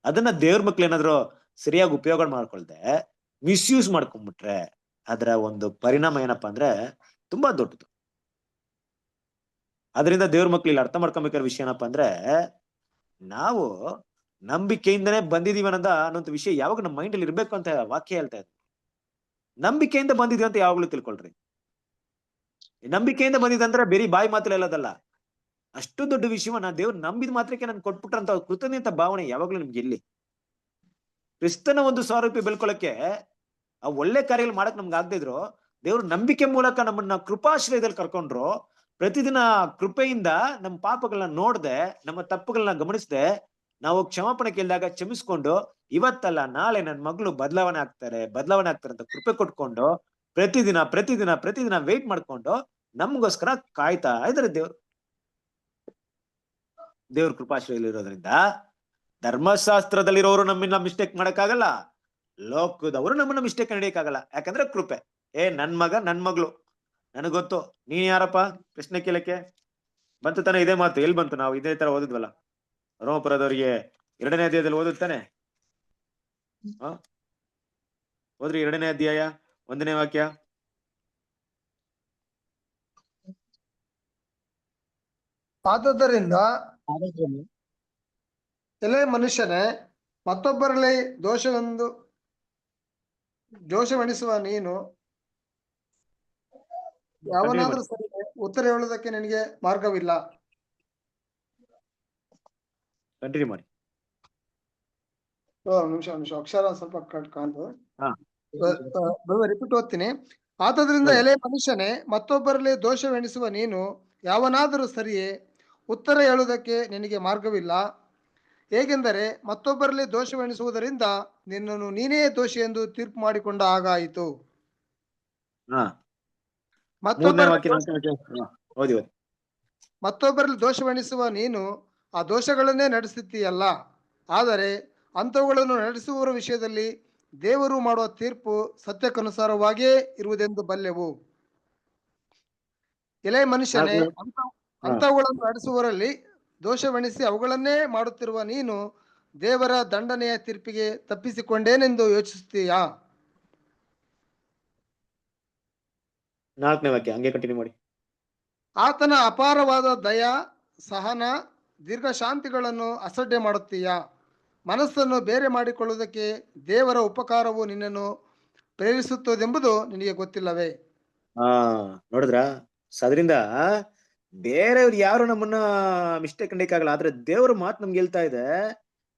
ಅದನ್ನ ದೇವ್ರ ಮಕ್ಳು ಏನಾದ್ರು ಸರಿಯಾಗಿ ಉಪಯೋಗ ಮಾಡ್ಕೊಳ್ದೆ ಮಿಸ್ಯೂಸ್ ಮಾಡ್ಕೊಂಡ್ಬಿಟ್ರೆ ಅದರ ಒಂದು ಪರಿಣಾಮ ಏನಪ್ಪಾ ಅಂದ್ರೆ ತುಂಬಾ ದೊಡ್ಡದು. ಅದರಿಂದ ದೇವ್ರ ಮಕ್ಳು ಇಲ್ಲಿ ಅರ್ಥ ಮಾಡ್ಕೊಬೇಕಾದ ವಿಷಯ ಏನಪ್ಪಾ ಅಂದ್ರೆ, ನಾವು ನಂಬಿಕೆಯಿಂದನೇ ಬಂದಿದೀವಿ ಅನ್ನೋಂಥ ವಿಷಯ ಯಾವಾಗ ನಮ್ಮ ಮೈಂಡ್ ಅಲ್ಲಿ ಇರ್ಬೇಕು ಅಂತ ವಾಕ್ಯ ಹೇಳ್ತಾ ಇದೆ. ನಂಬಿಕೆಯಿಂದ ಬಂದಿದೀವಿ ಅಂತ ಯಾವಾಗ್ಲೂ ತಿಳ್ಕೊಳ್ರಿ. ನಂಬಿಕೆಯಿಂದ ಬಂದಿದಂದ್ರೆ ಬೇರೆ ಬಾಯಿ ಮಾತ್ರ ಹೇಳೋದಲ್ಲ, ಅಷ್ಟು ದೊಡ್ಡ ವಿಷಯವನ್ನ ದೇವ್ರು ನಂಬಿದ ಮಾತ್ರಕ್ಕೆ ನನ್ ಕೊಟ್ಬಿಟ್ರಂತ ಕೃತಜ್ಞತ ಭಾವನೆ ಯಾವಾಗ್ಲೂ ನಿಮ್ಗೆ ಎಲ್ಲಿ? ಕ್ರಿಸ್ತನ ಒಂದು ಸ್ವರೂಪಿ ಬೆಳ್ಕೊಳಕ್ಕೆ ಆ ಒಳ್ಳೆ ಕಾರ್ಯಗಳು ಮಾಡಕ್ ನಮ್ಗೆ ಆಗದೆ ಇದ್ರು, ದೇವ್ರ ನಂಬಿಕೆ ಮೂಲಕ ನಮ್ಮನ್ನ ಕೃಪಾಶ್ರಯದಲ್ಲಿ ಕರ್ಕೊಂಡ್ರು. ಪ್ರತಿದಿನ ಕೃಪೆಯಿಂದ ನಮ್ಮ ಪಾಪಗಳನ್ನ ನೋಡ್ದೆ, ನಮ್ಮ ತಪ್ಪುಗಳನ್ನ ಗಮನಿಸದೆ, ನಾವು ಕ್ಷಮಾಪಣೆ ಕೇಳಿದಾಗ ಕ್ಷಮಿಸ್ಕೊಂಡು, ಇವತ್ತಲ್ಲ ನಾಳೆ ನನ್ನ ಮಗಳು ಬದಲಾವಣೆ ಆಗ್ತಾರೆ ಅಂತ ಕೃಪೆ ಕೊಟ್ಕೊಂಡು ಪ್ರತಿದಿನ ಪ್ರತಿದಿನ ಪ್ರತಿದಿನ ವೇಟ್ ಮಾಡ್ಕೊಂಡು ನಮ್ಗೋಸ್ಕರ ಕಾಯ್ತಾ ಇದಾರೆ ದೇವ್ರು. ದೇವ್ರ ಕೃಪಾಶ್ರಯಲ್ಲಿ ಇರೋದ್ರಿಂದ ಧರ್ಮಶಾಸ್ತ್ರದಲ್ಲಿರೋರು ನಮ್ಮನ್ನ ಮಿಸ್ಟೇಕ್ ಮಾಡಕ್ಕಾಗಲ್ಲ, ಲೋಕದವರು ನಮ್ಮನ್ನ ಮಿಸ್ಟೇಕ್ ನಡೆಯಕ್ಕಾಗಲ್ಲ. ಯಾಕಂದ್ರೆ ಕೃಪೆ. ನನ್ ಮಗ ನನ್ ಮಗಳು ನನಗ್ ಗೊತ್ತು, ನೀನ್ ಯಾರಪ್ಪ ಪ್ರಶ್ನೆ ಕೇಳಕ್ಕೆ? ಬಂತು ತಾನೆ ಇದೇ ಮಾತು. ಎಲ್ಲಿ ಬಂತು? ನಾವು ಇದೇ ತರ ಓದಿದ್ವಲ್ಲ ರೋಮಪುರದವರಿಗೆ 2ನೇ ಅಧ್ಯಾಯದಲ್ಲಿ ಓದುತ್ತಾನೆ. ಓದ್ರಿ 2ನೇ ಅಧ್ಯಾಯ 1ನೇ ವಾಕ್ಯ. ಆದುದರಿಂದ ಎಲೆ ಮನುಷ್ಯನೇ, ಮತ್ತೊಬ್ಬರಲ್ಲಿ ದೋಷವೆಣಿಸುವ ನೀನು ಯಾವನಾದ್ರೂ ಸರಿ ಉತ್ತರ ಹೇಳುವುದಕ್ಕೆ ನಿನಗೆ ಮಾರ್ಗವಿಲ್ಲ. ಕಂಟಿನ್ಯೂ ಮಾಡಿ. ನಿಮಿಷ ಅಕ್ಷರ ಸ್ವಲ್ಪ ಕಾಣ್ತು. ರಿಪೀಟ್ ಓದ್ತೀನಿ. ಆತದ್ರಿಂದ ಎಲೆ ಮನುಷ್ಯನೇ, ಮತ್ತೊಬ್ಬರಲ್ಲಿ ದೋಷವೆಣಿಸುವ ನೀನು ಯಾವನಾದರೂ ಸರಿಯೇ ಉತ್ತರ ಹೇಳುವುದಕ್ಕೆ ನಿನಗೆ ಮಾರ್ಗವಿಲ್ಲ. ಹೇಗೆಂದರೆ ಮತ್ತೊಬ್ಬರಲ್ಲಿ ದೋಷವೆಣಿಸುವುದರಿಂದ ನಿನ್ನನ್ನು ನೀನೇ ದೋಷಿ ಎಂದು ತೀರ್ಪು ಮಾಡಿಕೊಂಡ ಹಾಗಾಯಿತು. ಮತ್ತೊಬ್ಬರಲ್ಲಿ ದೋಷವೆಣಿಸುವ ನೀನು ಆ ದೋಷಗಳನ್ನೇ ನಡೆಸುತ್ತೀಯಲ್ಲ. ಆದರೆ ಅಂಥವುಗಳನ್ನು ನಡೆಸುವವರ ವಿಷಯದಲ್ಲಿ ದೇವರು ಮಾಡುವ ತೀರ್ಪು ಸತ್ಯಕ್ಕನುಸಾರವಾಗಿಯೇ ಇರುವುದೆಂದು ಬಲ್ಲೆವು. ಎಲೆ ಮನುಷ್ಯನೇ, ಅಂಥವುಗಳನ್ನು ನಡೆಸುವವರಲ್ಲಿ ದೋಷವೆಣಿಸಿ ಅವುಗಳನ್ನೇ ಮಾಡುತ್ತಿರುವ ನೀನು ದೇವರ ದಂಡನೆಯ ತೀರ್ಪಿಗೆ ತಪ್ಪಿಸಿಕೊಂಡೇನೆಂದು ಯೋಚಿಸುತ್ತೀಯಾ? 4ನೇ ವಾಕ್ಯ ಹಂಗೆ ಕಂಟಿನ್ಯೂ ಮಾಡಿ. ಆತನ ಅಪಾರವಾದ ದಯಾ, ಸಹನ, ದೀರ್ಘಶಾಂತಿಗಳನ್ನು ಅಸಡ್ಡೆ ಮಾಡುತ್ತೀಯಾ? ಮನಸ್ಸನ್ನು ಬೇರೆ ಮಾಡಿಕೊಳ್ಳುವುದಕ್ಕೆ ದೇವರ ಉಪಕಾರವು ನಿನ್ನನ್ನು ಪ್ರೇರಿಸುತ್ತದೆಂಬುದು ನಿನಗೆ ಗೊತ್ತಿಲ್ಲವೇ? ನೋಡಿದ್ರ? ಅದರಿಂದ ಬೇರೆಯವ್ರು ಯಾರು ನಮ್ಮನ್ನ ಮಿಸ್ಟೇಕ್ ಕಂಡಿಕ್ಕಾಗಲ್ಲ, ಆದ್ರೆ ದೇವ್ರ ಮಾತು ನಮ್ಗೆ ಹೇಳ್ತಾ ಇದೆ.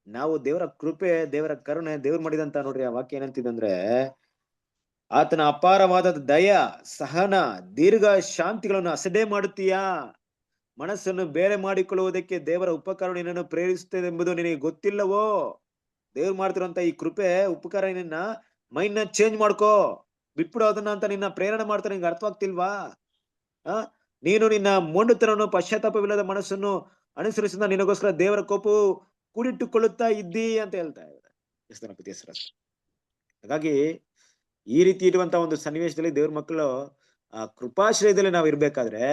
ನಾವು ದೇವರ ಕೃಪೆ, ದೇವರ ಕರುಣೆ, ದೇವ್ರು ಮಾಡಿದಂತ ನೋಡ್ರಿ ಆ ವಾಕ್ಯ ಏನಂತಿದಂದ್ರೆ, ಆತನ ಅಪಾರವಾದ ದಯ, ಸಹನ, ದೀರ್ಘ ಶಾಂತಿಗಳನ್ನು ಅಸಡ್ಡೆ ಮಾಡುತ್ತೀಯಾ? ಮನಸ್ಸನ್ನು ಬೇರೆ ಮಾಡಿಕೊಳ್ಳುವುದಕ್ಕೆ ದೇವರ ಉಪಕಾರ ನಿನ್ನನ್ನು ಪ್ರೇರಿಸುತ್ತದೆ ಎಂಬುದು ನಿನಗೆ ಗೊತ್ತಿಲ್ಲವೋ? ದೇವ್ರು ಮಾಡ್ತಿರೋಂತ ಈ ಕೃಪೆ ಉಪಕಾರ ನಿನ್ನ ಮೈಂಡ್ ನ ಚೇಂಜ್ ಮಾಡ್ಕೋ, ಬಿಟ್ಬಿಡು ಅದನ್ನ ಅಂತ ನಿನ್ನ ಪ್ರೇರಣೆ ಮಾಡ್ತಾರೆ. ನಿಂಗೆ ಅರ್ಥವಾಗ್ತಿಲ್ವಾ? ನೀನು ನಿನ್ನ ಮೊಂಡುತನವನ್ನು, ಪಶ್ಚಾತ್ತಾಪವಿಲ್ಲದ ಮನಸ್ಸನ್ನು ಅನುಸರಿಸಿದ ನಿನಗೋಸ್ಕರ ದೇವರ ಕೋಪವು ಕೂಡಿಟ್ಟುಕೊಳ್ಳುತ್ತಾ ಇದ್ದಿ ಅಂತ ಹೇಳ್ತಾ ಇದ್ದಾರೆ. ಹಾಗಾಗಿ ಈ ರೀತಿ ಇರುವಂತಹ ಒಂದು ಸನ್ನಿವೇಶದಲ್ಲಿ ದೇವ್ರ ಮಕ್ಕಳು ಆ ಕೃಪಾಶ್ರಯದಲ್ಲಿ ನಾವು ಇರ್ಬೇಕಾದ್ರೆ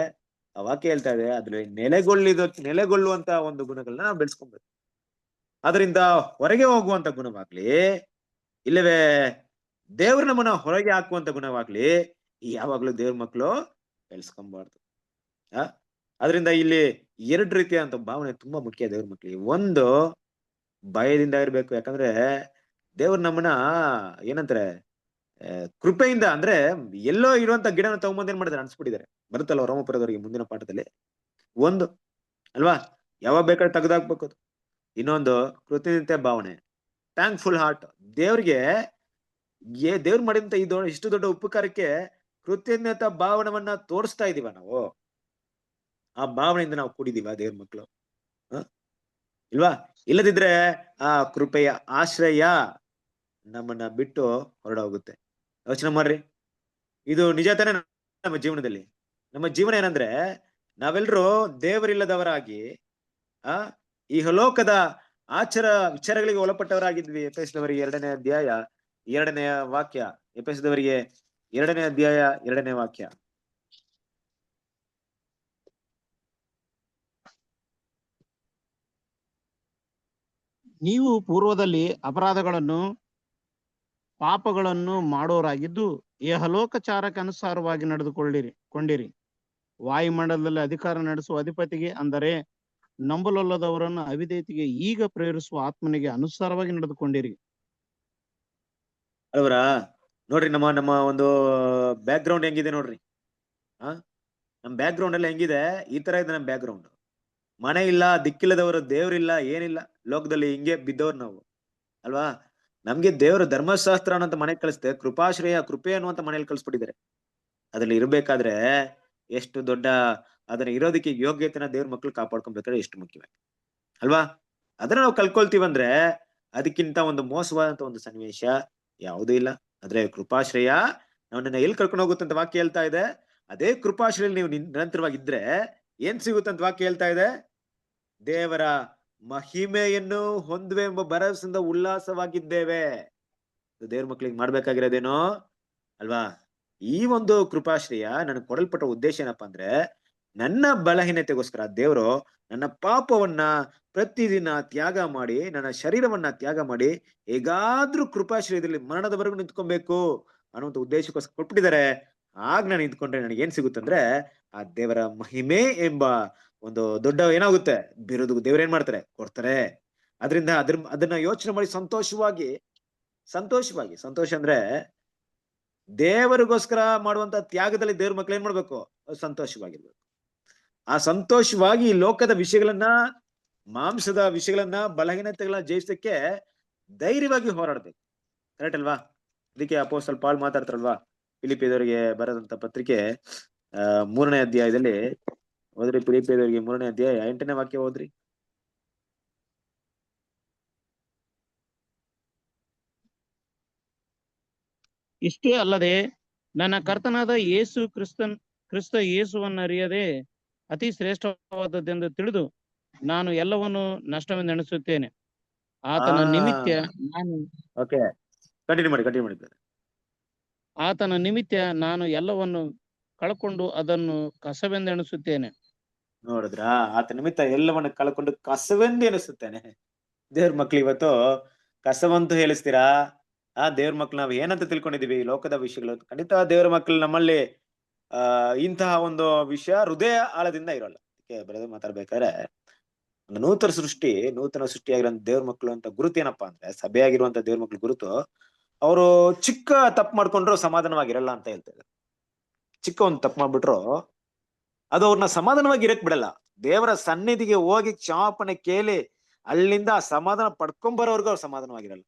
ಆ ವಾಕ್ಯ ಹೇಳ್ತಾ ಇದೆ, ಅದ್ರಲ್ಲಿ ನೆಲೆಗೊಳ್ಳುವಂತ ಒಂದು ಗುಣಗಳನ್ನ ನಾವು ಬೆಳೆಸ್ಕೊಬೇಕು. ಅದರಿಂದ ಹೊರಗೆ ಹೋಗುವಂತ ಗುಣವಾಗ್ಲಿ, ಇಲ್ಲವೇ ದೇವ್ರ ನಮ್ಮನ್ನ ಹೊರಗೆ ಹಾಕುವಂತ ಗುಣವಾಗ್ಲಿ ಯಾವಾಗ್ಲೂ ದೇವ್ರ ಮಕ್ಕಳು ಬೆಳೆಸ್ಕೊಂಬಾರ್ದು. ಅದರಿಂದ ಇಲ್ಲಿ 2 ರೀತಿಯಾದಂತ ಭಾವನೆ ತುಂಬಾ ಮುಖ್ಯ ದೇವ್ರ ಮಕ್ಳಿಗೆ. ಒಂದು, ಭಯದಿಂದ ಇರ್ಬೇಕು. ಯಾಕಂದ್ರೆ ದೇವ್ರ ನಮ್ಮನ್ನ ಏನಂತಾರೆ, ಕೃಪೆಯಿಂದ, ಅಂದ್ರೆ ಎಲ್ಲೋ ಇರುವಂತ ಗಿಡನ ತಗೊಂಬಂದ್ ಏನ್ ಮಾಡಿದಾರೆ, ಅನ್ಸ್ಬಿಟ್ಟಿದ್ದಾರೆ. ಬರುತ್ತಲ್ಲ ರೋಮಪುರದವರಿಗೆ ಮುಂದಿನ ಪಾಠದಲ್ಲಿ. ಒಂದು ಅಲ್ವಾ, ಯಾವಾಗ ಬೇಕಾದ್ರೆ ತೆಗೆದಾಕ್ಬೇಕು. ಇನ್ನೊಂದು, ಕೃತಜ್ಞತೆ ಭಾವನೆ, ಥ್ಯಾಂಕ್ಫುಲ್ ಹಾರ್ಟ್. ದೇವ್ರಿಗೆ ದೇವ್ರು ಮಾಡಿದಂತ ಇಷ್ಟು ದೊಡ್ಡ ಉಪಕಾರಕ್ಕೆ ಕೃತಜ್ಞತಾ ಭಾವನವನ್ನ ತೋರಿಸ್ತಾ ಇದೀವ ನಾವು. ಆ ಭಾವನೆಯಿಂದ ನಾವು ಕೂಡಿದೀವ ದೇವ್ರ ಮಕ್ಕಳು, ಇಲ್ವಾ? ಇಲ್ಲದಿದ್ರೆ ಆ ಕೃಪೆಯ ಆಶ್ರಯ ನಮ್ಮನ್ನ ಬಿಟ್ಟು ಹೊರಡೋಗುತ್ತೆ. ಯೋಚನೆ ಮಾಡ್ರಿ, ಇದು ನಿಜ ತಾನೇ? ನಮ್ಮ ಜೀವನದಲ್ಲಿ ನಮ್ಮ ಜೀವನ ಏನಂದ್ರೆ, ನಾವೆಲ್ಲರೂ ದೇವರಿಲ್ಲದವರಾಗಿ ಈ ಲೋಕದ ವಿಚಾರಗಳಿಗೆ ಒಳಪಟ್ಟವರಾಗಿದ್ವಿ. ಎಫೆಸದವರಿಗೆ 2ನೇ ಅಧ್ಯಾಯ 2ನೇ ವಾಕ್ಯ. ಎಫೆಸದವರಿಗೆ 2ನೇ ಅಧ್ಯಾಯ 2ನೇ ವಾಕ್ಯ. ನೀವು ಪೂರ್ವದಲ್ಲಿ ಅಪರಾಧಗಳನ್ನು ಪಾಪಗಳನ್ನು ಮಾಡೋರಾಗಿದ್ದು ಇಹಲೋಕಚಾರಕ್ಕೆ ಅನುಸಾರವಾಗಿ ಕೊಂಡಿರಿ. ವಾಯುಮಂಡಲದಲ್ಲಿ ಅಧಿಕಾರ ನಡೆಸುವ ಅಧಿಪತಿಗೆ, ಅಂದರೆ ನಂಬಲೊಲ್ಲದವರನ್ನು ಅವಿಧೇಯತೆಗೆ ಈಗ ಪ್ರೇರಿಸುವ ಆತ್ಮನಿಗೆ ಅನುಸಾರವಾಗಿ ನಡೆದುಕೊಂಡಿರಿ. ಅಲ್ವರ ನೋಡ್ರಿ, ನಮ್ಮ ಒಂದು ಬ್ಯಾಕ್ ಗ್ರೌಂಡ್ ಹೆಂಗಿದೆ ನೋಡ್ರಿ. ನಮ್ ಬ್ಯಾಕ್ ಗ್ರೌಂಡ್ ಎಲ್ಲ ಹೆಂಗಿದೆ? ಈ ತರ ಇದೆ ನಮ್ ಬ್ಯಾಕ್ ಗ್ರೌಂಡ್. ಮನೆ ಇಲ್ಲ, ದಿಕ್ಕಿಲ್ಲದವರು, ದೇವ್ರಿಲ್ಲ, ಏನಿಲ್ಲ, ಲೋಕದಲ್ಲಿ ಹಿಂಗೆ ಬಿದ್ದವ್ರು ನಾವು, ಅಲ್ವಾ? ನಮ್ಗೆ ದೇವರು ಧರ್ಮಶಾಸ್ತ್ರ ಅನ್ನೋಂತ ಮನೆಗೆ ಕಳಿಸ್ತೆ, ಕೃಪಾಶ್ರಯ, ಕೃಪೆ ಅನ್ನುವಂತ ಮನೇಲಿ ಕಳಿಸ್ಬಿಟ್ಟಿದ್ದಾರೆ. ಅದ್ರಲ್ಲಿ ಇರ್ಬೇಕಾದ್ರೆ ಎಷ್ಟು ದೊಡ್ಡ, ಅದನ್ನ ಇರೋದಕ್ಕೆ ಯೋಗ್ಯತೆನ ದೇವ್ರ ಮಕ್ಳು ಕಾಪಾಡ್ಕೊಬೇಕಾದ್ರೆ ಎಷ್ಟು ಮುಖ್ಯವಾಗಿ, ಅಲ್ವಾ? ಅದನ್ನ ನಾವು ಕಲ್ಕೊಳ್ತೀವಂದ್ರೆ ಅದಕ್ಕಿಂತ ಒಂದು ಮೋಸವಾದಂತ ಒಂದು ಸನ್ನಿವೇಶ ಯಾವುದೂ ಇಲ್ಲ. ಆದ್ರೆ ಕೃಪಾಶ್ರಯ ನಮ್ಮನ್ನ ಎಲ್ಲಿ ಕರ್ಕೊಂಡು ಹೋಗುತ್ತಂತ ವಾಕ್ಯ ಹೇಳ್ತಾ ಇದೆ. ಅದೇ ಕೃಪಾಶ್ರಯಲ್ಲಿ ನೀವು ನಿರಂತರವಾಗಿದ್ರೆ ಏನ್ ಸಿಗುತ್ತಂತ ವಾಕ್ಯ ಹೇಳ್ತಾ ಇದೆ? ದೇವರ ಮಹಿಮೆಯನ್ನು ಹೊಂದುವೆ ಎಂಬ ಭರವಸೆಯಿಂದ ಉಲ್ಲಾಸವಾಗಿದ್ದೇವೆ. ದೇವ್ರ ಮಕ್ಳಿಗೆ ಮಾಡ್ಬೇಕಾಗಿರೋದೇನೋ ಅಲ್ವಾ? ಈ ಒಂದು ಕೃಪಾಶ್ರಯ ನನಗೆ ಕೊಡಲ್ಪಟ್ಟ ಉದ್ದೇಶ ಏನಪ್ಪಾ ಅಂದ್ರೆ, ನನ್ನ ಬಲಹೀನತೆಗೋಸ್ಕರ ದೇವರು ನನ್ನ ಪಾಪವನ್ನ ಪ್ರತಿದಿನ ತ್ಯಾಗ ಮಾಡಿ, ನನ್ನ ಶರೀರವನ್ನ ತ್ಯಾಗ ಮಾಡಿ, ಹೇಗಾದ್ರೂ ಕೃಪಾಶ್ರಯದಲ್ಲಿ ಮರಣದವರೆಗೂ ನಿಂತ್ಕೊಬೇಕು ಅನ್ನುವಂಥ ಉದ್ದೇಶಕ್ಕೋಸ್ಕರ ಕೊಟ್ಬಿಟ್ಟಿದ್ದಾರೆ. ಆಗ ನಾನು ನಿಂತ್ಕೊಂಡ್ರೆ ನನಗೆ ಏನ್ ಸಿಗುತ್ತಂದ್ರೆ, ಆ ದೇವರ ಮಹಿಮೆ ಎಂಬ ಒಂದು ದೊಡ್ಡ ಏನಾಗುತ್ತೆ ಬಿರುದು ದೇವ್ರ ಏನ್ ಮಾಡ್ತಾರೆ, ಕೊಡ್ತಾರೆ. ಅದರಿಂದ ಅದನ್ನ ಯೋಚನೆ ಮಾಡಿ ಸಂತೋಷ ಅಂದ್ರೆ ದೇವರಿಗೋಸ್ಕರ ಮಾಡುವಂತ ತ್ಯಾಗದಲ್ಲಿ ದೇವ್ರ ಮಕ್ಳು ಏನ್ ಮಾಡ್ಬೇಕು? ಸಂತೋಷವಾಗಿರ್ಬೇಕು. ಆ ಸಂತೋಷವಾಗಿ ಈ ಲೋಕದ ವಿಷಯಗಳನ್ನ, ಮಾಂಸದ ವಿಷಯಗಳನ್ನ, ಬಲಹೀನತೆಗಳನ್ನ ಜಯಿಸಕ್ಕೆ ಧೈರ್ಯವಾಗಿ ಹೋರಾಡ್ಬೇಕು. ಕರೆಕ್ಟ್ ಅಲ್ವಾ? ಅದಕ್ಕೆ ಅಪೊಸ್ತಲ ಪೌಲ್ ಮಾತಾಡ್ತಾರಲ್ವಾ, ಫಿಲಿಪ್ಪಿಯದವರಿಗೆ ಬರೆದಂತ ಪತ್ರಿಕೆ 3ನೇ ಅಧ್ಯಾಯದಲ್ಲಿ ಓದ್ರಿ. ಫಿಲಿಪ್ಪಿಯದವರಿಗೆ 3ನೇ ಅಧ್ಯಾಯ 8ನೇ ವಾಕ್ಯ ಓದ್ರಿ. ಇಷ್ಟೇ ಅಲ್ಲದೆ ನನ್ನ ಕರ್ತನಾದ ಕ್ರಿಸ್ತ ಯೇಸುವನ್ನರಿಯದೆ ಅತಿ ಶ್ರೇಷ್ಠವಾದದ್ದೆಂದು ತಿಳಿದು ನಾನು ಎಲ್ಲವನ್ನು ನಷ್ಟವೆಂದೆಣಿಸುತ್ತೇನೆ. ಆತನ ನಿಮಿತ್ತ ನಾನು ಎಲ್ಲವನ್ನು ಕಳ್ಕೊಂಡು ಅದನ್ನು ಕಸವೆಂದೆಣಿಸುತ್ತೇನೆ. ನೋಡಿದ್ರ, ಆತ ನಿಮಿತ್ತ ಎಲ್ಲವನ್ನು ಕಳ್ಕೊಂಡು ಕಸವೆಂದು ಎಣಿಸುತ್ತೇನೆ. ದೇವ್ರ ಮಕ್ಳು ಇವತ್ತು ಕಸವಂತೂ ಹೇಳಿಸ್ತೀರಾ? ದೇವ್ರ ಮಕ್ಳು ನಾವ್ ಏನಂತ ತಿಳ್ಕೊಂಡಿದೀವಿ? ಲೋಕದ ವಿಷಯಗಳು. ಖಂಡಿತ ದೇವ್ರ ಮಕ್ಳು ನಮ್ಮಲ್ಲಿ ಇಂತಹ ಒಂದು ವಿಷಯ ಹೃದಯ ಆಳದಿಂದ ಇರೋಲ್ಲ. ಅದಕ್ಕೆ ಬ್ರದರ್ ಮಾತಾಡ್ಬೇಕಾದ್ರೆ, ನೂತನ ಸೃಷ್ಟಿಯಾಗಿರೋ ದೇವ್ರ ಮಕ್ಳು ಅಂತ ಗುರುತು ಏನಪ್ಪಾ ಅಂದ್ರೆ, ಸಭೆಯಾಗಿರುವಂತ ದೇವ್ರ ಮಕ್ಳು ಗುರುತು, ಅವರು ಚಿಕ್ಕ ತಪ್ಪು ಮಾಡ್ಕೊಂಡ್ರು ಸಮಾಧಾನವಾಗಿರಲ್ಲ ಅಂತ ಹೇಳ್ತಾರೆ. ಚಿಕ್ಕ ಒಂದು ತಪ್ಪು ಮಾಡ್ಬಿಟ್ರು ಅದು ಅವ್ರನ್ನ ಸಮಾಧಾನವಾಗಿ ಇರಕ್ ಬಿಡಲ್ಲ. ದೇವರ ಸನ್ನಿಧಿಗೆ ಹೋಗಿ ಕ್ಷಮಾಪಣೆ ಕೇಳಿ ಅಲ್ಲಿಂದ ಸಮಾಧಾನ ಪಡ್ಕೊಂಬರೋರ್ಗು ಅವ್ರು ಸಮಾಧಾನವಾಗಿರಲ್ಲ.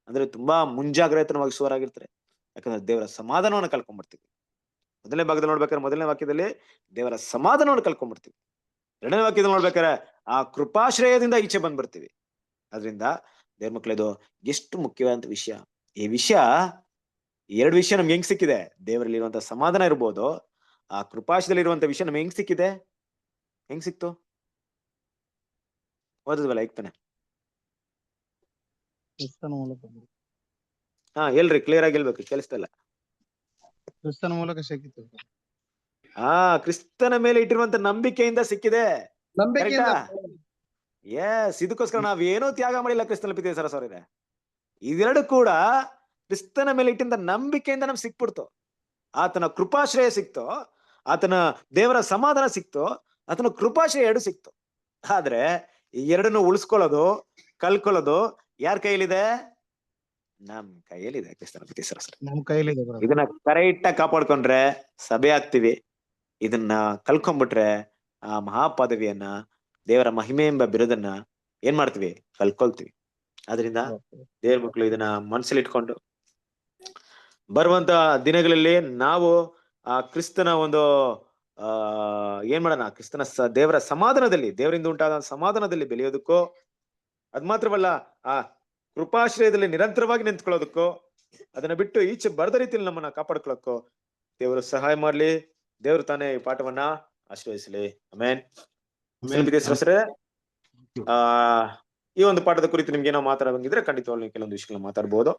ಅಂದ್ರೆ ತುಂಬಾ ಮುಂಜಾಗ್ರತವಾಗಿ ಸುವರಾಗಿರ್ತಾರೆ. ಯಾಕಂದ್ರೆ ದೇವರ ಸಮಾಧಾನವನ್ನು ಕಳ್ಕೊಂಡ್ಬಿಡ್ತೀವಿ. ಮೊದಲನೇ ಭಾಗದಲ್ಲಿ ನೋಡ್ಬೇಕಾದ್ರೆ, ಮೊದಲನೇ ವಾಕ್ಯದಲ್ಲಿ ದೇವರ ಸಮಾಧಾನವನ್ನು ಕಳ್ಕೊಂಡ್ಬಿಡ್ತೀವಿ. 2ನೇ ವಾಕ್ಯದಲ್ಲಿ ನೋಡ್ಬೇಕಾದ್ರೆ ಆ ಕೃಪಾಶ್ರಯದಿಂದ ಈಚೆ ಬಂದ್ಬಿಡ್ತೀವಿ. ಅದರಿಂದ ದೇವ್ರ ಮಕ್ಳದು ಎಷ್ಟು ಮುಖ್ಯವಾದಂತ ವಿಷಯ. ಈ ವಿಷಯ 2 ವಿಷಯ ನಮ್ಗೆ ಹೆಂಗ್ ಸಿಕ್ಕಿದೆ? ದೇವರಲ್ಲಿ ಇರುವಂತ ಸಮಾಧಾನ ಇರ್ಬೋದು, ಆ ಕೃಪಾಶ್ರಯದಲ್ಲಿ ಇರುವಂತ ವಿಷಯ ನಮ್ಗೆ ಹೆಂಗ್ ಸಿಕ್ಕಿದೆ? ಹೆಂಗ್ ಸಿಕ್ತು? ಓದದ್ವಲ್ಲ ಈಗ ತಾನೆ. ಹೇಳ್ರಿ, ಕ್ಲಿಯರ್ ಆಗಿ ಹೇಳ್ಬೇಕು, ಕೇಳಿಸ್ತಾ ಇಲ್ಲ. ಕ್ರಿಸ್ತನ ಮೂಲಕ ಸಿಕ್ಕಿತು. ಕ್ರಿಸ್ತನ ಮೇಲೆ ಇಟ್ಟಿರುವಂತ ನಂಬಿಕೆಯಿಂದ ಸಿಕ್ಕಿದೆ. ನಂಬಿಕೆಯಿಂದ ಇದಕ್ಕೋಸ್ಕರ ನಾವೇನೋ ತ್ಯಾಗ ಮಾಡಿಲ್ಲ ಕ್ರಿಸ್ತನಲ್ಲಿ ಪ್ರೀತಿ ಸರಸವರಿದೆ. ಇದೆರಡು ಕೂಡ ಕ್ರಿಸ್ತನ ಮೇಲೆ ಇಟ್ಟಿದ್ದ ನಂಬಿಕೆಯಿಂದ ನಮ್ಗೆ ಸಿಕ್ಬಿಡ್ತು. ಆತನ ಕೃಪಾಶ್ರಯ ಸಿಕ್ತು, ಆತನ ದೇವರ ಸಮಾಧಾನ ಸಿಕ್ತು, ಆತನ ಕೃಪಾಶ್ರಯ ಎರಡು ಸಿಕ್ತು. ಆದ್ರೆ ಈ ಎರಡನ್ನು ಉಳಿಸ್ಕೊಳ್ಳೋದು ಕಲ್ಕೊಳ್ಳೋದು ಯಾರ ಕೈಯಲ್ಲಿದೆ? ನಮ್ ಕೈಯಲ್ಲಿದೆ. ಕ್ರಿಸ್ತನ ಪ್ರೀತಿ ಸರಸರ ನಮ್ ಕೈಲಿದೆ brother. ಇದನ್ನ ಕರೆಕ್ಟ್ ಆಗಿ ಕಾಪಾಡ್ಕೊಂಡ್ರೆ ಸಭೆ ಆಗ್ತೀವಿ. ಇದನ್ನ ಕಲ್ಕೊಂಡ್ಬಿಟ್ರೆ ಆ ಮಹಾಪದವಿಯನ್ನ, ದೇವರ ಮಹಿಮೆ ಎಂಬ ಬಿರುದನ್ನ ಏನ್ ಮಾಡ್ತೀವಿ? ಕಲ್ಕೊಳ್ತೀವಿ. ಆದ್ರಿಂದ ದೇವ್ರ ಮಕ್ಕಳು ಇದನ್ನ ಮನಸ್ಸಲ್ಲಿ ಇಟ್ಕೊಂಡು ಬರುವಂತ ದಿನಗಳಲ್ಲಿ ನಾವು ಆ ಕ್ರಿಸ್ತನ ಒಂದು ಏನ್ ಮಾಡೋಣ, ಕ್ರಿಸ್ತನ ದೇವರ ಸಮಾಧಾನದಲ್ಲಿ, ದೇವರಿಂದ ಉಂಟಾದ ಸಮಾಧಾನದಲ್ಲಿ ಬೆಳೆಯೋದಕ್ಕೋ, ಅದ್ ಮಾತ್ರವಲ್ಲ ಆ ಕೃಪಾಶ್ರಯದಲ್ಲಿ ನಿರಂತರವಾಗಿ ನಿಂತ್ಕೊಳ್ಳೋದಕ್ಕೋ, ಅದನ್ನ ಬಿಟ್ಟು ಈಚೆ ಬರದ ರೀತಿಯಲ್ಲಿ ನಮ್ಮನ್ನ ಕಾಪಾಡ್ಕೊಳ್ಳೋಕ್ಕೋ ದೇವರು ಸಹಾಯ ಮಾಡ್ಲಿ. ದೇವರು ತಾನೇ ಈ ಪಾಠವನ್ನ ಆಶೀರ್ವದಿಸಲಿ. ಆಮೆನ್. ಈ ಒಂದು ಪಾಠದ ಕುರಿತು ನಿಮ್ಗೆ ಏನೋ ಮಾತಾಡೋಂಗಿದ್ರೆ ಖಂಡಿತವಾಗ್ಲೂ ಕೆಲವೊಂದು ವಿಷಯಗಳನ್ನ ಮಾತಾಡ್ಬೋದು.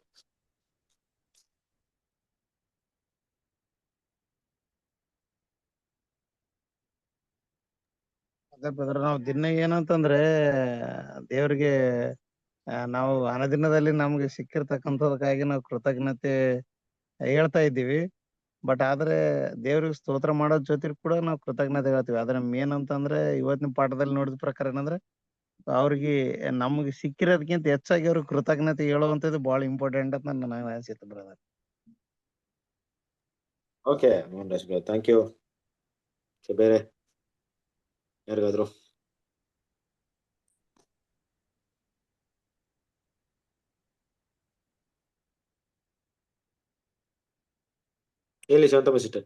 ಅದೇ ಬ್ರದರ್, ನಾವು ದಿನ ಏನಂತಂದ್ರೆ ದೇವ್ರಿಗೆ ನಾವು ಅನುದಿನದಲ್ಲಿ ನಮ್ಗೆ ಸಿಕ್ಕಿರ್ತಕ್ಕಂಥದಕ್ಕಾಗಿ ನಾವು ಕೃತಜ್ಞತೆ ಹೇಳ್ತಾ ಇದ್ದೀವಿ. ಬಟ್ ಆದ್ರೆ ದೇವ್ರಿಗೆ ಸ್ತೋತ್ರ ಮಾಡೋದ್ ಜೊತೆ ಕೂಡ ನಾವು ಕೃತಜ್ಞತೆ ಹೇಳ್ತೀವಿ. ಆದ್ರೆ ಮೇನ್ ಅಂತಂದ್ರೆ ಇವತ್ತಿನ ಪಾಠದಲ್ಲಿ ನೋಡಿದ ಪ್ರಕಾರ ಏನಂದ್ರೆ ಅವ್ರಿಗೆ ನಮ್ಗೆ ಸಿಕ್ಕಿರೋದಕ್ಕಿಂತ ಹೆಚ್ಚಾಗಿ ಅವ್ರಿಗೆ ಕೃತಜ್ಞತೆ ಹೇಳುವಂತದ್ದು ಬಹಳ ಇಂಪಾರ್ಟೆಂಟ್ ಅಂತ ನನಗೆ ಅನ್ಸಿತ್ತು brother. Okay Mohan Raj brother, thank you. ಬೇರೆ ಯಾರಿಗಾದ್ರು? ಹೇಳಿ ಶಾಂತಮ್ಮ ಸಿಸ್ಟರ್.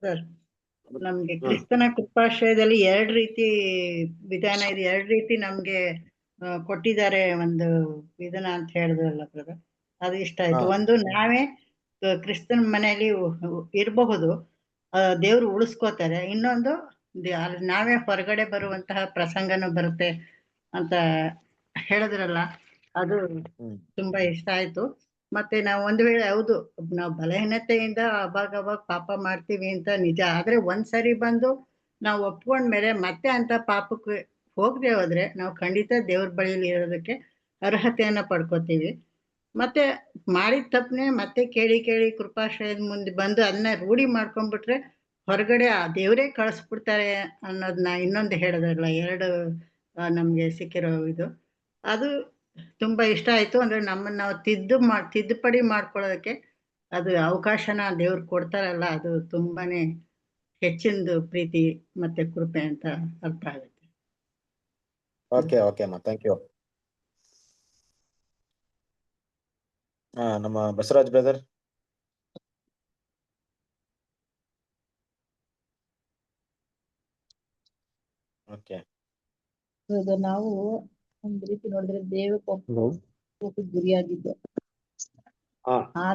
ಸರ್, ನಮ್ಗೆ ಕ್ರಿಸ್ತನ ಕೃಪಾಶ್ರಯದಲ್ಲಿ ಎರಡ್ ರೀತಿ ವಿಧಾನ ಇದೆ. ಎರಡ್ ರೀತಿ ನಮ್ಗೆ ಕೊಟ್ಟಿದ್ದಾರೆ ಒಂದು ವಿಧಾನ ಅಂತ ಹೇಳಿದ್ರಲ್ಲ ಬ್ರದರ್, ಅದು ಇಷ್ಟ ಆಯ್ತು. ಒಂದು, ನಾವೇ ಕ್ರಿಸ್ತನ ಮನೆಯಲ್ಲಿ ಇರಬಹುದು, ದೇವ್ರು ಉಳಿಸ್ಕೋತಾರೆ. ಇನ್ನೊಂದು, ನಾವೇ ಹೊರಗಡೆ ಬರುವಂತಹ ಪ್ರಸಂಗನೂ ಬರುತ್ತೆ ಅಂತ ಹೇಳಿದ್ರಲ್ಲ, ಅದು ತುಂಬಾ ಇಷ್ಟ ಆಯ್ತು. ಮತ್ತೆ ನಾವು ಒಂದು ವೇಳೆ ಹೌದು ನಾವು ಬಲಹೀನತೆಯಿಂದ ಅವಾಗ ಪಾಪ ಮಾಡ್ತೀವಿ ಅಂತ ನಿಜ. ಆದ್ರೆ ಒಂದ್ಸರಿ ಬಂದು ನಾವು ಒಪ್ಕೊಂಡ್ಮೇಲೆ ಮತ್ತೆ ಅಂತ ಪಾಪಕ್ಕೆ ಹೋಗದೆ ಹೋದ್ರೆ ನಾವು ಖಂಡಿತ ದೇವ್ರ ಬಳಿಯಲ್ಲಿ ಇರೋದಕ್ಕೆ ಅರ್ಹತೆಯನ್ನ ಪಡ್ಕೋತೀವಿ. ಮತ್ತೆ ಮಾಡಿದ ತಪ್ಪನೆ ಮತ್ತೆ ಕೇಳಿ ಕೃಪಾಶ್ರಯದ ಮುಂದೆ ಬಂದು ಅದನ್ನ ರೂಢಿ ಮಾಡ್ಕೊಂಡ್ಬಿಟ್ರೆ ಹೊರಗಡೆ ಆ ದೇವರೇ ಕಳಿಸ್ಬಿಡ್ತಾರೆ ಅನ್ನೋದನ್ನ ಇನ್ನೊಂದು ಹೇಳಿದ್ರಲ್ಲ, ಎರಡು ನಮ್ಗೆ ಸಿಕ್ಕಿರೋ ಇದು, ಅದು ತುಂಬಾ ಇಷ್ಟ ಆಯ್ತು. ಅಂದ್ರೆ ನಮ್ಮನ್ನ ನಾವು ತಿದ್ದುಪಡಿ ಮಾಡ್ಕೊಳ್ಳೋದಕ್ಕೆ ಅದು ಅವಕಾಶನ ದೇವ್ರು ಕೊಡ್ತಾರಲ್ಲ, ಅದು ತುಂಬಾನೇ ಹೆಚ್ಚಿಂದು ಪ್ರೀತಿ ಮತ್ತೆ ಕೃಪೆ ಅಂತ ಅರ್ಥ ಆಗುತ್ತೆ. ಓಕೆ ಓಕೆ ಅಮ್ಮ, ಥ್ಯಾಂಕ್ ಯು. ನಮ್ಮ ಬಸವರಾಜ್ ಬ್ರದರ್. ಓಕೆ, ನಾವು ಒಂದ್ ರೀತಿ ನೋಡಿದ್ರೆ ದೇವ ಕೋಪಕ್ಕೆ ಗುರಿಯಾಗಿದ್ದು.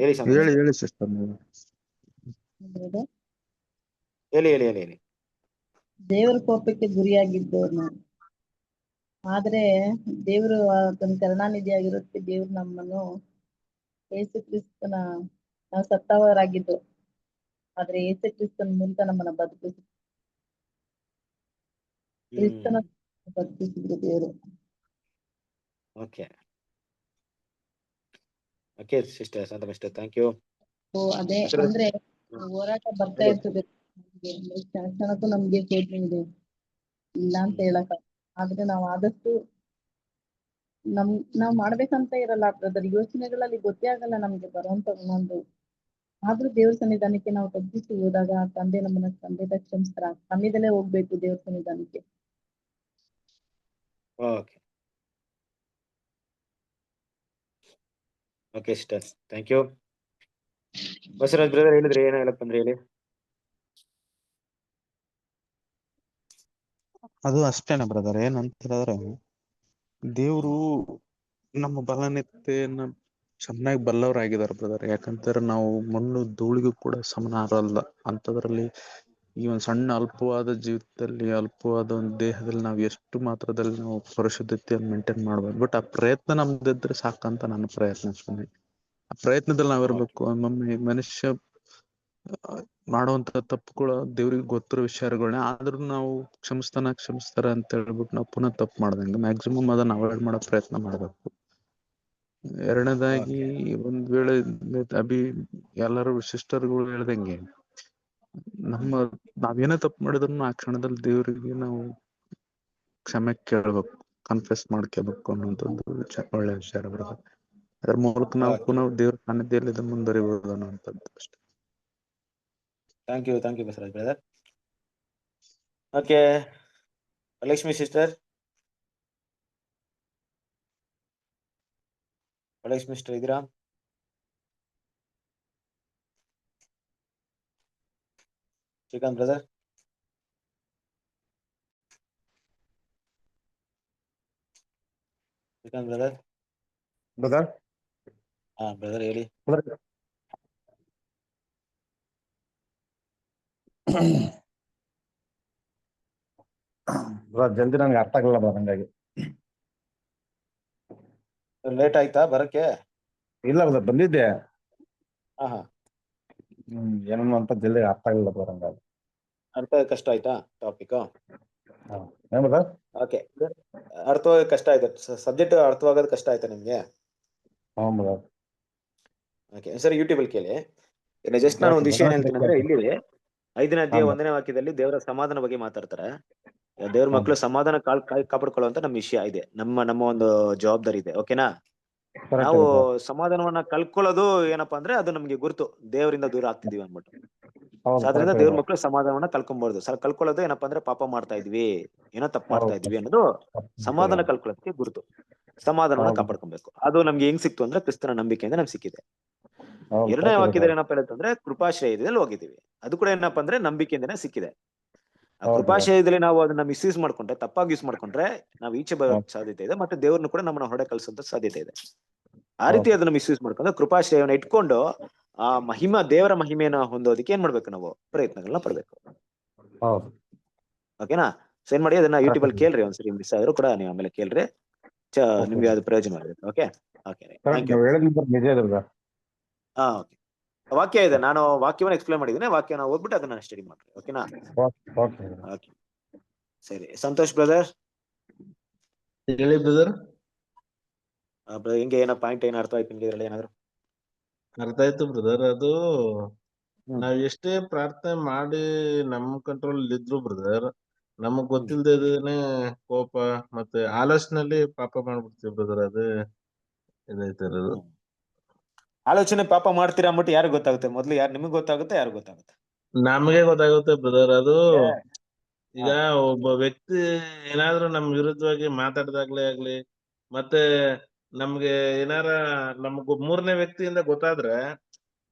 ಹೇಳಿ ಹೇಳಿ ಸಿಸ್ಟರ್. ಹೇಳಿ. ದೇವರ ಕೋಪಕ್ಕೆ ಗುರಿಯಾಗಿದ್ದವ್ರು ನಾವು. ಆದ್ರೆ ದೇವರು ತನ್ನ ಕರುಣಾನಿಧಿಯಾಗಿರುತ್ತೆ. ದೇವ್ರು ನಮ್ಮನ್ನು ಯೇಸು ಕ್ರಿಸ್ತನ, ನಾವು ಸತ್ತವರಾಗಿದ್ದು, ಆದ್ರೆ ಯೇಸು ಕ್ರಿಸ್ತನ ಮೂಲಕ ನಮ್ಮನ್ನ ಬದುಕಿಸಿ ಕ್ರಿಸ್ತನ ಬದುಕಿಸಿದ್ರು ದೇವರು. Okay okay sister Shanthamma sister, thank you. ಅದೇ ಅಂದ್ರೆ ಹೋರಾಟ ಬರ್ತಾ ಇರ್ತದೆ ಕ್ಷಣಕ್ಕೂ ನಮ್ಗೆ ಶೋಧನೆ ಇದೆ, ಇಲ್ಲ ಅಂತ ಹೇಳಕ್. ಆದ್ರೆ ನಾವು ಆದಷ್ಟು ನಾವ್ ಮಾಡ್ಬೇಕಂತ ಇರಲ್ಲ ಬ್ರದರ್, ಯೋಚನೆಗಳಲ್ಲಿ ಗೊತ್ತೇ ಆಗಲ್ಲ ನಮ್ಗೆ ಬರುವಂತ ಒಂದೊಂದು. ಆದ್ರೂ ದೇವ್ರ ಸನ್ನಿಧಾನಕ್ಕೆ ನಾವು ತಗ್ಗಿಸಿ ಹೋದಾಗ ತಂದೆ ನಮ್ಮನ್ನ ತಂದೆದ ಕ್ಷಮಿಸ್ತಾರ. ಸಮಯದಲ್ಲೇ ಹೋಗ್ಬೇಕು ದೇವ್ರ ಸನ್ನಿಧಾನಕ್ಕೆ. Okay okay sister, thank you. Basavaraj brother ಹೇಳಿದ್ರಿ, ಏನೋ ಹೇಳಕ್ ಬಂದ್ರಿ, ಹೇಳಿ. ಅದು ಅಷ್ಟೇನ ಬ್ರದರ್, ಏನಂತ ಹೇಳಿದ್ರೆ ದೇವ್ರು ನಮ್ಮ ಬಲನೆತೆಯನ್ನ ಚೆನ್ನಾಗಿ ಬಲ್ಲವರಾಗಿದ್ದಾರೆ ಬ್ರದರ್. ಯಾಕಂತಾರೆ ನಾವು ಮಣ್ಣು ಧೂಳಿಗೂ ಕೂಡ ಸಮನಾರಲ್ಲ. ಅಂಥದ್ರಲ್ಲಿ ಈ ಒಂದು ಸಣ್ಣ ಅಲ್ಪವಾದ ಜೀವಿತದಲ್ಲಿ, ಅಲ್ಪವಾದ ಒಂದು ದೇಹದಲ್ಲಿ ನಾವು ಎಷ್ಟು ಮಾತ್ರದಲ್ಲಿ ನಾವು ಪರಿಶುದ್ಧತೆಯನ್ನು ಮೇಂಟೈನ್ ಮಾಡ್ಬೋದು. ಬಟ್ ಆ ಪ್ರಯತ್ನ ನಮ್ದಿದ್ರೆ ಸಾಕಂತ ನನ್ನ ಪ್ರಯತ್ನ. ಆ ಪ್ರಯತ್ನದಲ್ಲಿ ನಾವಿರ್ಬೇಕು. ಒಮ್ಮೊಮ್ಮೆ ಮನುಷ್ಯ ಮಾಡುವಂತ ತಪ್ಪುಗಳು ದೇವ್ರಿಗೆ ಗೊತ್ತಿರೋ ವಿಚಾರಗಳನ್ನ ಆದ್ರೂ ನಾವು ಕ್ಷಮಿಸ್ತಾರ ಅಂತ ಹೇಳ್ಬಿಟ್ಟು ನಾವು ಪುನಃ ತಪ್ಪು ಮಾಡ್ದಂಗೆ ಮ್ಯಾಕ್ಸಿಮಮ್ ಅದನ್ನ ಅವಾಯ್ಡ್ ಮಾಡೋ ಪ್ರಯತ್ನ ಮಾಡ್ಬೇಕು. ಎರಡನೇದಾಗಿ ಒಂದ್ ವೇಳೆ ಎಲ್ಲರೂ ಸಿಸ್ಟರ್ಗಳು ಹೇಳ್ದಂಗೆ ನಾವೇನೇ ತಪ್ಪು ಮಾಡಿದ್ರು ಆ ಕ್ಷಣದಲ್ಲಿ ದೇವರಿಗೆ ನಾವು ಕ್ಷಮೆ ಕೇಳ್ಬೇಕು, ಕನ್ಫೆಸ್ ಮಾಡ್ಕೋಬೇಕು ಅನ್ನೋಂಥದ್ದು ಒಳ್ಳೆ ವಿಚಾರ ಬರ್ತದೆ. ಅದ್ರ ಮೂಲಕ ನಾವು ಪುನಃ ದೇವ್ರ ಸಾನ್ನಿಧ್ಯದಲ್ಲಿ ಮುಂದುವರಿಬಹುದು ಅನ್ನೋಂಥದ್ದು ಅಷ್ಟೇ. Thank you Basavaraj brother. Okay, Lakshmi sister. Lakshmi sister ಇದ್ದೀರಾ? ಶ್ರೀಕಾಂತ್ ಬ್ರದರ್. ಶ್ರೀಕಾಂತ್ ಬ್ರದರ್. ಹಾ ಬ್ರದರ್ ಹೇಳಿ. ಜಲ್ದಿ ನನ್ಗೆ ಅರ್ಥ ಆಗಲ್ಲ ಬ್ರದರ್, ಹಂಗಾಗಿ ಲೇಟ್ ಆಯ್ತಾ ಬರಕ್ಕೆ? ಇಲ್ಲ ಬ್ರದರ್, ಬಂದಿದ್ದೆ. ಹಾ ಏನನ್ನು ಅಂತ ಜಲ್ದಿ ಅರ್ಥ ಆಗಲ್ಲ ಬ್ರದರ್, ಹಂಗಾಗಿ. ಕಷ್ಟ ಆಯ್ತಾ ಟಾಪಿಕ್? ಏನ್ ಬ್ರದರ್? ಓಕೆ, ಅರ್ಥವಾಗಿ ಕಷ್ಟ ಆಯ್ತಾ? ಸಬ್ಜೆಕ್ಟ್ ಅರ್ಥವಾಗೋದು ಕಷ್ಟ ಆಯ್ತಾ ನಿಮ್ಗೆ? ಹ್ಞೂ ಬ್ರದರ್. ಓಕೆ ಸರಿ, ಯೂಟ್ಯೂಬ್ ಅಲ್ಲಿ ಕೇಳಿ. ಜಸ್ಟ್ ನಾನು ಒಂದು ವಿಷಯ ಏನ್ ಹೇಳ್ತೀನಿ ಅಂದ್ರೆ, ಇಲ್ಲಿ 5ನೇ ಅಧ್ಯಾಯ 1ನೇ ವಾಕ್ಯದಲ್ಲಿ ದೇವರ ಸಮಾಧಾನ ಬಗ್ಗೆ ಮಾತಾಡ್ತಾರೆ. ದೇವ್ರ ಮಕ್ಕಳು ಸಮಾಧಾನ ಕಾಪಾಡ್ಕೊಳ್ಳುವಂತ ನಮ್ಮ ವಿಷಯ ಇದೆ, ನಮ್ಮ ಒಂದು ಜವಾಬ್ದಾರಿ ಇದೆ. ಓಕೆನಾ? ನಾವು ಸಮಾಧಾನವನ್ನ ಕಳ್ಕೊಳ್ಳೋದು ಏನಪ್ಪಾ ಅಂದ್ರೆ ಅದು ನಮ್ಗೆ ಗುರುತು, ದೇವರಿಂದ ದೂರ ಆಗ್ತಿದೀವಿ ಅನ್ಬಿಟ್ಟು. ಅದರಿಂದ ದೇವ್ರ ಮಕ್ಕಳು ಸಮಾಧಾನವನ್ನ ಕಳ್ಕೊಬಹುದು. ಕಳ್ಕೊಳ್ಳೋದು ಏನಪ್ಪಾ ಅಂದ್ರೆ ಪಾಪ ಮಾಡ್ತಾ ಇದ್ವಿ, ಏನೋ ತಪ್ಪು ಮಾಡ್ತಾ ಇದ್ವಿ ಅನ್ನೋದು ಸಮಾಧಾನ ಕಳ್ಕೊಳ್ಳೋದಕ್ಕೆ ಗುರುತು. ಸಮಾಧಾನವನ್ನ ಕಾಪಾಡ್ಕೊಬೇಕು. ಅದು ನಮ್ಗೆ ಹೆಂಗ್ ಸಿಕ್ತು ಅಂದ್ರೆ ಕ್ರಿಸ್ತನ ನಂಬಿಕೆಯಿಂದ ನಮ್ಗೆ ಸಿಕ್ಕಿದೆ. 2ನೇ ವಾಕ್ಯದಲ್ಲಿ ಏನಪ್ಪಾ ಹೇಳುತ್ತಂದ್ರೆ ಕೃಪಾಶ್ರಯದಲ್ಲಿ ಹೋಗಿದ್ದೀವಿ. ಅದು ಕೂಡ ಏನಪ್ಪಾ ಅಂದ್ರೆ ನಂಬಿಕೆಯಿಂದನೇ ಸಿಕ್ಕಿದೆ. ಆ ಕೃಪಾಶ್ರಯದಲ್ಲಿ ನಾವು ಅದನ್ನ ಮಿಸ್ಯೂಸ್ ಮಾಡ್ಕೊಂಡ್ರೆ, ತಪ್ಪಾಗಿ ಯೂಸ್ ಮಾಡ್ಕೊಂಡ್ರೆ ನಾವು ಈಚೆ ಬರೋಕ್ ಸಾಧ್ಯತೆ ಇದೆ, ಮತ್ತೆ ದೇವ್ರನ್ನು ಕೂಡ ನಮ್ಮನ್ನ ಹೊಡೆ ಕಳ್ಸೋಂತ ಸಾಧ್ಯತೆ ಇದೆ. ಆ ರೀತಿ ಅದನ್ನ ಮಿಸ್ಯೂಸ್ ಮಾಡ್ಕೊಂಡು ಕೃಪಾಶ್ರಯವನ್ನ ಇಟ್ಕೊಂಡು ಆ ದೇವರ ಮಹಿಮೆಯನ್ನ ಹೊಂದೋದಕ್ಕೆ ಏನ್ ಮಾಡ್ಬೇಕು? ನಾವು ಪ್ರಯತ್ನಗಳನ್ನ ಪಡ್ಬೇಕು. ಓಕೆನಾ? ಸೊ ಏನ್ ಮಾಡಿ, ಅದನ್ನ ಯೂಟ್ಯೂಬ್ ಅಲ್ಲಿ ಕೇಳ್ರಿ ಒಂದ್ಸರಿ, ಮಿಸ್ ಆದ್ರೂ ಕೂಡ ನೀವು ಆಮೇಲೆ ಕೇಳ್ರಿ, ನಿಮ್ಗೆ ಅದು ಪ್ರಯೋಜನವಾಗುತ್ತೆ. Okay okay, thank you. Okay, ವಾಕ್ಯ ಇದೆ, ನಾನು ವಾಕ್ಯವನ್ನ ಎಕ್ಸ್ಪ್ಲೇನ್ ಮಾಡಿದ್ದೀನಿ. ವಾಕ್ಯನ ಓದ್ಬಿಟ್ಟು ಅದನ್ನ ಸ್ಟಡಿ ಮಾಡ್ರಿ. ಓಕೆನಾ? ಓಕೆ ಸರಿ. ಸಂತೋಷ್ ಬ್ರದರ್ ಹೇಳಿ ಬ್ರದರ್. ಹೆಂಗೆ, ಏನೋ ಪಾಯಿಂಟ್ ಏನು ಅರ್ಥ ಆಯ್ತು ನಿಮ್ಗೆ ಇದ್ರಲ್ಲಿ ಏನಾದ್ರು? ಅರ್ಥ ಆಯ್ತು ಬ್ರದರ್. ಅದು ನಾವ್ ಎಷ್ಟೇ ಪ್ರಾರ್ಥನೆ ಮಾಡಿ ನಮ್ ಕಂಟ್ರೋಲ್ ಇದ್ರು ಬ್ರದರ್, ನಮಗ್ ಗೊತ್ತಿಲ್ದೇನೆ ಕೋಪ ಮತ್ತೆ ಆಲೋಚನೆಯಲ್ಲಿ ಪಾಪ ಮಾಡ್ಬಿಡ್ತೀವಿ ಬ್ರದರ್. ಅದು ಇದೈತೆ ಇರೋದು. ಆಲೋಚನೆ ಪಾಪ ಮಾಡ್ತೀರಾ ಅಂದ್ಬಿಟ್ಟು ಯಾರು ಗೊತ್ತಾಗುತ್ತೆ? ಮೊದ್ಲು ನಿಮಗ್ ಗೊತ್ತಾಗುತ್ತೆ, ಯಾರು ಗೊತ್ತಾಗುತ್ತೆ? ನಮಗೆ ಗೊತ್ತಾಗುತ್ತೆ ಬ್ರದರ್. ಅದು ಈಗ ಒಬ್ಬ ವ್ಯಕ್ತಿ ಏನಾದ್ರು ನಮ್ ವಿರುದ್ಧವಾಗಿ ಮಾತಾಡ್ದಾಗ್ಲೇ ಆಗ್ಲಿ, ಮತ್ತೆ ನಮ್ಗೆ ಏನಾರ ನಮಗ್ 3ನೇ ವ್ಯಕ್ತಿಯಿಂದ ಗೊತ್ತಾದ್ರೆ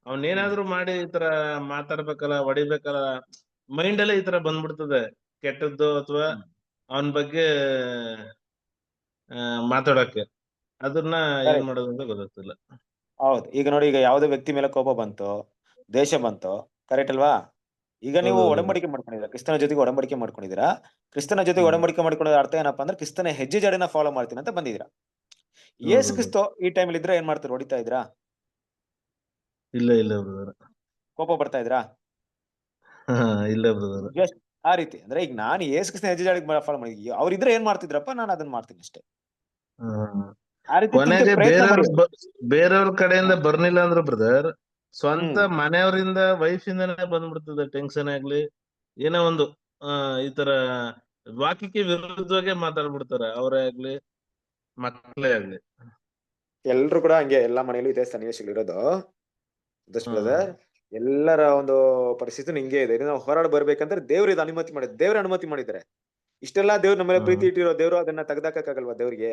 ಅವನೇನಾದ್ರು ಮಾಡಿ ಈ ತರ ಮಾತಾಡ್ಬೇಕಲ್ಲ, ಹೊಡಿಬೇಕಲ್ಲ, ಮೈಂಡ್ ಅಲ್ಲೇ ಈ ತರ ಬಂದ್ಬಿಡ್ತದೆ ಕೆಟ್ಟದ್ದು, ಅಥವಾ ಅವನ ಬಗ್ಗೆ ಮಾತಾಡಕ್ಕೆ. ಅದನ್ನ ಏನ್ ಮಾಡೋದು ಅಂತ ಗೊತ್ತಾಗ್ತಿಲ್ಲ. ಹೌದು, ಈಗ ನೋಡಿ, ಈಗ ಯಾವ್ದೋ ವ್ಯಕ್ತಿ ಮೇಲೆ ಕೋಪ ಬಂತು, ದೇಶ ಬಂತು, ಕರೆಕ್ಟ್ ಅಲ್ವಾ? ಈಗ ನೀವು ಒಡಂಬಡಿಕೆ ಮಾಡ್ಕೊಂಡಿದ್ದೀರಾ, ಕ್ರಿಸ್ತನ ಜೊತೆಗೆ ಒಡಂಬಡಿಕೆ ಮಾಡ್ಕೊಂಡಿದ್ದೀರಾ. ಕ್ರಿಸ್ತನ ಜೊತೆಗೆ ಒಡಂಬಡಿಕೆ ಮಾಡ್ಕೊಳ್ಳೋದ ಅರ್ಥ ಏನಪ್ಪಾ ಅಂದ್ರೆ ಕ್ರಿಸ್ತನ ಹೆಜ್ಜೆ ಜಾಡಿನ ಫಾಲೋ ಮಾಡ್ತೀನಿ ಅಂತ ಬಂದಿದ್ದೀರಾ. ಯೇಸು ಕ್ರಿಸ್ತ ಈ ಟೈಮ್ ಇದ್ರೆ ಏನ್ ಮಾಡ್ತಾರೆ? ಹೊಡಿತಾ ಇದ್ರಾ? ಇಲ್ಲ ಇಲ್ಲ ಬ್ರದರ್. ಕೋಪ ಬರ್ತಾ ಇದ್ರಾ? ಇಲ್ಲ ಬ್ರದರ್. ಜಸ್ಟ್ ಆ ರೀತಿ ಅಂದ್ರೆ, ಈಗ ನಾನು ಯೇಸು ಕ್ರಿಸ್ತನ ಹೆಜ್ಜೆ ಜಾಡಿಗೆ ಫಾಲೋ ಮಾಡಿದ್ವಿ, ಅವ್ರಿದ್ರೆ ಏನ್ ಮಾಡ್ತಿದ್ರಪ್ಪ, ನಾನು ಅದನ್ನ ಮಾಡ್ತೀನಿ ಅಷ್ಟೇ. ಕೊನೆಗೆ ಬೇರೆಯವ್ರ ಕಡೆಯಿಂದ ಬರ್ನಿಲ್ಲ ಅಂದ್ರು ಬ್ರದರ್, ಸ್ವಂತ ಮನೆಯವರಿಂದ ವೈಫಿಂದನೇ ಬಂದ್ಬಿಡ್ತದೆ. ಟೆನ್ಷನ್ ಆಗ್ಲಿ, ಏನೋ ಒಂದು ಈ ತರ ವಾಕ್ಯಕ್ಕೆ ವಿರುದ್ಧವಾಗೇ ಮಾತಾಡ್ಬಿಡ್ತಾರೆ, ಅವರೇ ಆಗ್ಲಿ ಮಕ್ಕಳೇ ಆಗ್ಲಿ. ಎಲ್ರು ಕೂಡ ಹಂಗೆ, ಎಲ್ಲಾ ಮನೆಯಲ್ಲೂ ಇದೇ ಸನ್ನಿವೇಶಗಳಿರೋದು ಬ್ರದರ್. ಎಲ್ಲರ ಒಂದು ಪರಿಸ್ಥಿತಿ ಹಿಂಗೆ ಇದೆ. ನಾವು ಹೋರಾಡ ಬರ್ಬೇಕಂದ್ರೆ ದೇವ್ರ ಇದು ಅನುಮತಿ ಮಾಡಿದ್ರೆ, ದೇವ್ರ ಅನುಮತಿ ಮಾಡಿದ್ದಾರೆ. ಇಷ್ಟೆಲ್ಲಾ ದೇವ್ರ ನಮ್ಮ ಮೇಲೆ ಪ್ರೀತಿ ಇಟ್ಟಿರೋ ದೇವ್ರು ಅದನ್ನ ತೆಗ್ದಾಕಕ್ಕಾಗಲ್ವಾ? ದೇವ್ರಿಗೆ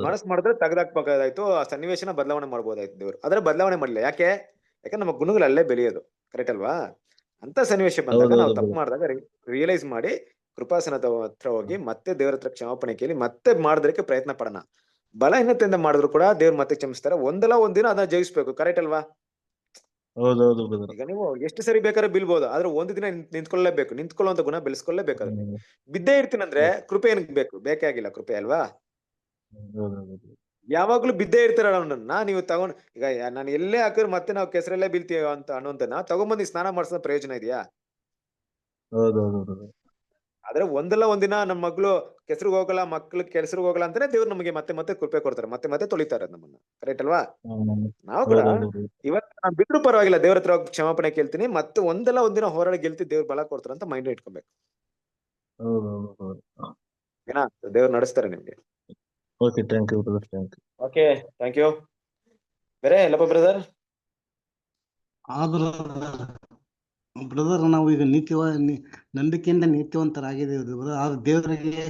ಮನಸ್ಸು ಮಾಡಿದ್ರೆ ತೆಗ್ದಾಕ್ಬೇಕಾಯ್ತು, ಆ ಸನ್ನಿವೇಶನ ಬದಲಾವಣೆ ಮಾಡ್ಬೋದಾಯ್ತು ದೇವ್ರು. ಆದ್ರೆ ಬದಲಾವಣೆ ಮಾಡಿಲ್ಲ. ಯಾಕಂದ್ರೆ ನಮ್ಮ ಗುಣಗಳು ಅಲ್ಲೇ ಬೆಳೆಯೋದು, ಕರೆಕ್ಟ್ ಅಲ್ವಾ? ಅಂತ ಸನ್ನಿವೇಶ ಬಂದಾಗ ನಾವು ತಪ್ಪು ಮಾಡಿದಾಗ ರಿಯಲೈಸ್ ಮಾಡಿ ಕೃಪಾಸನದ ಹತ್ರ ಹೋಗಿ ಮತ್ತೆ ದೇವ್ರ ಹತ್ರ ಕ್ಷಮಾಪಣೆ ಕೇಳಿ ಮತ್ತೆ ಮಾಡೋದಕ್ಕೆ ಪ್ರಯತ್ನ ಪಡೋಣ. ಬಲಹೀನತೆಯಿಂದ ಮಾಡಿದ್ರು ಕೂಡ ದೇವ್ರು ಮತ್ತೆ ಕ್ಷಮಿಸ್ತಾರೆ. ಒಂದಲ್ಲ ಒಂದಿನ ಅದನ್ನ ಜಯಿಸ್ಬೇಕು, ಕರೆಕ್ಟ್ ಅಲ್ವಾ? ಈಗ ನೀವು ಎಷ್ಟು ಸರಿ ಬೇಕಾದ್ರೆ ಬೀಳ್ಬೋದು, ಆದ್ರೆ ಒಂದು ದಿನ ನಿಂತ್ಕೊಳ್ಳೇಬೇಕು. ನಿಂತ್ಕೊಳ್ಳುವಂತ ಗುಣ ಬೆಳೆಸ್ಕೊಳ್ಳೇಬೇಕಾದ್ರೆ ಬಿದ್ದೇ ಇರ್ತೀನಿ ಅಂದ್ರೆ ಕೃಪೆ ಏನಕ್ಕೆ ಬೇಕು? ಬೇಕೇ ಆಗಿಲ್ಲ ಕೃಪೆ ಅಲ್ವಾ? ಯಾವಾಗ್ಲೂ ಬಿದ್ದೇ ಇರ್ತಾರ ಅವನನ್ನ ನೀವು ತಗೊಂಡ್ ಈಗ ನಾನು ಎಲ್ಲೇ ಹಾಕಿದ್ರು ಮತ್ತೆ ನಾವು ಕೆಸರಲ್ಲೇ ಬೀಳ್ತೀವಿ ಅಂತ ಅನ್ನೋದನ್ನ ತಗೊಂಬಂದು ಸ್ನಾನ ಮಾಡ್ಸೋ ಪ್ರಯೋಜನ ಇದೆಯಾ? ಹೌದೌದು. ಆದ್ರೆ ಒಂದಲ್ಲ ಒಂದಿನ ನಮ್ ಮಗ್ಳು ಕೆಸರಿಗೆ ಹೋಗಲ್ಲ, ಮಕ್ಳು ಕೆಸರಿಗೆ ಹೋಗಲ್ಲ ಅಂತಾನೆ ದೇವ್ರು ನಮಗೆ ಮತ್ತೆ ಮತ್ತೆ ಕೃಪೆ ಕೊಡ್ತಾರೆ, ಮತ್ತೆ ಮತ್ತೆ ತೊಳಿತಾರೆ ನಮ್ಮನ್ನ. ಕರೆಕ್ಟ್ ಅಲ್ವಾ? ನಾವು ಕೂಡ ಇವತ್ತು ನಾನ್ ಬಿಟ್ರು ಪರವಾಗಿಲ್ಲ, ದೇವ್ರ ಹತ್ರ ಹೋಗಿ ಕ್ಷಮಾಪಣೆ ಕೇಳ್ತೀನಿ, ಮತ್ತೆ ಒಂದಲ್ಲ ಒಂದಿನ ಹೋರಾಡಿ ಗೆಲ್ತಿ ದೇವ್ರು ಬಲ ಕೊಡ್ತಾರೆ ಅಂತ ಮೈಂಡ್ ಇಟ್ಕೊಬೇಕು. ಏನಾ ದೇವ್ರು ನಡೆಸ್ತಾರೆ ನಿಮ್ಗೆ. Okay, thank you brother, thank you. Okay, thank you. ಬೇರೆ ಎಲ್ಲಪ್ಪ ಬ್ರದರ್? ಬ್ರದರ್ ನಾವು ಈಗ ನಂಬಿಕೆಯಿಂದ ನೀತಿವಂತರಾಗಿದ್ದೇವೆ. ಆದ್ರೆ ದೇವರಿಗೆ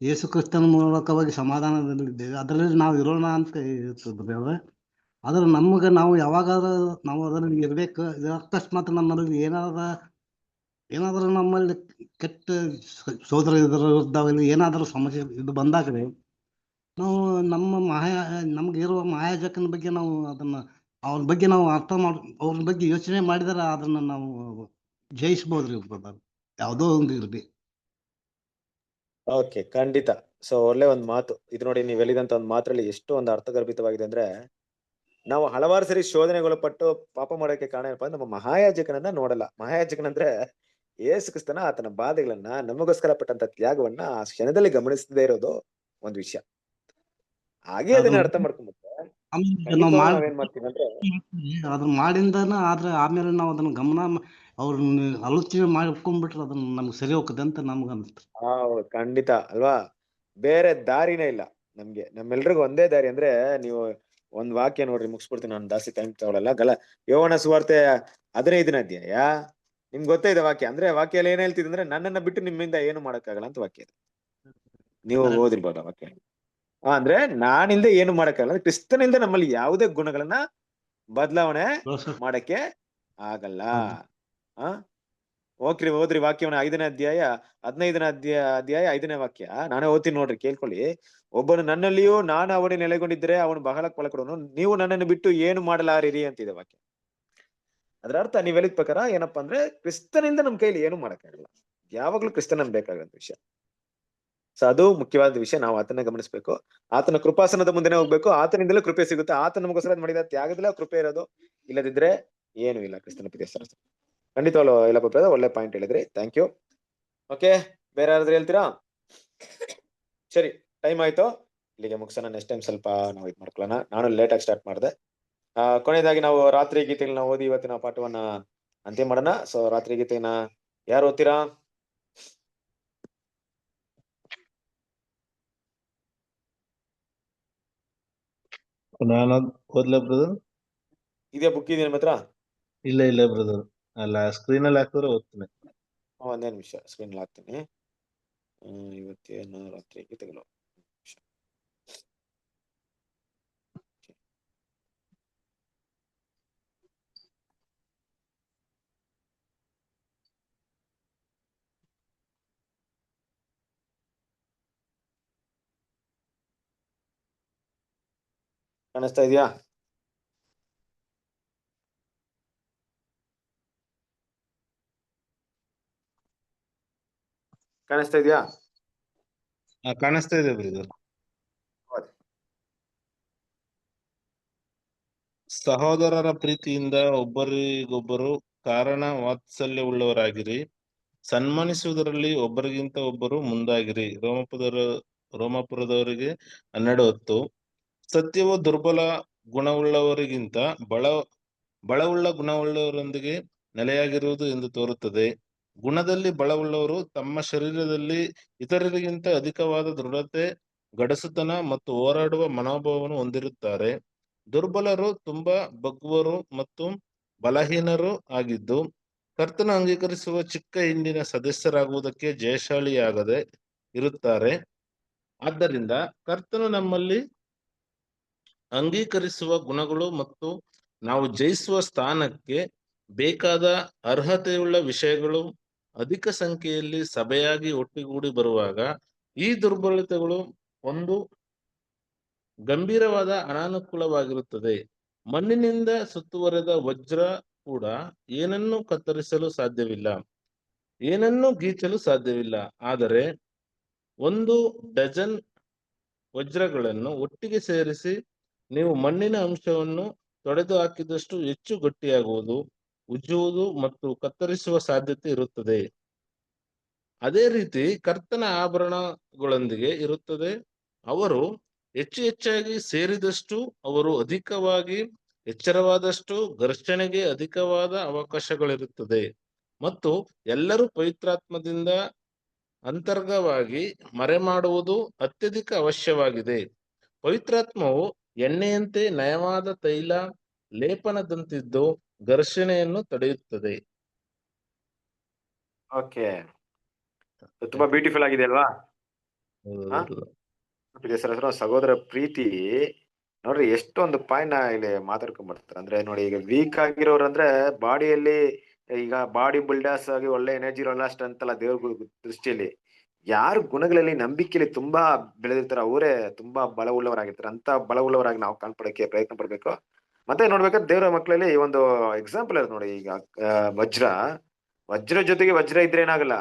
ಯೇಸು ಕ್ರಿಸ್ತನ ಮೂಲಕವಾಗಿ ಸಮಾಧಾನದಲ್ಲಿದ್ದೇವೆ, ಅದರಲ್ಲಿ ನಾವು ಇರೋಣ ಅಂತ ಇರ್ತದೆ. ಆದ್ರೆ ನಮಗೆ ನಾವು ಯಾವಾಗಾದ್ರೂ ನಾವು ಅದರಲ್ಲಿ ಇರ್ಬೇಕು. ಅಕಸ್ಮಾತ್ ನಮ್ಮಲ್ಲಿ ಏನಾದ್ರೂ ನಮ್ಮಲ್ಲಿ ಕೆಟ್ಟ ಸೋದರ ಇದ್ದಾಗಲಿ ಏನಾದರೂ ಸಮಸ್ಯೆ ಇದು ಬಂದಾಗಲೇ ನಾವು ನಮ್ಗೆ ಇರುವ ಮಾಯಾಜಕನ ಬಗ್ಗೆ ನಾವು ಅವ್ರ ಬಗ್ಗೆ ನಾವು ಅವ್ರ ಬಗ್ಗೆ ಯೋಚನೆ ಮಾಡಿದರೆ ಅದನ್ನ ನಾವು ಜಯಿಸ್ಬೋದ್ರಿ ಬ್ರದರ್, ಯಾವುದೋ ಒಂದು ಇರ್ಲಿ. ಓಕೆ, ಖಂಡಿತ. ಸೊ ಒಳ್ಳೆ ಒಂದು ಮಾತು ಇದು ನೋಡಿ. ನೀವು ಹೇಳಿದಂತ ಒಂದು ಮಾತ್ರಲ್ಲಿ ಎಷ್ಟು ಒಂದು ಅರ್ಥಗರ್ಭಿತವಾಗಿದೆ ಅಂದ್ರೆ, ನಾವು ಹಲವಾರು ಸರಿ ಶೋಧನೆಗೊಳಪಟ್ಟು ಪಾಪ ಮಾಡೋಕೆ ಕಾರಣ ಏನಪ್ಪಾ ಅಂದ್ರೆ ನಮ್ಮ ಮಹಾಯಾಜಕನನ್ನ ನೋಡಲ್ಲ. ಮಹಾಯಾಜಕನಂದ್ರೆ ಯೇಸು ಕ್ರಿಸ್ತನ, ಆತನ ಬಾಧೆಗಳನ್ನ, ನಮಗೋಸ್ಕರ ಪಟ್ಟಂತ ತ್ಯಾಗವನ್ನ ಆ ಕ್ಷಣದಲ್ಲಿ ಗಮನಿಸದೇ ಇರೋದು ಒಂದು ವಿಷಯ. ಹಾಗೆ ಅದನ್ನ ಅರ್ಥ ಮಾಡ್ಕೊಂಡ್ಬಿಟ್ರೆ ಖಂಡಿತವಾಗ್ಲೂ ನಾವೇನ್ ಮಾಡ್ತೀವಿ ಅಂದ್ರೆ ಅದನ್ನ ಮಾಡಿಂದನ, ಆದ್ರೆ ಆಮೇಲೆ ನಾವು ಅದನ್ನ ಅವ್ರನ್ನ ಆಲೋಚನೆ ಮಾಡ್ಕೊಂಡ್ಬಿಟ್ರೆ ಅದನ್ನ ನಮ್ಗೆ ಸರಿ ಹೋಗ್ತದೆ ಅಂತ ನಮ್ಗೆ ಅನ್ಸುತ್ತೆ. ಹೌದು, ಖಂಡಿತ ಅಲ್ವಾ? ಬೇರೆ ದಾರಿನೇ ಇಲ್ಲ ನಮ್ಗೆ. ನಮ್ಮೆಲ್ರಿಗೂ ಒಂದೇ ದಾರಿ. ಅಂದ್ರೆ ನೀವು ಒಂದ್ ವಾಕ್ಯ ನೋಡ್ರಿ, ಮುಗಿಸ್ಬಿಡ್ತೀನಿ, ನಾನು ಜಾಸ್ತಿ ಟೈಮ್ ತಗೊಳಲ್ಲ. ಯೋಹಾನ ಸುವಾರ್ತೆ 15ನೇ ಅಧ್ಯಾಯ, ನಿಮ್ಗೆ ಗೊತ್ತೇ ಇದೆ ವಾಕ್ಯ. ಅಂದ್ರೆ ವಾಕ್ಯ ಏನ್ ಹೇಳ್ತಿದೆ ಅಂದ್ರೆ, ನನ್ನನ್ನ ಬಿಟ್ಟು ನಿಮ್ಮಿಂದ ಏನು ಮಾಡಕ್ಕಾಗಲ್ಲ ಅಂತ ವಾಕ್ಯ ಇದೆ. ನೀವು ಓದಿರ್ಬೋದು ವಾಕ್ಯ. ಅಂದ್ರೆ ನಾನಿಂದ ಏನು ಮಾಡಕ್ಕಾಗಲ್ಲ, ಕ್ರಿಸ್ತನಿಂದ ನಮ್ಮಲ್ಲಿ ಯಾವುದೇ ಗುಣಗಳನ್ನ ಬದಲಾವಣೆ ಮಾಡಕ್ಕೆ ಆಗಲ್ಲ. ಓದ್ರಿ ವಾಕ್ಯವನ್ನ 5ನೇ ಅಧ್ಯಾಯ 15ನೇ ಅಧ್ಯಾಯ 5ನೇ ವಾಕ್ಯ. ನಾನೇ ಓದ್ತೀನಿ ನೋಡ್ರಿ, ಕೇಳ್ಕೊಳ್ಳಿ. ಒಬ್ಬನು ನನ್ನಲ್ಲಿಯೂ ನಾನು ಅವನೇ ನೆಲೆಗೊಂಡಿದ್ದರೆ ಅವನು ಬಹಳ ಫಲ ಕೊಡೋನು, ನೀವು ನನ್ನನ್ನು ಬಿಟ್ಟು ಏನು ಮಾಡಲಾರಿರಿ ಅಂತಿದೆ ವಾಕ್ಯ. ಅದ್ರ ಅರ್ಥ ನೀವ್ ಹೇಳಿದ ಪ್ರಕಾರ ಏನಪ್ಪಾ ಅಂದ್ರೆ, ಕ್ರಿಸ್ತನಿಂದ ನಮ್ ಕೈಲಿ ಏನು ಮಾಡಕ್ಕಾಗಲ್ಲ. ಯಾವಾಗ್ಲೂ ಕ್ರಿಸ್ತನ ಬೇಕಾಗಂತ ವಿಷಯ. ಸೊ ಅದು ಮುಖ್ಯವಾದ ವಿಷಯ. ನಾವು ಆತನ ಗಮನಿಸ್ಬೇಕು, ಆತನ ಕೃಪಾಸನದ ಮುಂದೆನೆ ಹೋಗ್ಬೇಕು. ಆತನಿಂದಲೇ ಕೃಪೆ ಸಿಗುತ್ತೆ. ಆತ ನಮಗೋಸ್ಕರ ಮಾಡಿದ ತ್ಯಾಗದಲ್ಲೇ ಕೃಪೆ ಇರೋದು, ಇಲ್ಲದಿದ್ರೆ ಏನು ಇಲ್ಲ ಕ್ರಿಸ್ತನ ಪ್ರಿಯ ಸರಸ. ಖಂಡಿತವಲ್ಲ ಇಲ್ಲಪ್ಪ ಬ್ರದರ್, ಒಳ್ಳೆ ಪಾಯಿಂಟ್ ಹೇಳಿದ್ರಿ, ಥ್ಯಾಂಕ್ ಯು. ಓಕೆ, ಬೇರೆ ಯಾರಾದ್ರೂ ಹೇಳ್ತೀರಾ? ಸರಿ, ಟೈಮ್ ಆಯ್ತು, ಇಲ್ಲಿಗೆ ಮುಗಿಸೋಣ. ನೆಕ್ಸ್ಟ್ ಟೈಮ್ ಸ್ವಲ್ಪ ನಾವು ಇದು ಮಾಡ್ಕೊಳ್ಳೋಣ. ನಾನು ಲೇಟ್ ಆಗಿ ಸ್ಟಾರ್ಟ್ ಮಾಡಿದೆ. ಕೊನೆಯದಾಗಿ ನಾವು ರಾತ್ರಿ ಗೀತೆಗಳನ್ನ ಓದಿ ಇವತ್ತಿನ ಪಾಠವನ್ನ ಅಂತ್ಯ ಮಾಡೋಣ. ಸೊ ರಾತ್ರಿ ಗೀತೆನ ಯಾರು ಓದ್ತೀರಾ? ನಾನು ಓದ್ಲಾ ಬ್ರದರ್? ಇದೇ ಬುಕ್ ಇದೆಯಾ ನಿಮ್ಮ ಹತ್ರ? ಇಲ್ಲ ಬ್ರದರ್, ಅಲ್ಲ ಸ್ಕ್ರೀನ್ ಅಲ್ಲಿ ಹಾಕಿದ್ರೆ ಓದ್ತೀನಿ. ಒಂದೇ ನಿಮಿಷ, ಸ್ಕ್ರೀನ್ ಹಾಕ್ತೀನಿ. ಇವತ್ತೇನು ರಾತ್ರಿ ಗೀತೆಗಳು. ಕಾಣಿಸ್ತಾ ಇದೆಯಾ? ಕಾಣಿಸ್ತಾ ಇದೆಯಾ? ಕಾಣಿಸ್ತಾ ಇದೆ ಬ್ರದರ್. ಸಹೋದರರ ಪ್ರೀತಿಯಿಂದ ಒಬ್ಬರಿಗೊಬ್ಬರು ಕಾರಣ ವಾತ್ಸಲ್ಯವುಳ್ಳವರಾಗಿರಿ, ಸನ್ಮಾನಿಸುವುದರಲ್ಲಿ ಒಬ್ಬರಿಗಿಂತ ಒಬ್ಬರು ಮುಂದಾಗಿರಿ. ರೋಮಾಪುರದವರಿಗೆ 12:10. ಸತ್ಯವು ದುರ್ಬಲ ಗುಣವುಳ್ಳವರಿಗಿಂತ ಬಳವುಳ್ಳ ಗುಣವುಳ್ಳವರೊಂದಿಗೆ ನೆಲೆಯಾಗಿರುವುದು ಎಂದು ತೋರುತ್ತದೆ. ಗುಣದಲ್ಲಿ ಬಳವುಳ್ಳವರು ತಮ್ಮ ಶರೀರದಲ್ಲಿ ಇತರರಿಗಿಂತ ಅಧಿಕವಾದ ದೃಢತೆ, ಗಡಸುತನ ಮತ್ತು ಹೋರಾಡುವ ಮನೋಭಾವವನ್ನು ಹೊಂದಿರುತ್ತಾರೆ. ದುರ್ಬಲರು ತುಂಬಾ ಬಗ್ಗುವರು ಮತ್ತು ಬಲಹೀನರು ಆಗಿದ್ದು, ಕರ್ತನ ಅಂಗೀಕರಿಸುವ ಚಿಕ್ಕ ಹಿಂಡಿನ ಸದಸ್ಯರಾಗುವುದಕ್ಕೆ ಜಯಶಾಲಿಯಾಗದೆ ಇರುತ್ತಾರೆ. ಆದ್ದರಿಂದ ಕರ್ತನು ನಮ್ಮಲ್ಲಿ ಅಂಗೀಕರಿಸುವ ಗುಣಗಳು ಮತ್ತು ನಾವು ಜಯಿಸುವ ಸ್ಥಾನಕ್ಕೆ ಬೇಕಾದ ಅರ್ಹತೆಯುಳ್ಳ ವಿಷಯಗಳು ಅಧಿಕ ಸಂಖ್ಯೆಯಲ್ಲಿ ಸಭೆಯಾಗಿ ಒಟ್ಟುಗೂಡಿ ಬರುವಾಗ ಈ ದುರ್ಬಲತೆಗಳು ಒಂದು ಗಂಭೀರವಾದ ಅನಾನುಕೂಲವಾಗಿರುತ್ತದೆ. ಮಣ್ಣಿನಿಂದ ಸುತ್ತುವರೆದ ವಜ್ರ ಕೂಡ ಏನನ್ನೂ ಕತ್ತರಿಸಲು ಸಾಧ್ಯವಿಲ್ಲ, ಏನನ್ನೂ ಗೀಚಲು ಸಾಧ್ಯವಿಲ್ಲ. ಆದರೆ 1 ಡಜನ್ ವಜ್ರಗಳನ್ನು ಒಟ್ಟಿಗೆ ಸೇರಿಸಿ ನೀವು ಮಣ್ಣಿನ ಅಂಶವನ್ನು ತೊಡೆದು ಹಾಕಿದಷ್ಟು ಹೆಚ್ಚು ಗಟ್ಟಿಯಾಗುವುದು, ಉಜ್ಜುವುದು ಮತ್ತು ಕತ್ತರಿಸುವ ಸಾಧ್ಯತೆ ಇರುತ್ತದೆ. ಅದೇ ರೀತಿ ಕರ್ತನ ಆಭರಣಗಳೊಂದಿಗೆ ಇರುತ್ತದೆ. ಅವರು ಹೆಚ್ಚಾಗಿ ಸೇರಿದಷ್ಟು, ಅವರು ಅಧಿಕವಾಗಿ ಎಚ್ಚರವಾದಷ್ಟು ಘರ್ಷಣೆಗೆ ಅಧಿಕವಾದ ಅವಕಾಶಗಳಿರುತ್ತದೆ. ಮತ್ತು ಎಲ್ಲರೂ ಪವಿತ್ರಾತ್ಮದಿಂದ ಅಂತರ್ಗವಾಗಿ ಮರೆಮಾಡುವುದು ಅತ್ಯಧಿಕ ಅವಶ್ಯವಾಗಿದೆ. ಪವಿತ್ರಾತ್ಮವು ಎಣ್ಣೆಯಂತೆ ನಯವಾದ ತೈಲ ಲೇಪನದಂತಿದ್ದು ಘರ್ಷಣೆಯನ್ನು ತಡೆಯುತ್ತದೆ. ಓಕೆ, ತುಂಬಾ ಬ್ಯೂಟಿಫುಲ್ ಆಗಿದೆ ಅಲ್ವಾ? ಸರ್, ಸಹೋದರ ಪ್ರೀತಿ ನೋಡ್ರಿ ಎಷ್ಟೊಂದು ಪಾಯಿಂಟ್ ಇಲ್ಲಿ ಮಾತಾಡ್ಕೊಂಡ್ ಬರ್ತಾರೆ. ಅಂದ್ರೆ ನೋಡಿ, ಈಗ ವೀಕ್ ಆಗಿರೋರು ಅಂದ್ರೆ ಬಾಡಿಯಲ್ಲಿ, ಈಗ ಬಾಡಿ ಬಿಲ್ಡರ್ಸ್ ಆಗಿ ಒಳ್ಳೆ ಎನರ್ಜಿ ಇರೋಲ್ಲ ಅಷ್ಟಂತಲ್ಲ ದೇವ್ರ ದೃಷ್ಟಿಯಲ್ಲಿ. ಯಾರು ಗುಣಗಳಲ್ಲಿ ನಂಬಿಕೆಯಲ್ಲಿ ತುಂಬಾ ಬೆಳೆದಿರ್ತಾರ ಅವರೇ ತುಂಬಾ ಬಲವುಳ್ಳವರಾಗಿರ್ತಾರೆ. ಅಂತ ಬಲವುಳ್ಳವರಾಗಿ ನಾವು ಕಾಣ್ಪಡಕ್ಕೆ ಪ್ರಯತ್ನ ಪಡ್ಬೇಕು. ಮತ್ತೆ ನೋಡ್ಬೇಕಾದ್ರೆ ದೇವರ ಮಕ್ಕಳಲ್ಲಿ ಈ ಒಂದು ಎಕ್ಸಾಂಪಲ್ ಇರೋದು ನೋಡಿ. ಈಗ ವಜ್ರ ಜೊತೆಗೆ ವಜ್ರ ಇದ್ರೆ ಏನಾಗಲ್ಲ,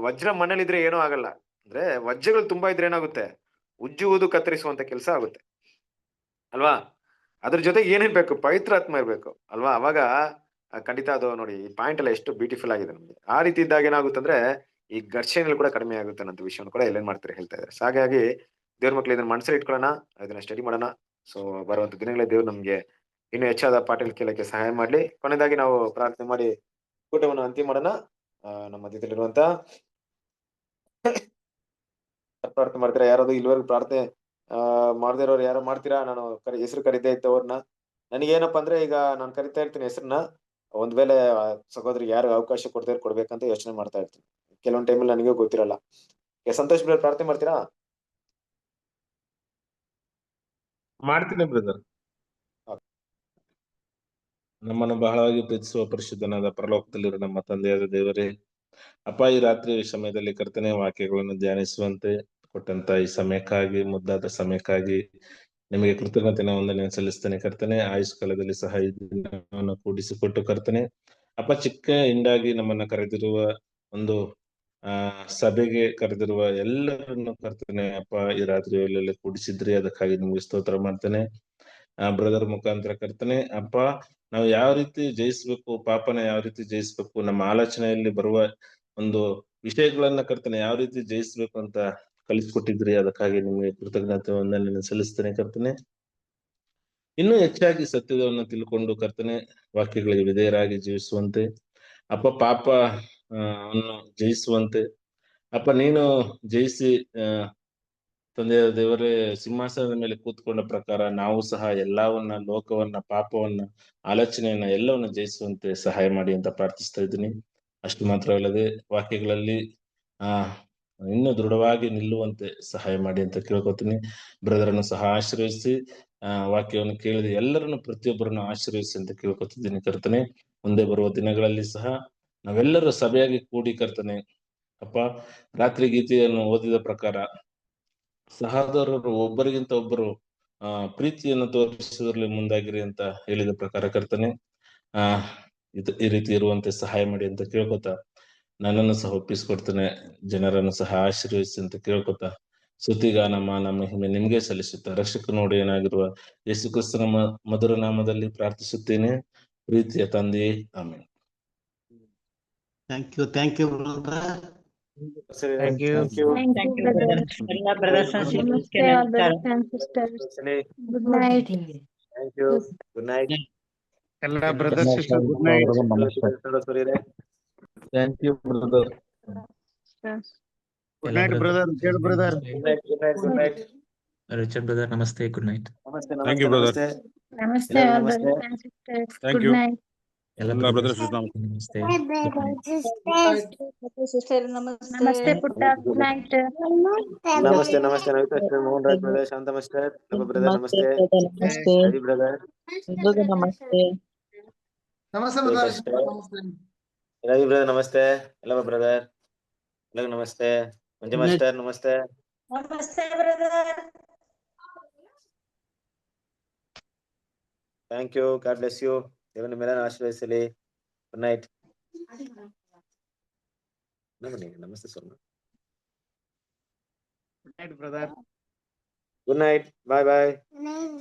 ವಜ್ರ ಮಣ್ಣಲ್ಲಿದ್ರೆ ಏನೂ ಆಗಲ್ಲ. ಅಂದ್ರೆ ವಜ್ರಗಳು ತುಂಬಾ ಇದ್ರೆ ಏನಾಗುತ್ತೆ, ಉಜ್ಜುವುದು ಕತ್ತರಿಸುವಂತ ಕೆಲಸ ಆಗುತ್ತೆ ಅಲ್ವಾ? ಅದ್ರ ಜೊತೆಗೆ ಏನೇನ್ ಬೇಕು, ಪವಿತ್ರಾತ್ಮ ಇರ್ಬೇಕು ಅಲ್ವಾ? ಅವಾಗ ಖಂಡಿತ ಅದು ನೋಡಿ, ಈ ಪಾಯಿಂಟ್ ಎಲ್ಲ ಎಷ್ಟು ಬ್ಯೂಟಿಫುಲ್ ಆಗಿದೆ ನಮ್ಗೆ. ಆ ರೀತಿ ಇದ್ದಾಗ ಏನಾಗುತ್ತೆ ಅಂದ್ರೆ ಈ ಘರ್ಷಣೆಗಳು ಕೂಡ ಕಡಿಮೆ ಆಗುತ್ತೆ ಅನ್ನೋ ವಿಷಯವನ್ನು ಕೂಡ ಎಲ್ಲೇನ್ ಮಾಡ್ತಾರೆ ಹೇಳ್ತಾ ಇದ್ದಾರೆ. ಸೊ ಹಾಗಾಗಿ ದೇವ್ರ ಮಕ್ಳು ಇದನ್ನ ಮನಸ್ಸಲ್ಲಿ ಇಟ್ಕೊಳ್ಳೋಣ, ಇದನ್ನ ಸ್ಟಡಿ ಮಾಡೋಣ. ಸೊ ಬರುವಂತ ದಿನಗಳೇ ದೇವ್ರು ನಮ್ಗೆ ಇನ್ನು ಹೆಚ್ಚಾದ ಪಾಠಗಳು ಕೇಳಕ್ಕೆ ಸಹಾಯ ಮಾಡ್ಲಿ. ಕೊನೆಯದಾಗಿ ನಾವು ಪ್ರಾರ್ಥನೆ ಮಾಡಿ ಕೂಟವನ್ನು ಅಂತಿಮ ಮಾಡೋಣ. ನಮ್ಮ ಮಧ್ಯದಲ್ಲಿರುವಂತ ಪ್ರಾರ್ಥನೆ ಮಾಡ್ತೀರಾ? ಯಾರಾದ್ರು ಇಲ್ಲಿವರೆಗೂ ಪ್ರಾರ್ಥನೆ ಮಾಡದೇ ಇರೋರು ಯಾರೋ ಮಾಡ್ತೀರಾ? ನಾನು ಹೆಸರು ಕರೀತಾ ಇದ್ದವ್ರನ್ನ, ನನಗೇನಪ್ಪಾ ಅಂದ್ರೆ ಈಗ ನಾನು ಕರಿತಾ ಇರ್ತೀನಿ ಹೆಸರನ್ನ, ಒಂದ್ ವೇಳೆ ಸಹೋದರಿಗೆ ಯಾರು ಅವಕಾಶ ಕೊಡ್ಬೇಕಂತ ಯೋಚನೆ ಮಾಡ್ತಾ ಇರ್ತೀನಿ. ಕೆಲವೊಂದ್ ಟೈಮಲ್ಲಿ ನನಗೂ ಗೊತ್ತಿರಲ್ಲ. ಸಂತೋಷ್ ಬ್ರದರ್ ಪ್ರಾರ್ಥನೆ ಮಾಡ್ತೀರಾ? ಮಾಡ್ತೀನಿ ಬ್ರದರ್. ನಮ್ಮನ್ನು ಬಹಳವಾಗಿ ಪ್ರೀತಿಸುವ ಪರಿಶುದ್ಧನಾದ ಪರಲೋಕದಲ್ಲಿರೋ ನಮ್ಮ ತಂದೆಯಾದ ದೇವರೇ, ಅಪ್ಪ, ಈ ರಾತ್ರಿ ಸಮಯದಲ್ಲಿ ಕರ್ತನೆ ವಾಕ್ಯಗಳನ್ನು ಧ್ಯಾನಿಸುವಂತೆ ಕೊಟ್ಟಂತ ಈ ಸಮಯಕ್ಕಾಗಿ, ಮುದ್ದಾದ ಸಮಯಕ್ಕಾಗಿ ನಿಮಗೆ ಕೃತಜ್ಞತೆನ ವಂದನೆ ಸಲ್ಲಿಸ್ತೇನೆ ಕರ್ತನೆ. ಆಯುಷ್ ಕಾಲದಲ್ಲಿ ಸಹ ಈ ದಿನವನ್ನು ಕೂಡಿಸಿಕೊಟ್ಟು ಕರ್ತನೆ ಅಪ್ಪ, ಚಿಕ್ಕ ಹಿಂಡಾಗಿ ನಮ್ಮನ್ನ ಕರೆದಿರುವ ಒಂದು ಸಭೆಗೆ ಕರೆದಿರುವ ಎಲ್ಲರನ್ನು ಕರ್ತನೆ ಅಪ್ಪ, ಈ ರಾತ್ರಿ ವೇಳೆಯಲ್ಲಿ ಕೂಡಿಸಿದ್ರಿ, ಅದಕ್ಕಾಗಿ ನಿಮ್ಗೆ ಸ್ತೋತ್ರ ಮಾಡ್ತೇನೆ. ಬ್ರದರ್ ಮುಖಾಂತರ ಕರ್ತನೆ ಅಪ್ಪ, ನಾವು ಯಾವ ರೀತಿ ಜಯಿಸ್ಬೇಕು, ಪಾಪನ ಯಾವ ರೀತಿ ಜಯಿಸ್ಬೇಕು, ನಮ್ಮ ಆಲೋಚನೆಯಲ್ಲಿ ಬರುವ ಒಂದು ವಿಷಯಗಳನ್ನ ಕರ್ತನೆ ಯಾವ ರೀತಿ ಜಯಿಸ್ಬೇಕು ಅಂತ ಕಲಿಸ್ಕೊಟ್ಟಿದ್ರಿ, ಅದಕ್ಕಾಗಿ ನಿಮ್ಗೆ ಕೃತಜ್ಞತೆ ವಂದನೆ ಸಲ್ಲಿಸ್ತೇನೆ ಕರ್ತನೆ. ಇನ್ನೂ ಹೆಚ್ಚಾಗಿ ಸತ್ಯವನ್ನು ತಿಳ್ಕೊಂಡು ಕರ್ತನೆ ವಾಕ್ಯಗಳಿಗೆ ವಿಧೇಯರಾಗಿ ಜೀವಿಸುವಂತೆ ಅಪ್ಪ, ಪಾಪ ಅನ್ನು ಜಯಿಸುವಂತೆ ಅಪ್ಪ, ನೀನು ಜಯಿಸಿ ತಂದೆಯ ದೇವರೇ ಸಿಂಹಾಸನದ ಮೇಲೆ ಕೂತ್ಕೊಂಡ ಪ್ರಕಾರ ನಾವು ಸಹ ಎಲ್ಲವನ್ನ, ಲೋಕವನ್ನ, ಪಾಪವನ್ನ, ಆಲೋಚನೆಯನ್ನ ಎಲ್ಲವನ್ನ ಜಯಿಸುವಂತೆ ಸಹಾಯ ಮಾಡಿ ಅಂತ ಪ್ರಾರ್ಥಿಸ್ತಾ ಇದ್ದೀನಿ. ಅಷ್ಟು ಮಾತ್ರವಲ್ಲದೆ ವಾಕ್ಯಗಳಲ್ಲಿ ಇನ್ನೂ ದೃಢವಾಗಿ ನಿಲ್ಲುವಂತೆ ಸಹಾಯ ಮಾಡಿ ಅಂತ ಕೇಳ್ಕೊತೀನಿ. ಬ್ರದರನ್ನು ಸಹ ಆಶೀರ್ವದಿಸಿ, ವಾಕ್ಯವನ್ನು ಕೇಳಿದ ಎಲ್ಲರನ್ನು ಪ್ರತಿಯೊಬ್ಬರನ್ನು ಆಶೀರ್ವದಿಸಿ ಅಂತ ಕೇಳ್ಕೊತಿದ್ದೀನಿ ಕರ್ತನೆ. ಮುಂದೆ ಬರುವ ದಿನಗಳಲ್ಲಿ ಸಹ ನಾವೆಲ್ಲರೂ ಸಭೆಯಾಗಿ ಕೂಡಿ ಕರ್ತನೆ ಅಪ್ಪ, ರಾತ್ರಿ ಗೀತೆಯನ್ನು ಓದಿದ ಪ್ರಕಾರ ಸಹೋದರರು ಒಬ್ಬರಿಗಿಂತ ಒಬ್ಬರು ಪ್ರೀತಿಯನ್ನು ತೋರಿಸುವುದರಲ್ಲಿ ಮುಂದಾಗಿರಿ ಅಂತ ಹೇಳಿದ ಪ್ರಕಾರ ಕರ್ತನೆ ಈ ರೀತಿ ಇರುವಂತೆ ಸಹಾಯ ಮಾಡಿ ಅಂತ ಕೇಳ್ಕೊತಾ ನನ್ನನ್ನು ಸಹ ಒಪ್ಪಿಸ್ಕೊಡ್ತೇನೆ. ಜನರನ್ನು ಸಹ ಆಶೀರ್ವದಿಸಿ ಅಂತ ಕೇಳ್ಕೊತಾ ಸ್ತುತಿಗಾನ ಮಾನ ಮಹಿಮೆ ನಿಮ್ಗೆ ಸಲ್ಲಿಸುತ್ತಾ ರಕ್ಷಕ ನೋಡಿ ಏನಾಗಿರುವ ಯೇಸು ಕ್ರಿಸ್ತನ ಮಧುರ ನಾಮದಲ್ಲಿ ಪ್ರಾರ್ಥಿಸುತ್ತೇನೆ, ಪ್ರೀತಿಯ ತಂದೆಯೇ, amen. Thank you brother. Thank you. ಎಲ್ಲ ಬ್ರದರ್ಸ್ ಅಂಡ್ ಸಿಸ್ಟರ್ಸ್ಗೆ ನಮಸ್ಕಾರ. Good night. ಎಲ್ಲ brothers sister good night. Thank you brother. Good night brother. Brother good night. Richard brother ನಮಸ್ತೆ. Good night. Thank you brother. ನಮಸ್ತೆ ಥ್ಯಾಂಕ್ ಯು ಎಲ್ಲ brothers ನಮಸ್ತೆ. Sister ನಮಸ್ತೆ ಪುಟ್ಟ. Good night. ನಮಸ್ತೆ Mohan Raj brother, Shanta master, brother ನಮಸ್ತೆ, ರವಿ ಬ್ರದರ್ ನಮಸ್ತೆ ರವಿ ಬ್ರದರ್ ನಮಸ್ತೆ, ಎಲ್ಲ ಬ್ರದರ್ ಎಲ್ಲರಿಗೂ ನಮಸ್ತೆ. ಮಂಜು ಮಾಸ್ಟರ್ ನಮಸ್ತೆ. ನಮಸ್ತೆ brother. Thank you. God bless you. ದೇವರ ಮೇಲೆ ಆಶೀರ್ವದಿಸಲಿ. Good night. ನಮಸ್ತೆ sir. Good night brother. Good night. Bye ಬಾಯ್.